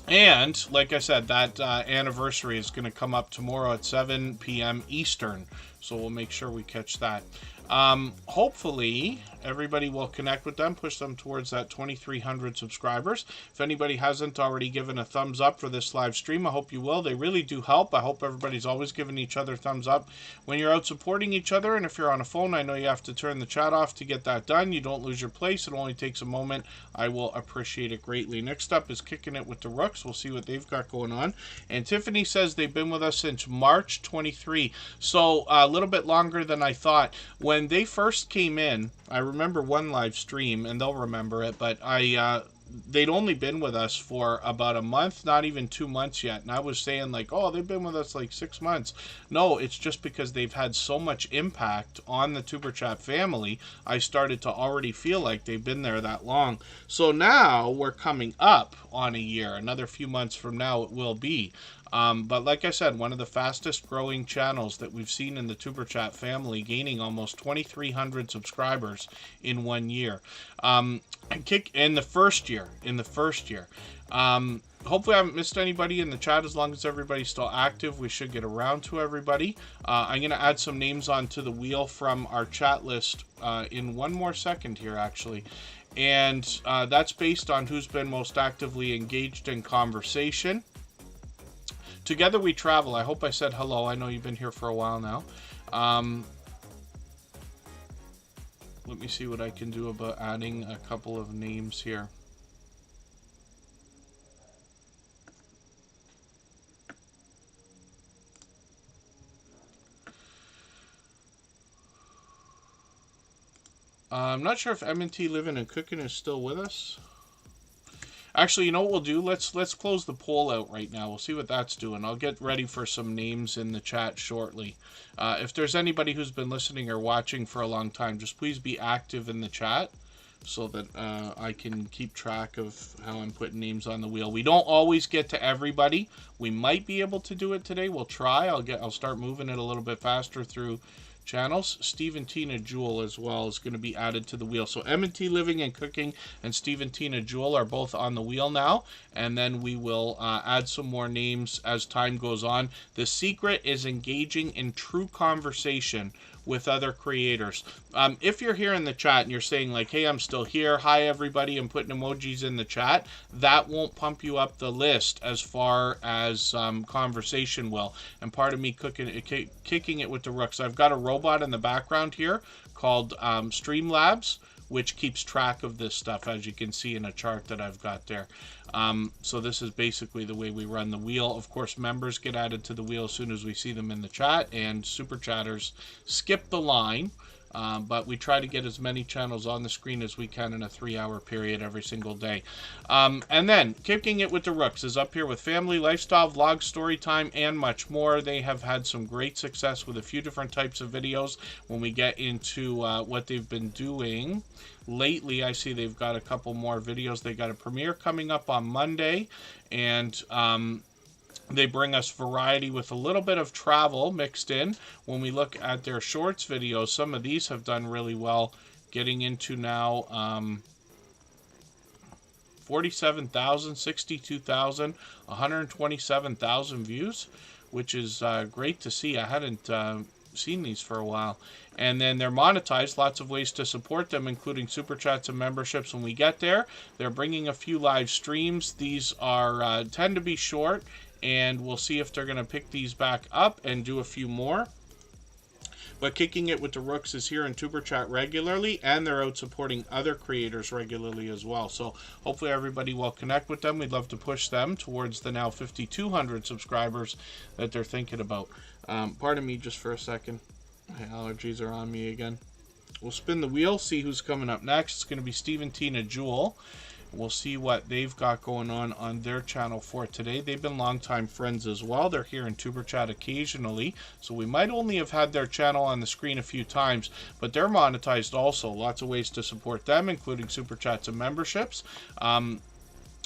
And like I said, that anniversary is going to come up tomorrow at 7 p.m. Eastern. So we'll make sure we catch that. Hopefully everybody will connect with them, push them towards that 2,300 subscribers. If anybody hasn't already given a thumbs up for this live stream, I hope you will. They really do help. I hope everybody's always giving each other thumbs up when you're out supporting each other. And if you're on a phone, I know you have to turn the chat off to get that done. You don't lose your place. It only takes a moment. I will appreciate it greatly. Next up is Kicking It with the Rooks. We'll see what they've got going on. And Tiffany says they've been with us since March 23. So a little bit longer than I thought. When they first came in, I remember one live stream, and they'll remember it, but they'd only been with us for about a month, not even 2 months yet. And I was saying like, oh, they've been with us like 6 months. No, it's just because they've had so much impact on the Superchat family, I started to already feel like they've been there that long. So now we're coming up on a year. Another few months from now it will be. But like I said, one of the fastest growing channels that we've seen in the Superchat family, gaining almost 2,300 subscribers in 1 year. In the first year. Hopefully I haven't missed anybody in the chat. As long as everybody's still active, we should get around to everybody. I'm going to add some names onto the wheel from our chat list in one more second here, actually. And that's based on who's been most actively engaged in conversation. Together We Travel. I hope I said hello. I know you've been here for a while now. Let me see what I can do about adding a couple of names here. I'm not sure if MNT Living and Cooking is still with us. Actually, you know what we'll do? Let's close the poll out right now. We'll see what that's doing. I'll get ready for some names in the chat shortly. If there's anybody who's been listening or watching for a long time, just please be active in the chat so that I can keep track of how I'm putting names on the wheel. We don't always get to everybody. We might be able to do it today. We'll try. I'll start moving it a little bit faster through channels. Steve and Tina Jewel as well is going to be added to the wheel. So MNT Living and Cooking and Steve and Tina Jewel are both on the wheel now, and then we will add some more names as time goes on. The secret is engaging in true conversation with other creators. If you're here in the chat and you're saying like, hey, I'm still here, hi everybody, and putting emojis in the chat, that won't pump you up the list as far as conversation will. And part of me kicking it with the Rooks, I've got a robot in the background here called Streamlabs, which keeps track of this stuff, as you can see in a chart that I've got there. So this is basically the way we run the wheel. Of course, members get added to the wheel as soon as we see them in the chat, and Superchatters skip the line. But we try to get as many channels on the screen as we can in a 3-hour period every single day. And then, Kicking It with the Rooks is up here with family, lifestyle, vlog, story time, and much more. They have had some great success with a few different types of videos. When we get into what they've been doing lately, I see they've got a couple more videos. They got a premiere coming up on Monday, and they bring us variety with a little bit of travel mixed in. When we look at their shorts videos, some of these have done really well, getting into now 47,000, 62,000, 127,000 views, which is great to see. I hadn't seen these for a while. And then they're monetized, lots of ways to support them, including super chats and memberships when we get there. They're bringing a few live streams. These are tend to be short, and we'll see if they're going to pick these back up and do a few more. But Kicking It with the Rooks is here in Tuber Chat regularly, and they're out supporting other creators regularly as well. So hopefully everybody will connect with them. We'd love to push them towards the now 5,200 subscribers that they're thinking about. Pardon me just for a second. My allergies are on me again. We'll spin the wheel, see who's coming up next. It's going to be Steve and Tina Jewel. We'll see what they've got going on their channel for today. They've been longtime friends as well. They're here in Tuber Chat occasionally, so we might only have had their channel on the screen a few times, but they're monetized also. Lots of ways to support them, including super chats and memberships.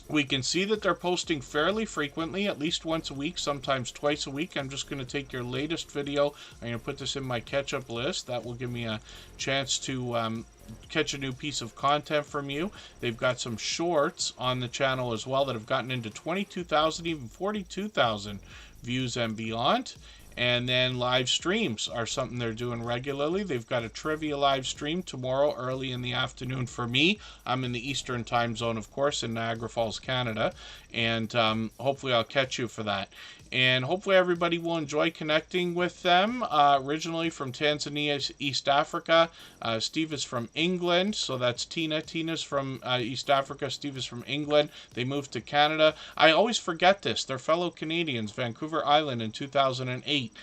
We can see that they're posting fairly frequently, at least once a week, sometimes twice a week. I'm just going to take your latest video. I'm going to put this in my catch-up list. That will give me a chance to catch a new piece of content from you. They've got some shorts on the channel as well that have gotten into 22,000, even 42,000 views and beyond. And then live streams are something they're doing regularly. They've got a trivia live stream tomorrow early in the afternoon for me. I'm in the Eastern time zone, of course, in Niagara Falls, Canada. And hopefully I'll catch you for that. And hopefully everybody will enjoy connecting with them. Originally from Tanzania, East Africa. Steve is from England, so that's Tina. Tina's from East Africa. Steve is from England. They moved to Canada. I always forget this. They're fellow Canadians, Vancouver Island in 2008.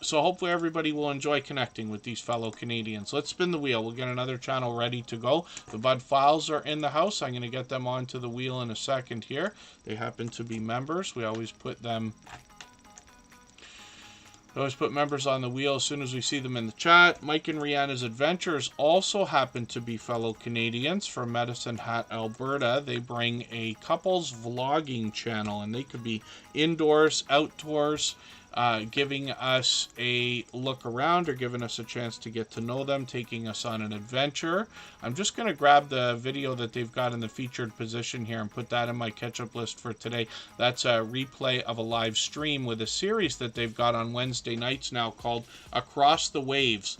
So hopefully everybody will enjoy connecting with these fellow Canadians. Let's spin the wheel. We'll get another channel ready to go. The Bud files are in the house. I'm going to get them onto the wheel in a second here. They happen to be members. We always put them... I always put members on the wheel as soon as we see them in the chat. Mike and Rihanna's Adventures also happen to be fellow Canadians from Medicine Hat, Alberta. They bring a couples vlogging channel, and they could be indoors, outdoors, giving us a look around or giving us a chance to get to know them, taking us on an adventure. I'm just going to grab the video that they've got in the featured position here and put that in my catch-up list for today. That's a replay of a live stream with a series that they've got on Wednesday nights now called Across the Waves.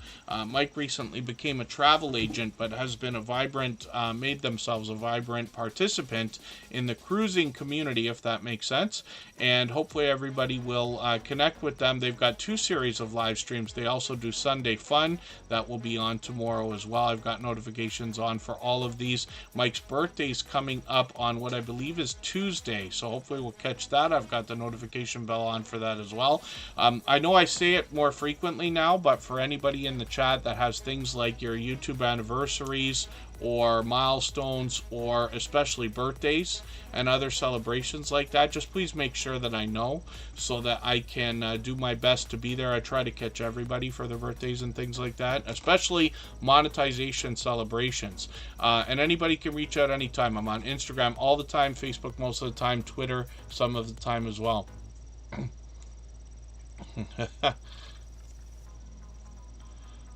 Mike recently became a travel agent, but has been a vibrant, made themselves a vibrant participant in the cruising community, if that makes sense. And hopefully everybody will connect with them. They've got 2 series of live streams. They also do Sunday Fun. That will be on tomorrow as well. I've got notifications on for all of these. Mike's birthday's coming up on what I believe is Tuesday, so hopefully we'll catch that. I've got the notification bell on for that as well. I know I say it more frequently now, but for anybody in the chat that has things like your YouTube anniversaries or milestones, or especially birthdays and other celebrations like that, just please make sure that I know so that I can do my best to be there. I try to catch everybody for their birthdays and things like that, especially monetization celebrations. And anybody can reach out anytime. I'm on Instagram all the time, Facebook most of the time, Twitter some of the time as well.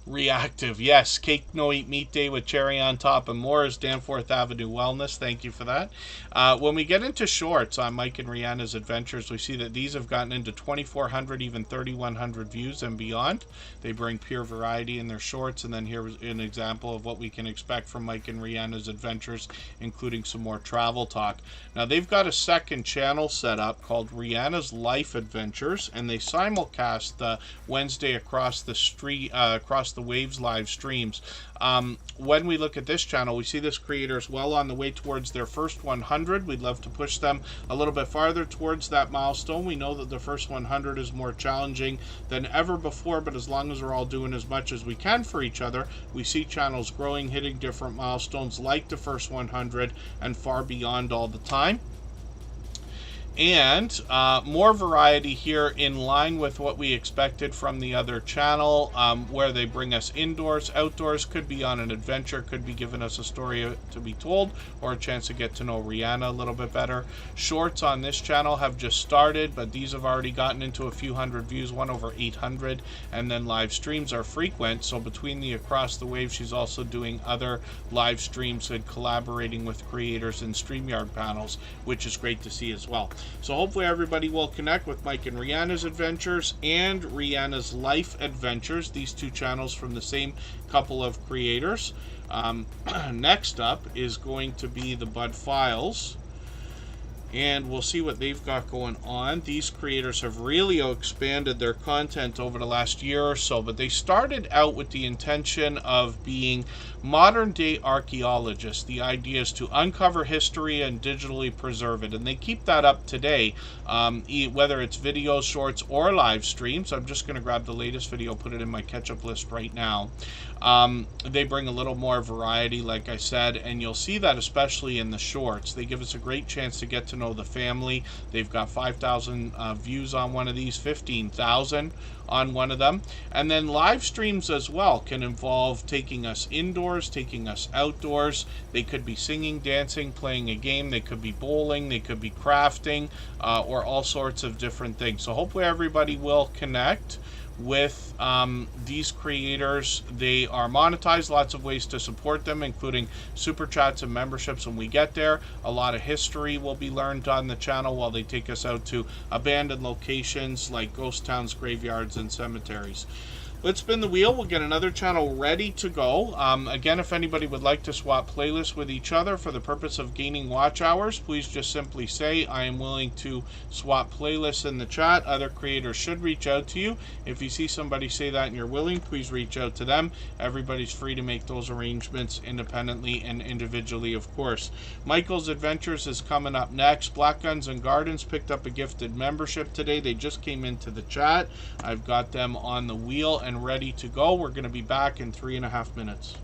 Reactive, yes. Cake No Eat Meat Day with cherry on top and more is Danforth Avenue Wellness. Thank you for that. When we get into shorts on Mike and Rihanna's adventures, we see that these have gotten into 2,400, even 3,100 views and beyond. They bring pure variety in their shorts, and then here's an example of what we can expect from Mike and Rihanna's adventures, including some more travel talk. Now, they've got a second channel set up called Rihanna's Life Adventures, and they simulcast Wednesday across the street, across the Waves live streams. When we look at this channel, we see this creator is well on the way towards their first 100. We'd love to push them a little bit farther towards that milestone. We know that the first 100 is more challenging than ever before, but as long as we're all doing as much as we can for each other, we see channels growing, hitting different milestones like the first 100 and far beyond all the time. And more variety here in line with what we expected from the other channel, where they bring us indoors, outdoors, could be on an adventure, could be giving us a story to be told, or a chance to get to know Rihanna a little bit better. Shorts on this channel have just started, but these have already gotten into a few hundred views, one over 800, and then live streams are frequent. So between the Across the Wave, she's also doing other live streams and collaborating with creators in StreamYard panels, which is great to see as well. So hopefully everybody will connect with Mike and Rihanna's adventures and Rihanna's Life Adventures, these two channels from the same couple of creators. Next up is going to be the Bud Files, and we'll see what they've got going on. These creators have really expanded their content over the last year or so, but they started out with the intention of being modern day archaeologists. The idea is to uncover history and digitally preserve it, and they keep that up today, whether it's videos, shorts, or live streams. I'm just going to grab the latest video, put it in my catch-up list right now. They bring a little more variety, like I said, and you'll see that especially in the shorts. They give us a great chance to get to know the family. They've got 5,000 views on one of these, 15,000 on one of them. And then live streams as well can involve taking us indoors, taking us outdoors. They could be singing, dancing, playing a game. They could be bowling. They could be crafting, or all sorts of different things. So hopefully everybody will connect with these creators. They are monetized, lots of ways to support them, including super chats and memberships when we get there. A lot of history will be learned on the channel while they take us out to abandoned locations like ghost towns, graveyards, and cemeteries. Let's spin the wheel. We'll get another channel ready to go. Again, if anybody would like to swap playlists with each other for the purpose of gaining watch hours, please just simply say, I am willing to swap playlists in the chat. Other creators should reach out to you. If you see somebody say that and you're willing, please reach out to them. Everybody's free to make those arrangements independently and individually, of course. Michael's Adventures is coming up next. Black Guns and Gardens picked up a gifted membership today. They just came into the chat. I've got them on the wheel and ready to go. We're going to be back in 3.5 minutes.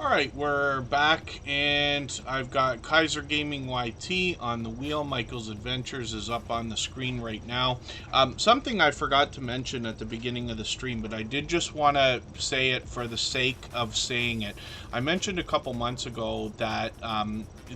Alright, we're back, and I've got Kaiser Gaming YT on the wheel. Michael's Adventures is up on the screen right now. Something I forgot to mention at the beginning of the stream, but I did just want to say it for the sake of saying it. I mentioned a couple months ago that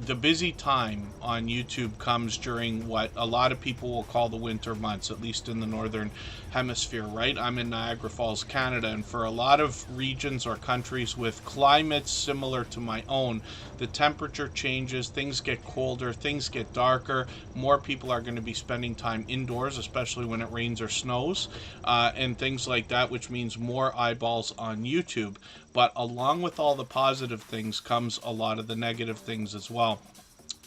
the busy time on YouTube comes during what a lot of people will call the winter months, at least in the northern hemisphere, right? I'm in Niagara Falls, Canada, and for a lot of regions or countries with climates similar to my own, the temperature changes, things get colder, things get darker, more people are going to be spending time indoors, especially when it rains or snows, and things like that, which means more eyeballs on YouTube. But along with all the positive things comes a lot of the negative things as well.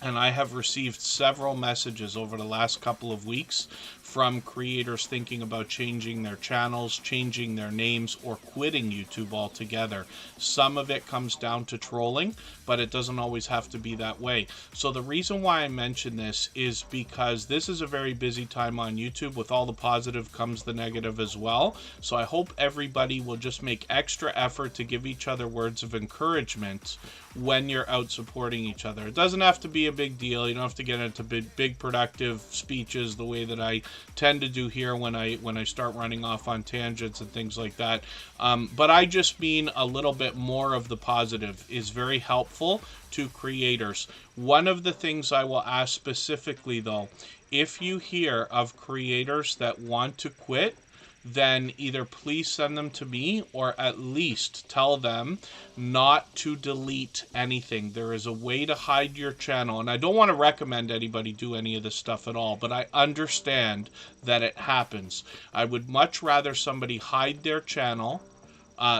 And I have received several messages over the last couple of weeks from creators thinking about changing their channels, changing their names, or quitting YouTube altogether. Some of it comes down to trolling, but it doesn't always have to be that way. So the reason why I mention this is because this is a very busy time on YouTube. With all the positive comes the negative as well. So I hope everybody will just make extra effort to give each other words of encouragement when you're out supporting each other. It doesn't have to be a big deal. You don't have to get into big productive speeches the way that I tend to do here when I start running off on tangents and things like that. But I just mean a little bit more of the positive is very helpful to creators. One of the things I will ask specifically though, if you hear of creators that want to quit, then either please send them to me or at least tell them not to delete anything. There is a way to hide your channel, and I don't want to recommend anybody do any of this stuff at all, but I understand that it happens. I would much rather somebody hide their channel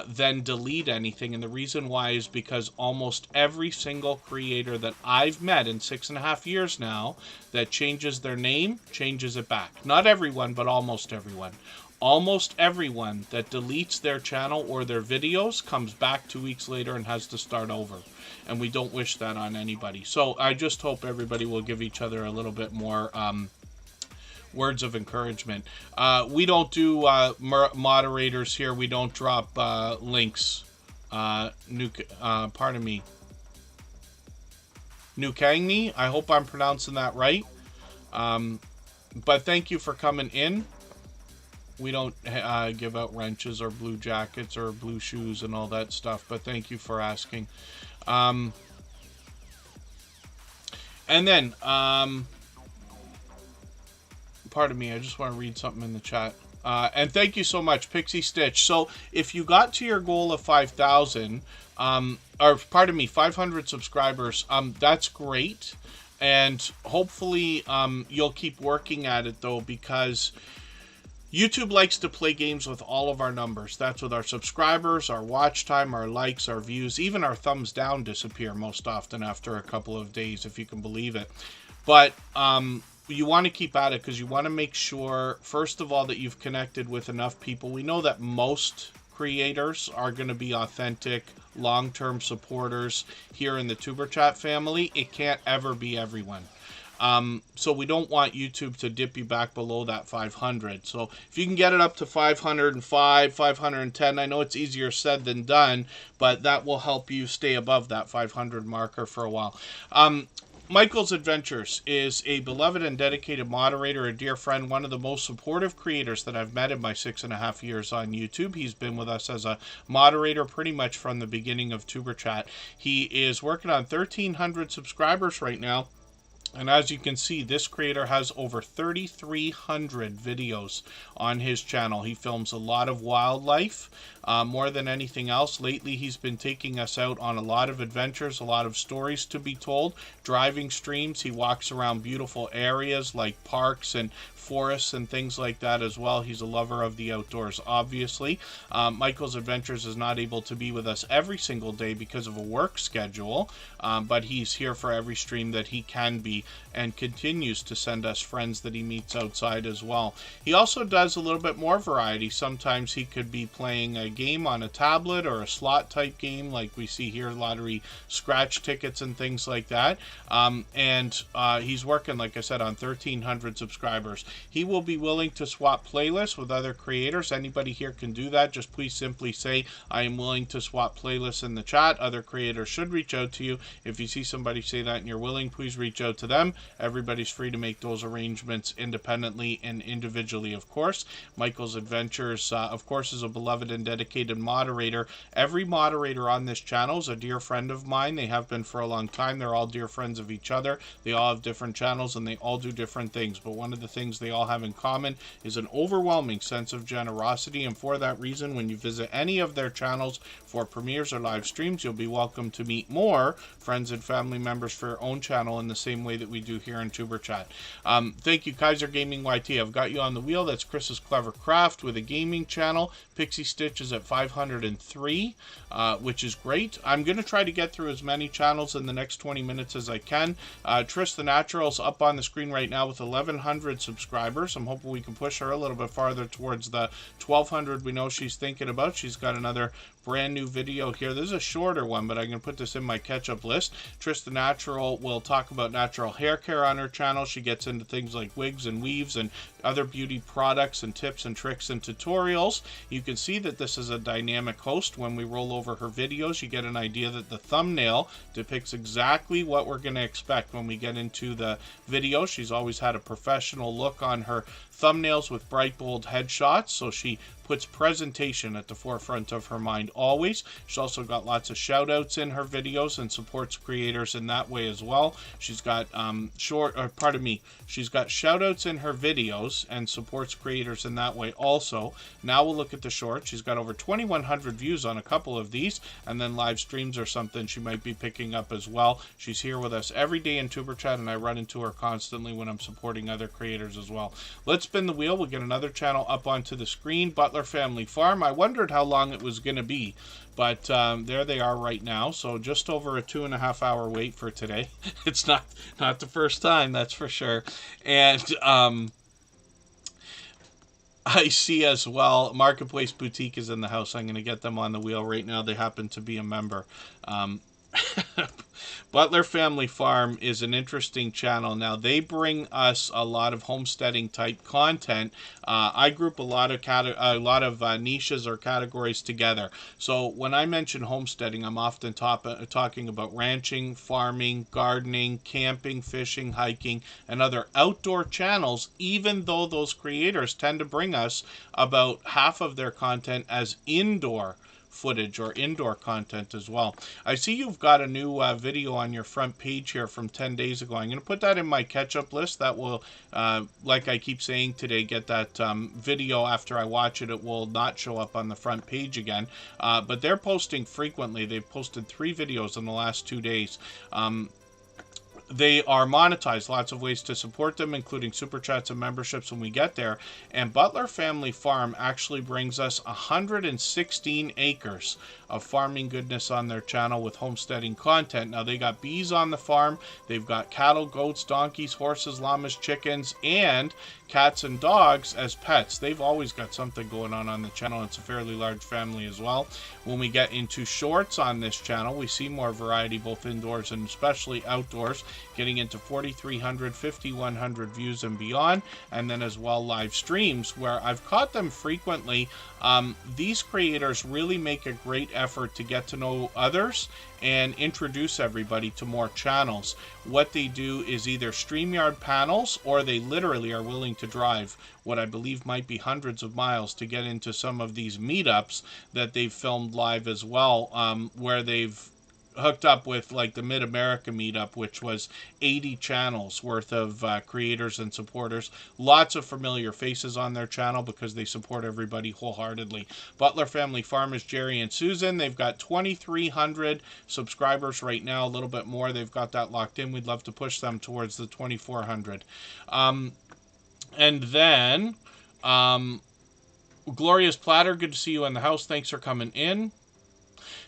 than delete anything, and the reason why is because almost every single creator that I've met in 6.5 years now that changes their name, changes it back. Not everyone, but almost everyone. Almost everyone that deletes their channel or their videos comes back 2 weeks later and has to start over. And we don't wish that on anybody. So I just hope everybody will give each other a little bit more words of encouragement. We don't do moderators here. We don't drop links. Pardon me. Nukangni. I hope I'm pronouncing that right. But thank you for coming in. We don't give out wrenches or blue jackets or blue shoes and all that stuff, but thank you for asking. And then, pardon me, I just want to read something in the chat. And thank you so much, Pixie Stitch. So if you got to your goal of 5,000, or pardon me, 500 subscribers, that's great. And hopefully you'll keep working at it though, because YouTube likes to play games with all of our numbers. That's with our subscribers, our watch time, our likes, our views, even our thumbs down disappear most often after a couple of days, if you can believe it. But you want to keep at it because you want to make sure, first of all, that you've connected with enough people. We know that most creators are going to be authentic, long-term supporters here in the Tuber Chat family. It can't ever be everyone. So we don't want YouTube to dip you back below that 500. So if you can get it up to 505, 510, I know it's easier said than done, but that will help you stay above that 500 marker for a while. Michael's Adventures is a beloved and dedicated moderator, a dear friend, one of the most supportive creators that I've met in my 6.5 years on YouTube. He's been with us as a moderator pretty much from the beginning of Tuber Chat. He is working on 1,300 subscribers right now. And as you can see, this creator has over 3,300 videos on his channel. He films a lot of wildlife, more than anything else. Lately, he's been taking us out on a lot of adventures, a lot of stories to be told, driving streams. He walks around beautiful areas like parks and forests and things like that as well. He's a lover of the outdoors, obviously. Michael's Adventures is not able to be with us every single day because of a work schedule, but he's here for every stream that he can be and continues to send us friends that he meets outside as well. He also does a little bit more variety. Sometimes he could be playing a game on a tablet or a slot type game like we see here, lottery scratch tickets and things like that. And he's working, like I said, on 1,300 subscribers. He will be willing to swap playlists with other creators. Anybody here can do that. Just please simply say, I am willing to swap playlists in the chat. Other creators should reach out to you. If you see somebody say that and you're willing, please reach out to them. Everybody's free to make those arrangements independently and individually, of course. Michael's Adventures, of course, is a beloved and dedicated moderator. Every moderator on this channel is a dear friend of mine. They have been for a long time. They're all dear friends of each other. They all have different channels and they all do different things. But one of the things they all have in common is an overwhelming sense of generosity. And for that reason, when you visit any of their channels for premieres or live streams, you'll be welcome to meet more friends and family members for your own channel in the same way that we do here in Tuber Chat. Thank you, Kaiser Gaming YT. I've got you on the wheel. That's Chris's Clever Craft with a gaming channel. Pixie Stitch is at 503, which is great. I'm going to try to get through as many channels in the next 20 minutes as I can. Trista Natural is up on the screen right now with 1,100 subscribers. I'm hoping we can push her a little bit farther towards the 1,200 we know she's thinking about. She's got another brand new video here. This is a shorter one, but I'm going to put this in my catch-up list. Trista Natural will talk about natural hair care on her channel. She gets into things like wigs and weaves and other beauty products and tips and tricks and tutorials. You can see that this is a dynamic host. When we roll over her videos, you get an idea that the thumbnail depicts exactly what we're going to expect when we get into the video. She's always had a professional look on her thumbnails with bright, bold headshots, so she puts presentation at the forefront of her mind always. She's also got lots of shout outs in her videos and supports creators in that way as well. She's got she's got shout outs in her videos and supports creators in that way also. Now we'll look at the short. She's got over 2,100 views on a couple of these, and then live streams or something she might be picking up as well. She's here with us every day in Tuber Chat, and I run into her constantly when I'm supporting other creators as well. Let's spin the wheel. We'll get another channel up onto the screen. Butler Family Farm. I wondered how long it was going to be, but there they are right now. So just over a 2.5 hour wait for today. It's not the first time, that's for sure. And I see as well, Marketplace Boutique is in the house. I'm going to get them on the wheel right now. They happen to be a member. Butler Family Farm is an interesting channel. Now, they bring us a lot of homesteading type content. I group a lot of niches or categories together. So when I mention homesteading, I'm often talking about ranching, farming, gardening, camping, fishing, hiking, and other outdoor channels, even though those creators tend to bring us about half of their content as indoor footage or indoor content as well. I see you've got a new video on your front page here from 10 days ago. I'm going to put that in my catch-up list. That will, like I keep saying today, get that video after I watch it. It will not show up on the front page again. But they're posting frequently. They've posted 3 videos in the last 2 days. They are monetized, lots of ways to support them, including super chats and memberships when we get there. And Butler Family Farm actually brings us 116 acres of farming goodness on their channel with homesteading content. Now, they got bees on the farm. They've got cattle, goats, donkeys, horses, llamas, chickens, and cats and dogs as pets. They've always got something going on the channel. It's a fairly large family as well. When we get into shorts on this channel, we see more variety both indoors and especially outdoors, getting into 4,300, 5,100 views and beyond, and then as well live streams where I've caught them frequently. These creators really make a great effort to get to know others and introduce everybody to more channels. What they do is either StreamYard panels, or they literally are willing to drive what I believe might be hundreds of miles to get into some of these meetups that they've filmed live as well, where they've hooked up with like the Mid-America meetup, which was 80 channels worth of creators and supporters. Lots of familiar faces on their channel because they support everybody wholeheartedly. Butler Family Farm is Jerry and Susan. They've got 2,300 subscribers right now, a little bit more. They've got that locked in. We'd love to push them towards the 2,400. And then Gloria's Platter, good to see you in the house. Thanks for coming in.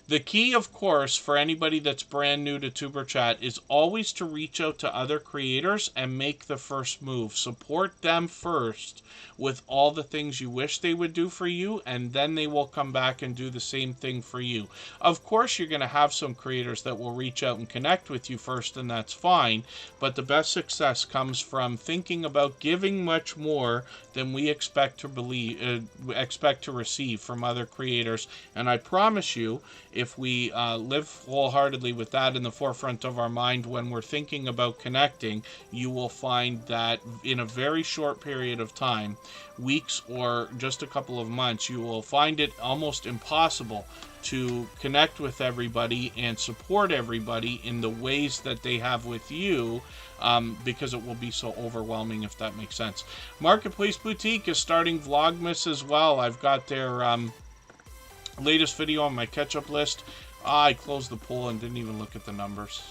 The key, of course, for anybody that's brand new to Tuber Chat is always to reach out to other creators and make the first move. Support them first with all the things you wish they would do for you, and then they will come back and do the same thing for you. Of course, you're going to have some creators that will reach out and connect with you first, and that's fine, but the best success comes from thinking about giving much more than we expect to receive from other creators. And I promise you, if we live wholeheartedly with that in the forefront of our mind when we're thinking about connecting, you will find that in a very short period of time, weeks or just a couple of months, you will find it almost impossible to connect with everybody and support everybody in the ways that they have with you, because it will be so overwhelming, if that makes sense. Marketplace Boutique is starting Vlogmas as well. I've got their latest video on my catch-up list. I closed the poll and didn't even look at the numbers.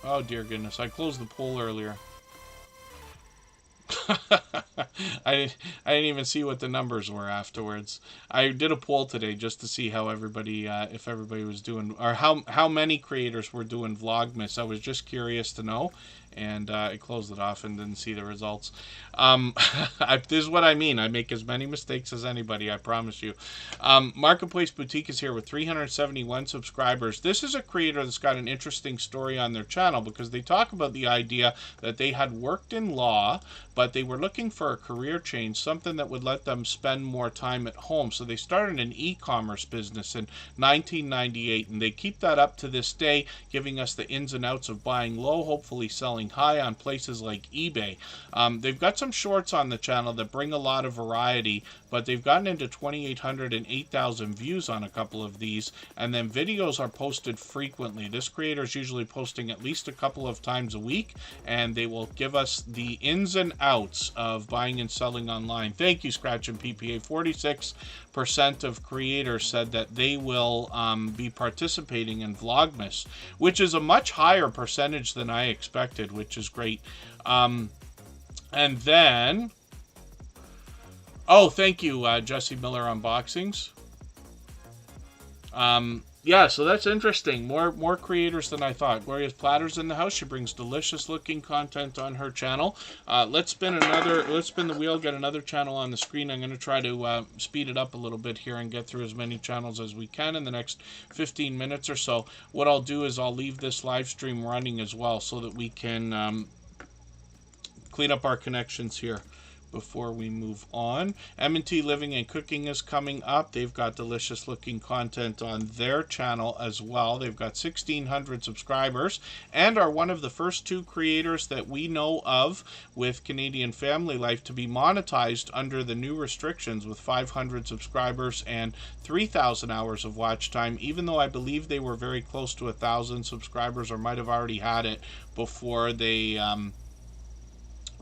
Oh dear goodness, I closed the poll earlier. I didn't even see what the numbers were afterwards. I did a poll today just to see how everybody, if everybody was doing, or how many creators were doing Vlogmas. I was just curious to know, and I closed it off and didn't see the results. This is what I mean. I make as many mistakes as anybody, I promise you. Marketplace Boutique is here with 371 subscribers. This is a creator that's got an interesting story on their channel, because they talk about the idea that they had worked in law, but they were looking for a career change, something that would let them spend more time at home. So they started an e-commerce business in 1998, and they keep that up to this day, giving us the ins and outs of buying low, hopefully selling high on places like eBay. They've got some shorts on the channel that bring a lot of variety, but they've gotten into 2,800 and 8,000 views on a couple of these, and then videos are posted frequently. This creator is usually posting at least a couple of times a week, and they will give us the ins and outs of buying and selling online. Thank you, Scratch and PPA. 46% of creators said that they will be participating in Vlogmas, which is a much higher percentage than I expected, which is great. And then, oh, thank you, Jesse Miller Unboxings. Yeah, so that's interesting. More creators than I thought. Gloria's Platters in the house. She brings delicious looking content on her channel. Let's spin the wheel, get another channel on the screen. I'm going to try to speed it up a little bit here and get through as many channels as we can in the next 15 minutes or so. What I'll do is I'll leave this live stream running as well, so that we can clean up our connections here before we move on. MNT Living and Cooking is coming up. They've got delicious looking content on their channel as well. They've got 1,600 subscribers and are one of the first two creators that we know of with Canadian Family Life to be monetized under the new restrictions, with 500 subscribers and 3,000 hours of watch time, even though I believe they were very close to 1,000 subscribers, or might have already had it before they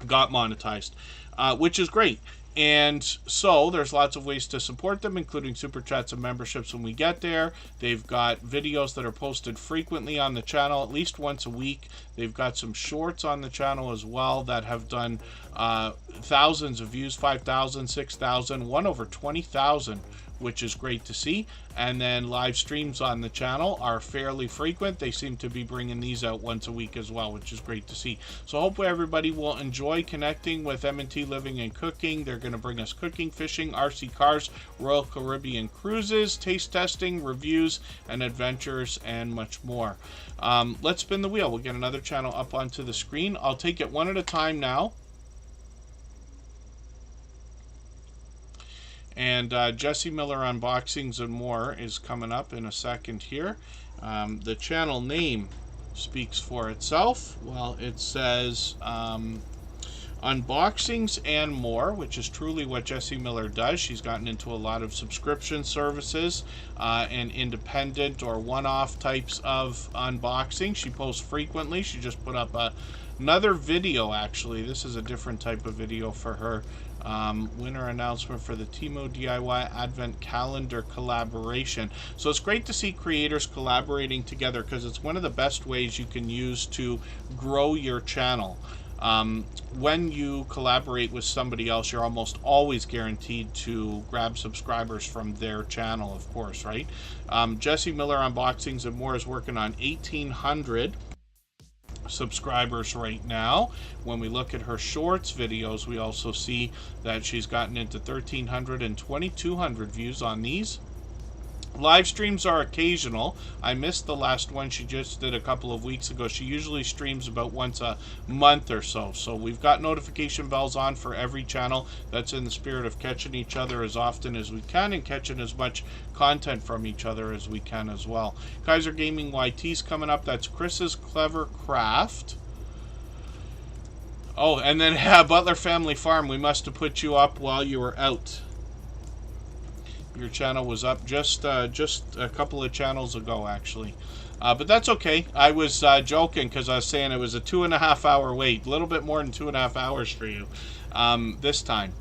got monetized. Which is great. And so there's lots of ways to support them, including super chats and memberships when we get there. They've got videos that are posted frequently on the channel, at least once a week. They've got some shorts on the channel as well that have done thousands of views, 5,000, 6,000, one over 20,000, which is great to see. And then live streams on the channel are fairly frequent. They seem to be bringing these out once a week as well, which is great to see. So hopefully everybody will enjoy connecting with MNT Living and Cooking. They're going to bring us cooking, fishing, RC cars, Royal Caribbean cruises, taste testing, reviews, and adventures, and much more. Let's spin the wheel. We'll get another channel up onto the screen. I'll take it one at a time now. And Jesse Miller Unboxings and More is coming up in a second here. The channel name speaks for itself. Well, it says Unboxings and More, which is truly what Jesse Miller does. She's gotten into a lot of subscription services and independent or one-off types of unboxing. She posts frequently. She just put up another video, actually. This is a different type of video for her. Winner announcement for the Timo DIY Advent Calendar collaboration. So it's great to see creators collaborating together, because it's one of the best ways you can use to grow your channel. When you collaborate with somebody else, you're almost always guaranteed to grab subscribers from their channel, of course, right? Jesse Miller Unboxings and More is working on 1,800 subscribers right now. When we look at her shorts videos, we also see that she's gotten into 1,300 and 2,200 views on these. Live streams are occasional. I missed the last one she just did a couple of weeks ago. She usually streams about once a month or so. So we've got notification bells on for every channel. That's in the spirit of catching each other as often as we can and catching as much content from each other as we can as well. Kaiser Gaming YT's coming up. That's Chris's Clever Craft. Oh, and then Butler Family Farm. We must have put you up while you were out. Your channel was up just a couple of channels ago, actually. But that's okay. I was joking because I was saying it was a 2.5 hour wait. A little bit more than 2.5 hours for you this time.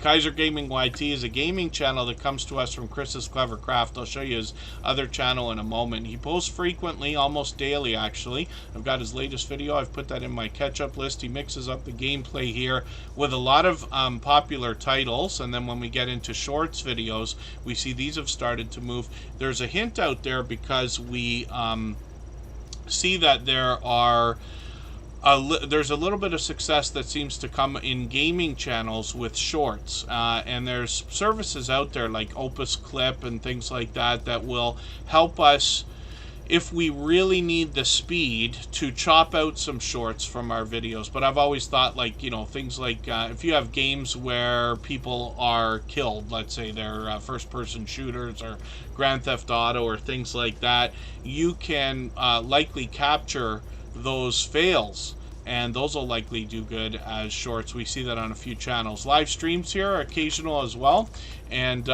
Kaiser Gaming YT is a gaming channel that comes to us from Chris's Clever Craft. I'll show you his other channel in a moment. He posts frequently, almost daily actually. I've got his latest video. I've put that in my catch-up list. He mixes up the gameplay here with a lot of popular titles, and then when we get into shorts videos, we see these have started to move. There's a hint out there because we see that there's a little bit of success that seems to come in gaming channels with shorts, and there's services out there like Opus Clip and things like that that will help us if we really need the speed to chop out some shorts from our videos. But I've always thought, like, you know, things like if you have games where people are killed, let's say they're first-person shooters or Grand Theft Auto or things like that, you can likely capture those fails, and those will likely do good as shorts. We see that on a few channels. Live streams here are occasional as well, and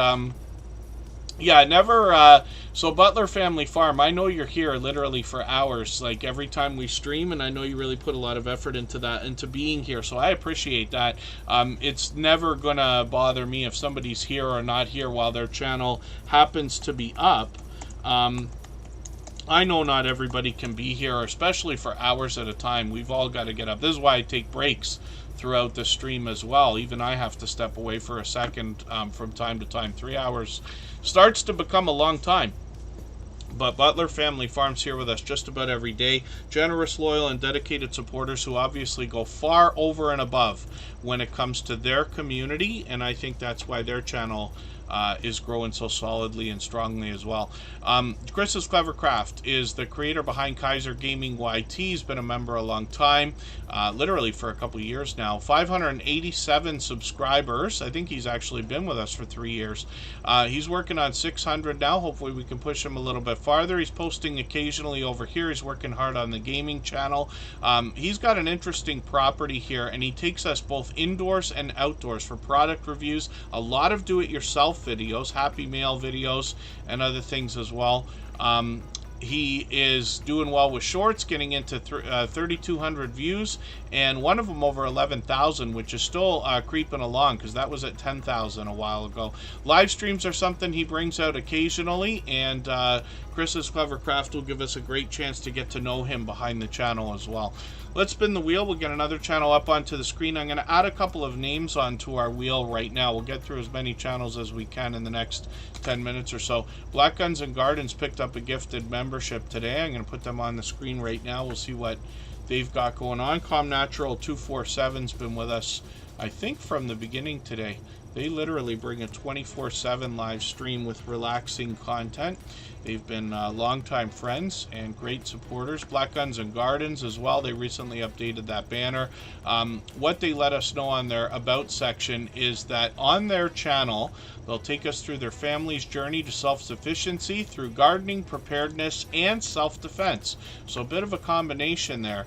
yeah, never so Butler Family Farm, I know you're here literally for hours, like every time we stream, and I know you really put a lot of effort into that, into being here, so I appreciate that. It's never gonna bother me if somebody's here or not here while their channel happens to be up. I know not everybody can be here, especially for hours at a time. We've all got to get up. This is why I take breaks throughout the stream as well. Even I have to step away for a second from time to time. 3 hours starts to become a long time. But Butler Family Farm's here with us just about every day. Generous, loyal, and dedicated supporters who obviously go far over and above when it comes to their community, and I think that's why their channel is growing so solidly and strongly as well. Chris's Clever Craft is the creator behind Kaiser Gaming YT. He's been a member a long time, literally for a couple years now. 587 subscribers. I think he's actually been with us for 3 years. He's working on 600 now. Hopefully we can push him a little bit farther. He's posting occasionally over here. He's working hard on the gaming channel. He's got an interesting property here, and he takes us both indoors and outdoors for product reviews. A lot of do-it-yourself videos, Happy Mail videos, and other things as well. He is doing well with shorts, getting into 3,200 views, and one of them over 11,000, which is still creeping along because that was at 10,000 a while ago. Live streams are something he brings out occasionally, and Chris's Clever Craft will give us a great chance to get to know him behind the channel as well. Let's spin the wheel. We'll get another channel up onto the screen. I'm going to add a couple of names onto our wheel right now. We'll get through as many channels as we can in the next 10 minutes or so. Black Guns and Gardens picked up a gifted membership today. I'm going to put them on the screen right now. We'll see what they've got going on. Natural 247's been with us, I think, from the beginning today. They literally bring a 24/7 live stream with relaxing content. They've been longtime friends and great supporters. Black Guns and Gardens as well. They recently updated that banner. What they let us know on their About section is that on their channel, they'll take us through their family's journey to self-sufficiency through gardening, preparedness, and self-defense. So a bit of a combination there.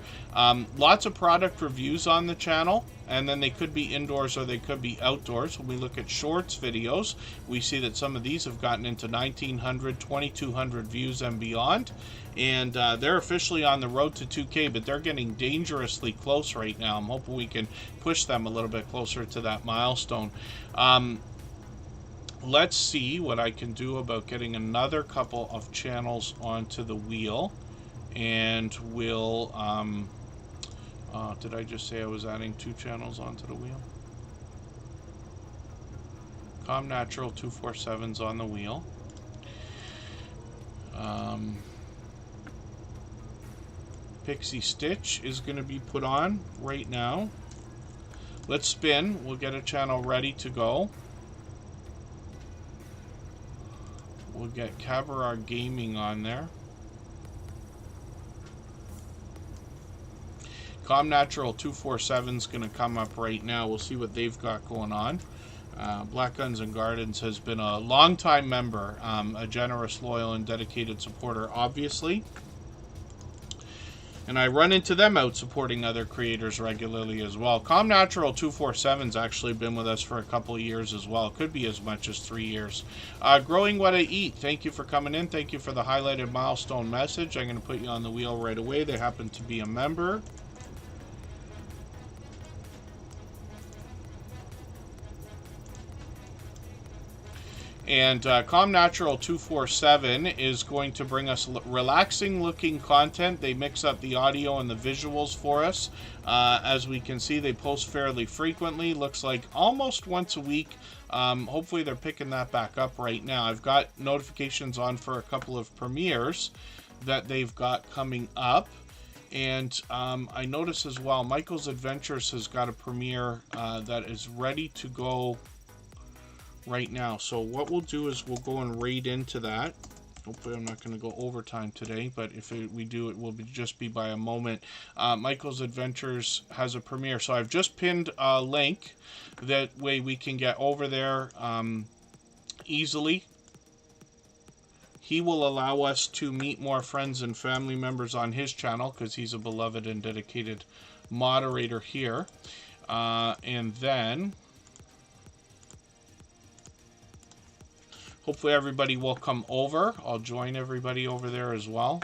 Lots of product reviews on the channel, and then they could be indoors or they could be outdoors. When we look at shorts videos, we see that some of these have gotten into 1,900, 2,200 views and beyond, and they're officially on the road to 2K, but they're getting dangerously close right now. I'm hoping we can push them a little bit closer to that milestone. Let's see what I can do about getting another couple of channels onto the wheel, and we'll Did I just say I was adding 2 channels onto the wheel? Natural 247's on the wheel. Pixie Stitch is going to be put on right now. Let's spin. We'll get a channel ready to go. We'll get Cabaret Gaming on there. Natural 247 is going to come up right now. We'll see what they've got going on. Black Guns and Gardens has been a long-time member, a generous, loyal, and dedicated supporter, obviously. And I run into them out supporting other creators regularly as well. Natural 247's actually been with us for a couple of years as well. Could be as much as 3 years. Growing What I Eat, thank you for coming in. Thank you for the highlighted milestone message. I'm going to put you on the wheel right away. They happen to be a member. And Natural 247 is going to bring us relaxing looking content. They mix up the audio and the visuals for us. As we can see, they post fairly frequently. Looks like almost once a week. Hopefully they're picking that back up right now. I've got notifications on for a couple of premieres that they've got coming up. And I notice as well, Michael's Adventures has got a premiere that is ready to go right now. So what we'll do is we'll go and raid into that. Hopefully I'm not going to go overtime today, but if we do, it will just be by a moment. Michael's Adventures has a premiere, so I've just pinned a link. That way we can get over there easily. He will allow us to meet more friends and family members on his channel because he's a beloved and dedicated moderator here. And then hopefully everybody will come over. I'll join everybody over there as well.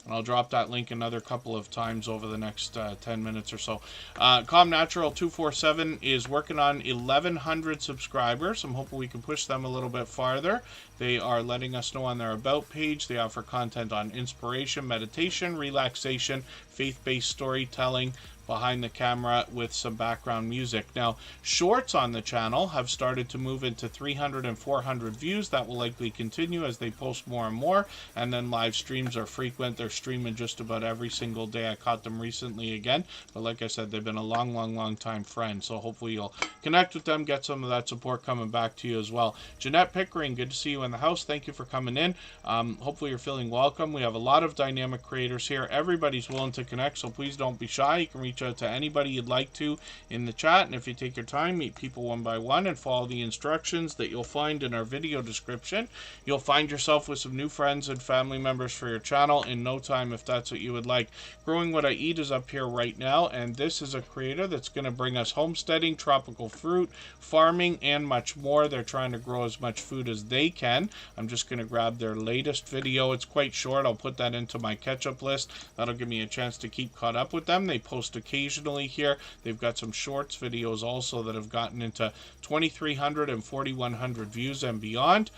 And I'll drop that link another couple of times over the next 10 minutes or so. Natural 247 is working on 1,100 subscribers. I'm hoping we can push them a little bit farther. They are letting us know on their About page. They offer content on inspiration, meditation, relaxation, faith-based storytelling, behind the camera with some background music. Now, shorts on the channel have started to move into 300 and 400 views. That will likely continue as they post more and more. And then live streams are frequent. They're streaming just about every single day. I caught them recently again. But like I said, they've been a long time friend. So hopefully you'll connect with them, get some of that support coming back to you as well. Jeanette Pickering, good to see you in the house. Thank you for coming in. Hopefully you're feeling welcome. We have a lot of dynamic creators here. Everybody's willing to connect, so please don't be shy. You can reach out to anybody you'd like to in the chat, and if you take your time, meet people one by one and follow the instructions that you'll find in our video description, you'll find yourself with some new friends and family members for your channel in no time if that's what you would like. Growing What I Eat is up here right now, and this is a creator that's going to bring us homesteading, tropical fruit, farming, and much more. They're trying to grow as much food as they can. I'm just going to grab their latest video. It's quite short. I'll put that into my catch-up list. That'll give me a chance to keep caught up with them. They post occasionally here. They've got some shorts videos also that have gotten into 2,300 and 4,100 views and beyond.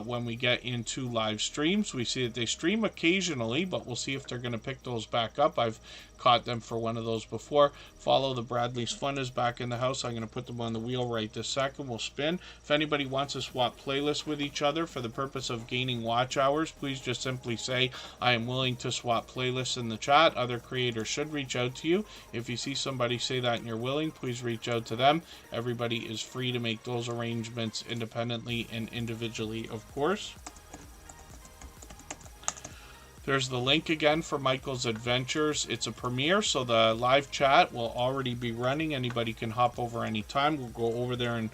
When we get into live streams, we see that they stream occasionally, but we'll see if they're going to pick those back up. I've caught them for one of those before. Follow the Bradley's Fun is back in the house. I'm going to put them on the wheel right this second. We'll spin. If anybody wants to swap playlists with each other for the purpose of gaining watch hours, please just simply say, I am willing to swap playlists in the chat. Other creators should reach out to you. If you see somebody say that and you're willing, please reach out to them. Everybody is free to make those arrangements independently and individually, of course. There's the link again for Michael's Adventures. It's a premiere, so the live chat will already be running. Anybody can hop over anytime. We'll go over there in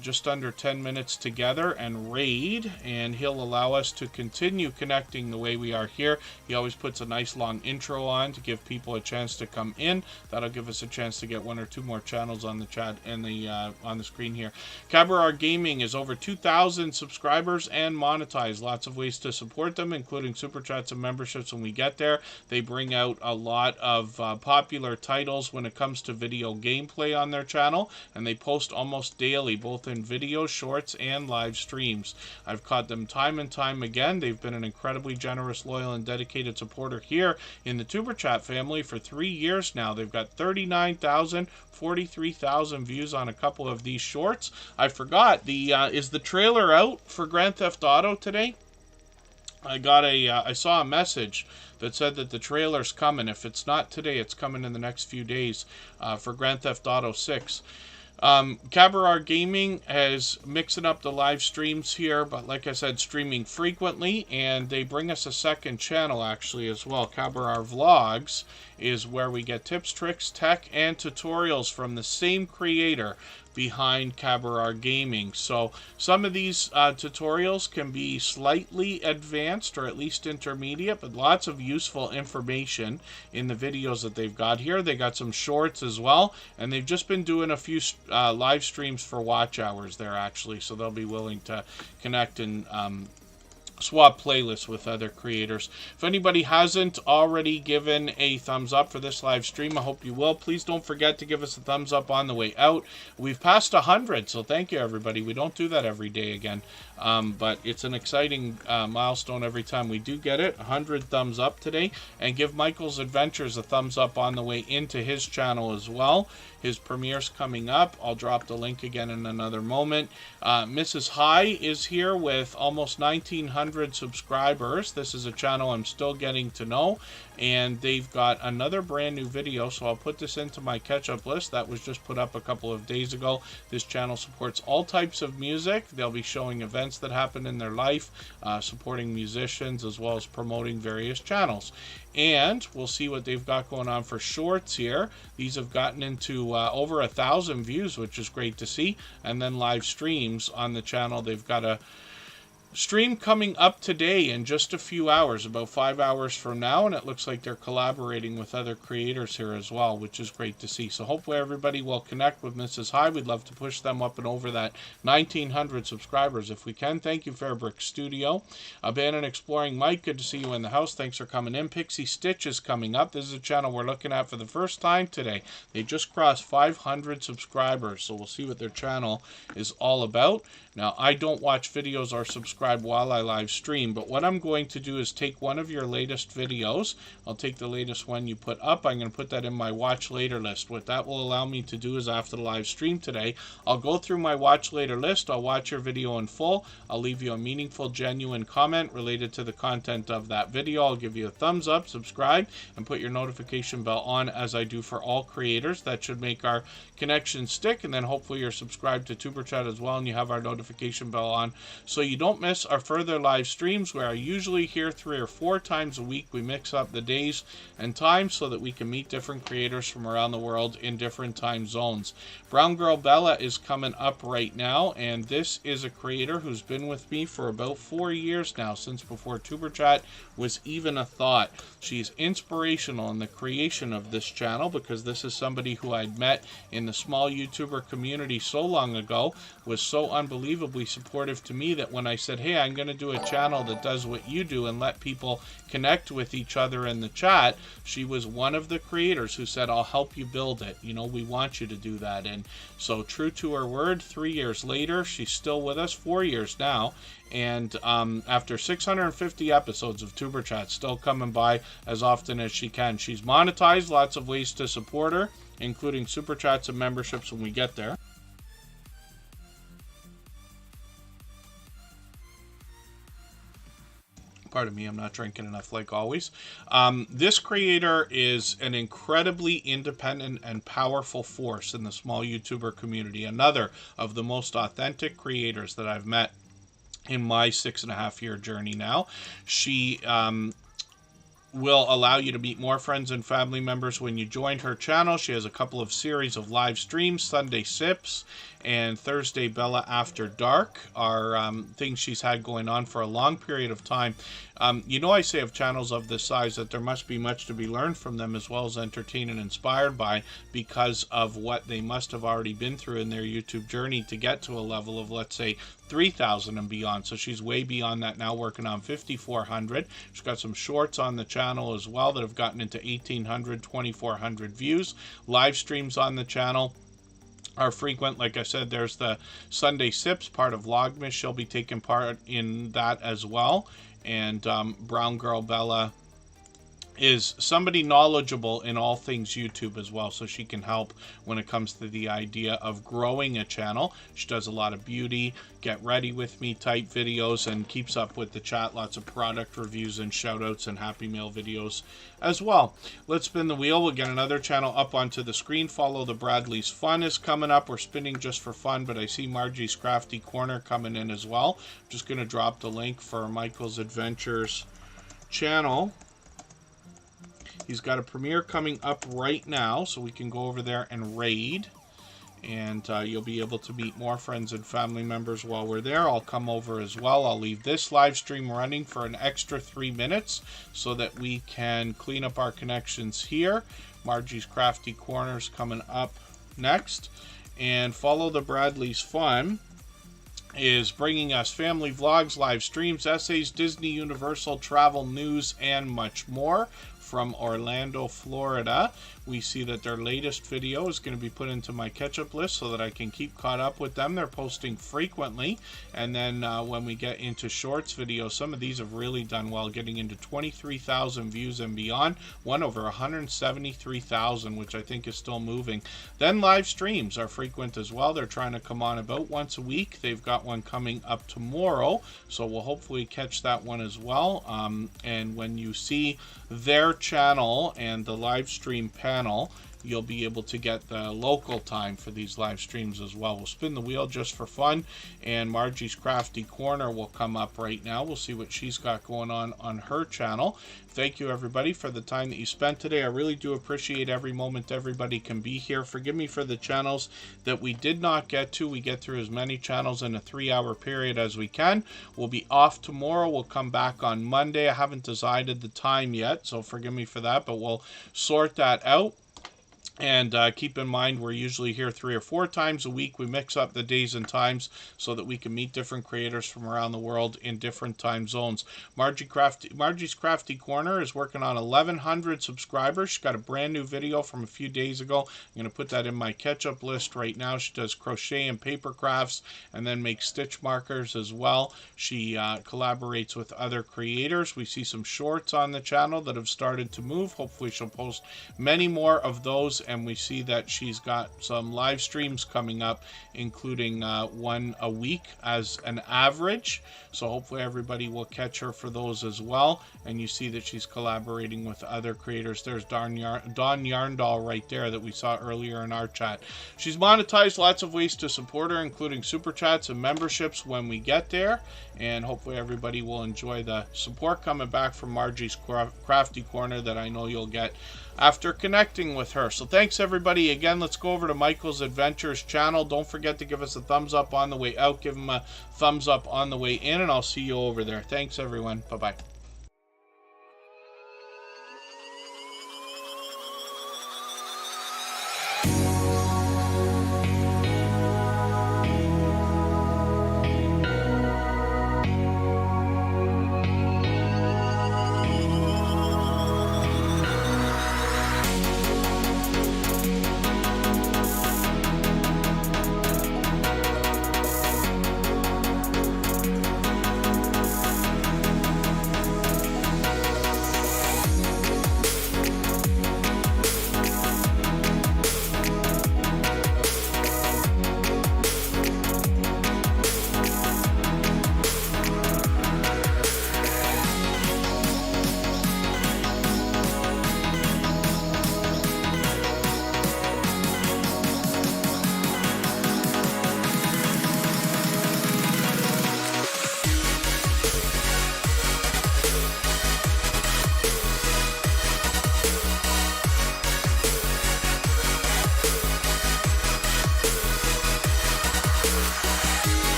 just under 10 minutes together and raid, and he'll allow us to continue connecting the way we are here. He always puts a nice long intro on to give people a chance to come in. That'll give us a chance to get 1 or 2 more channels on the chat and the on the screen here. Cabaret Gaming is over 2,000 subscribers and monetized. Lots of ways to support them, including super chats and memberships when we get there. They bring out a lot of popular titles when it comes to video gameplay on their channel, and they post almost daily, both in video, shorts, and live streams. I've caught them time and time again. They've been an incredibly generous, loyal, and dedicated supporter here in the Tuber Chat family for 3 years now. They've got 39,000, 43,000 views on a couple of these shorts. I forgot, is the trailer out for Grand Theft Auto today? I saw a message that said that the trailer's coming. If it's not today, it's coming in the next few days for Grand Theft Auto 6. Cabaret Gaming is mixing up the live streams here, but like I said, streaming frequently, and they bring us a second channel actually as well. Cabaret Vlogs is where we get tips, tricks, tech, and tutorials from the same creator behind Cabaret Gaming. So some of these tutorials can be slightly advanced or at least intermediate, but lots of useful information in the videos that they've got here. They got some shorts as well, and they've just been doing a few live streams for watch hours there actually, so they'll be willing to connect and swap playlists with other creators. If anybody hasn't already given a thumbs up for this live stream, I hope you will. Please don't forget to give us a thumbs up on the way out. We've passed 100, so thank you everybody. We don't do that every day again, but it's an exciting milestone every time we do get it. 100 thumbs up today, and give Michael's Adventures a thumbs up on the way into his channel as well. His premiere's coming up. I'll drop the link again in another moment. Mrs. High is here with almost 1,900 subscribers. This is a channel I'm still getting to know, and they've got another brand new video, so I'll put this into my catch-up list. That was just put up a couple of days ago. This channel supports all types of music. They'll be showing events that happen in their life, supporting musicians, as well as promoting various channels. And we'll see what they've got going on for shorts here. These have gotten into over 1,000 views, which is great to see. And then live streams on the channel. They've got a stream coming up today in just a few hours, about 5 hours from now, and it looks like they're collaborating with other creators here as well, which is great to see. So hopefully everybody will connect with Mrs. High. We'd love to push them up and over that 1,900 subscribers if we can. Thank you, Fairbrick Studio. Abandoned Exploring Mike, good to see you in the house. Thanks for coming in. Pixie Stitch is coming up. This is a channel we're looking at for the first time today. They just crossed 500 subscribers, so we'll see what their channel is all about. Now, I don't watch videos or subscribe while I live stream, but what I'm going to do is take one of your latest videos. I'll take the latest one you put up. I'm going to put that in my watch later list. What that will allow me to do is after the live stream today, I'll go through my watch later list. I'll watch your video in full. I'll leave you a meaningful, genuine comment related to the content of that video. I'll give you a thumbs up, subscribe, and put your notification bell on as I do for all creators. That should make our connection stick, and then hopefully you're subscribed to Tuber Chat as well, and you have our notification bell on so you don't miss our further live streams, where I usually here 3 or 4 times a week. We mix up the days and times so that we can meet different creators from around the world in different time zones. Brown Girl Bella is coming up right now, and this is a creator who's been with me for about 4 years now, since before Tuber Chat was even a thought. She's inspirational in the creation of this channel, because this is somebody who I'd met in the small YouTuber community so long ago, was so unbelievably supportive to me that when I said, hey, I'm going to do a channel that does what you do and let people connect with each other in the chat, she was one of the creators who said, I'll help you build it. You know, we want you to do that. And so true to her word, 3 years later, she's still with us, 4 years now. And after 650 episodes of Tuber Chat, still coming by as often as she can. She's monetized, lots of ways to support her, including super chats and memberships when we get there. Pardon me, I'm not drinking enough like always. This creator is an incredibly independent and powerful force in the small YouTuber community. Another of the most authentic creators that I've met in my 6.5-year journey now. She will allow you to meet more friends and family members when you join her channel. She has a couple of series of live streams. Sunday Sips and Thursday Bella After Dark are things she's had going on for a long period of time. You know, I say of channels of this size that there must be much to be learned from them, as well as entertained and inspired by, because of what they must have already been through in their YouTube journey to get to a level of, let's say, 3,000 and beyond. So she's way beyond that now, working on 5,400. She's got some shorts on the channel as well that have gotten into 1,800, 2,400 views. Live streams on the channel are frequent. Like I said, there's the Sunday Sips, part of Vlogmas. She'll be taking part in that as well. And Brown Girl Bella is somebody knowledgeable in all things YouTube as well, so she can help when it comes to the idea of growing a channel. She does a lot of beauty, get ready with me type videos, and keeps up with the chat. Lots of product reviews and shout outs and Happy Meal videos as well. Let's spin the wheel. We'll get another channel up onto the screen. Follow the Bradley's Fun is coming up. We're spinning just for fun, but I see Margie's Crafty Corner coming in as well. I'm just going to drop the link for Michael's Adventures channel. He's got a premiere coming up right now, so we can go over there and raid. And you'll be able to meet more friends and family members while we're there. I'll come over as well. I'll leave this live stream running for an extra 3 minutes so that we can clean up our connections here. Margie's Crafty Corner's coming up next. And Follow the Bradley's Fun is bringing us family vlogs, live streams, essays, Disney, Universal, travel, news, and much more. From Orlando, Florida. We see that their latest video is going to be put into my catch-up list so that I can keep caught up with them. They're posting frequently, and then when we get into shorts videos, some of these have really done well, getting into 23,000 views and beyond. One over 173,000, which I think is still moving. Then live streams are frequent as well. They're trying to come on about once a week. They've got one coming up tomorrow, so we'll hopefully catch that one as well. And when you see their channel and the live stream panel, you'll be able to get the local time for these live streams as well. We'll spin the wheel just for fun, and Margie's Crafty Corner will come up right now. We'll see what she's got going on her channel. Thank you, everybody, for the time that you spent today. I really do appreciate every moment everybody can be here. Forgive me for the channels that we did not get to. We get through as many channels in a 3-hour period as we can. We'll be off tomorrow. We'll come back on Monday. I haven't decided the time yet, so forgive me for that, but we'll sort that out. And keep in mind, we're usually here 3 or 4 times a week. We mix up the days and times so that we can meet different creators from around the world in different time zones. Margie's Crafty Corner is working on 1,100 subscribers. She's got a brand new video from a few days ago. I'm going to put that in my catch-up list right now. She does crochet and paper crafts and then makes stitch markers as well. She collaborates with other creators. We see some shorts on the channel that have started to move. Hopefully she'll post many more of those. And we see that she's got some live streams coming up, including one a week as an average. So hopefully everybody will catch her for those as well. And you see that she's collaborating with other creators. There's Don Yarnall right there that we saw earlier in our chat. She's monetized, lots of ways to support her, including super chats and memberships when we get there. And hopefully everybody will enjoy the support coming back from Margie's Crafty Corner that I know you'll get after connecting with her. So thanks, everybody. Again, let's go over to Michael's Adventures channel. Don't forget to give us a thumbs up on the way out. Give him a thumbs up on the way in, and I'll see you over there. Thanks, everyone. Bye-bye.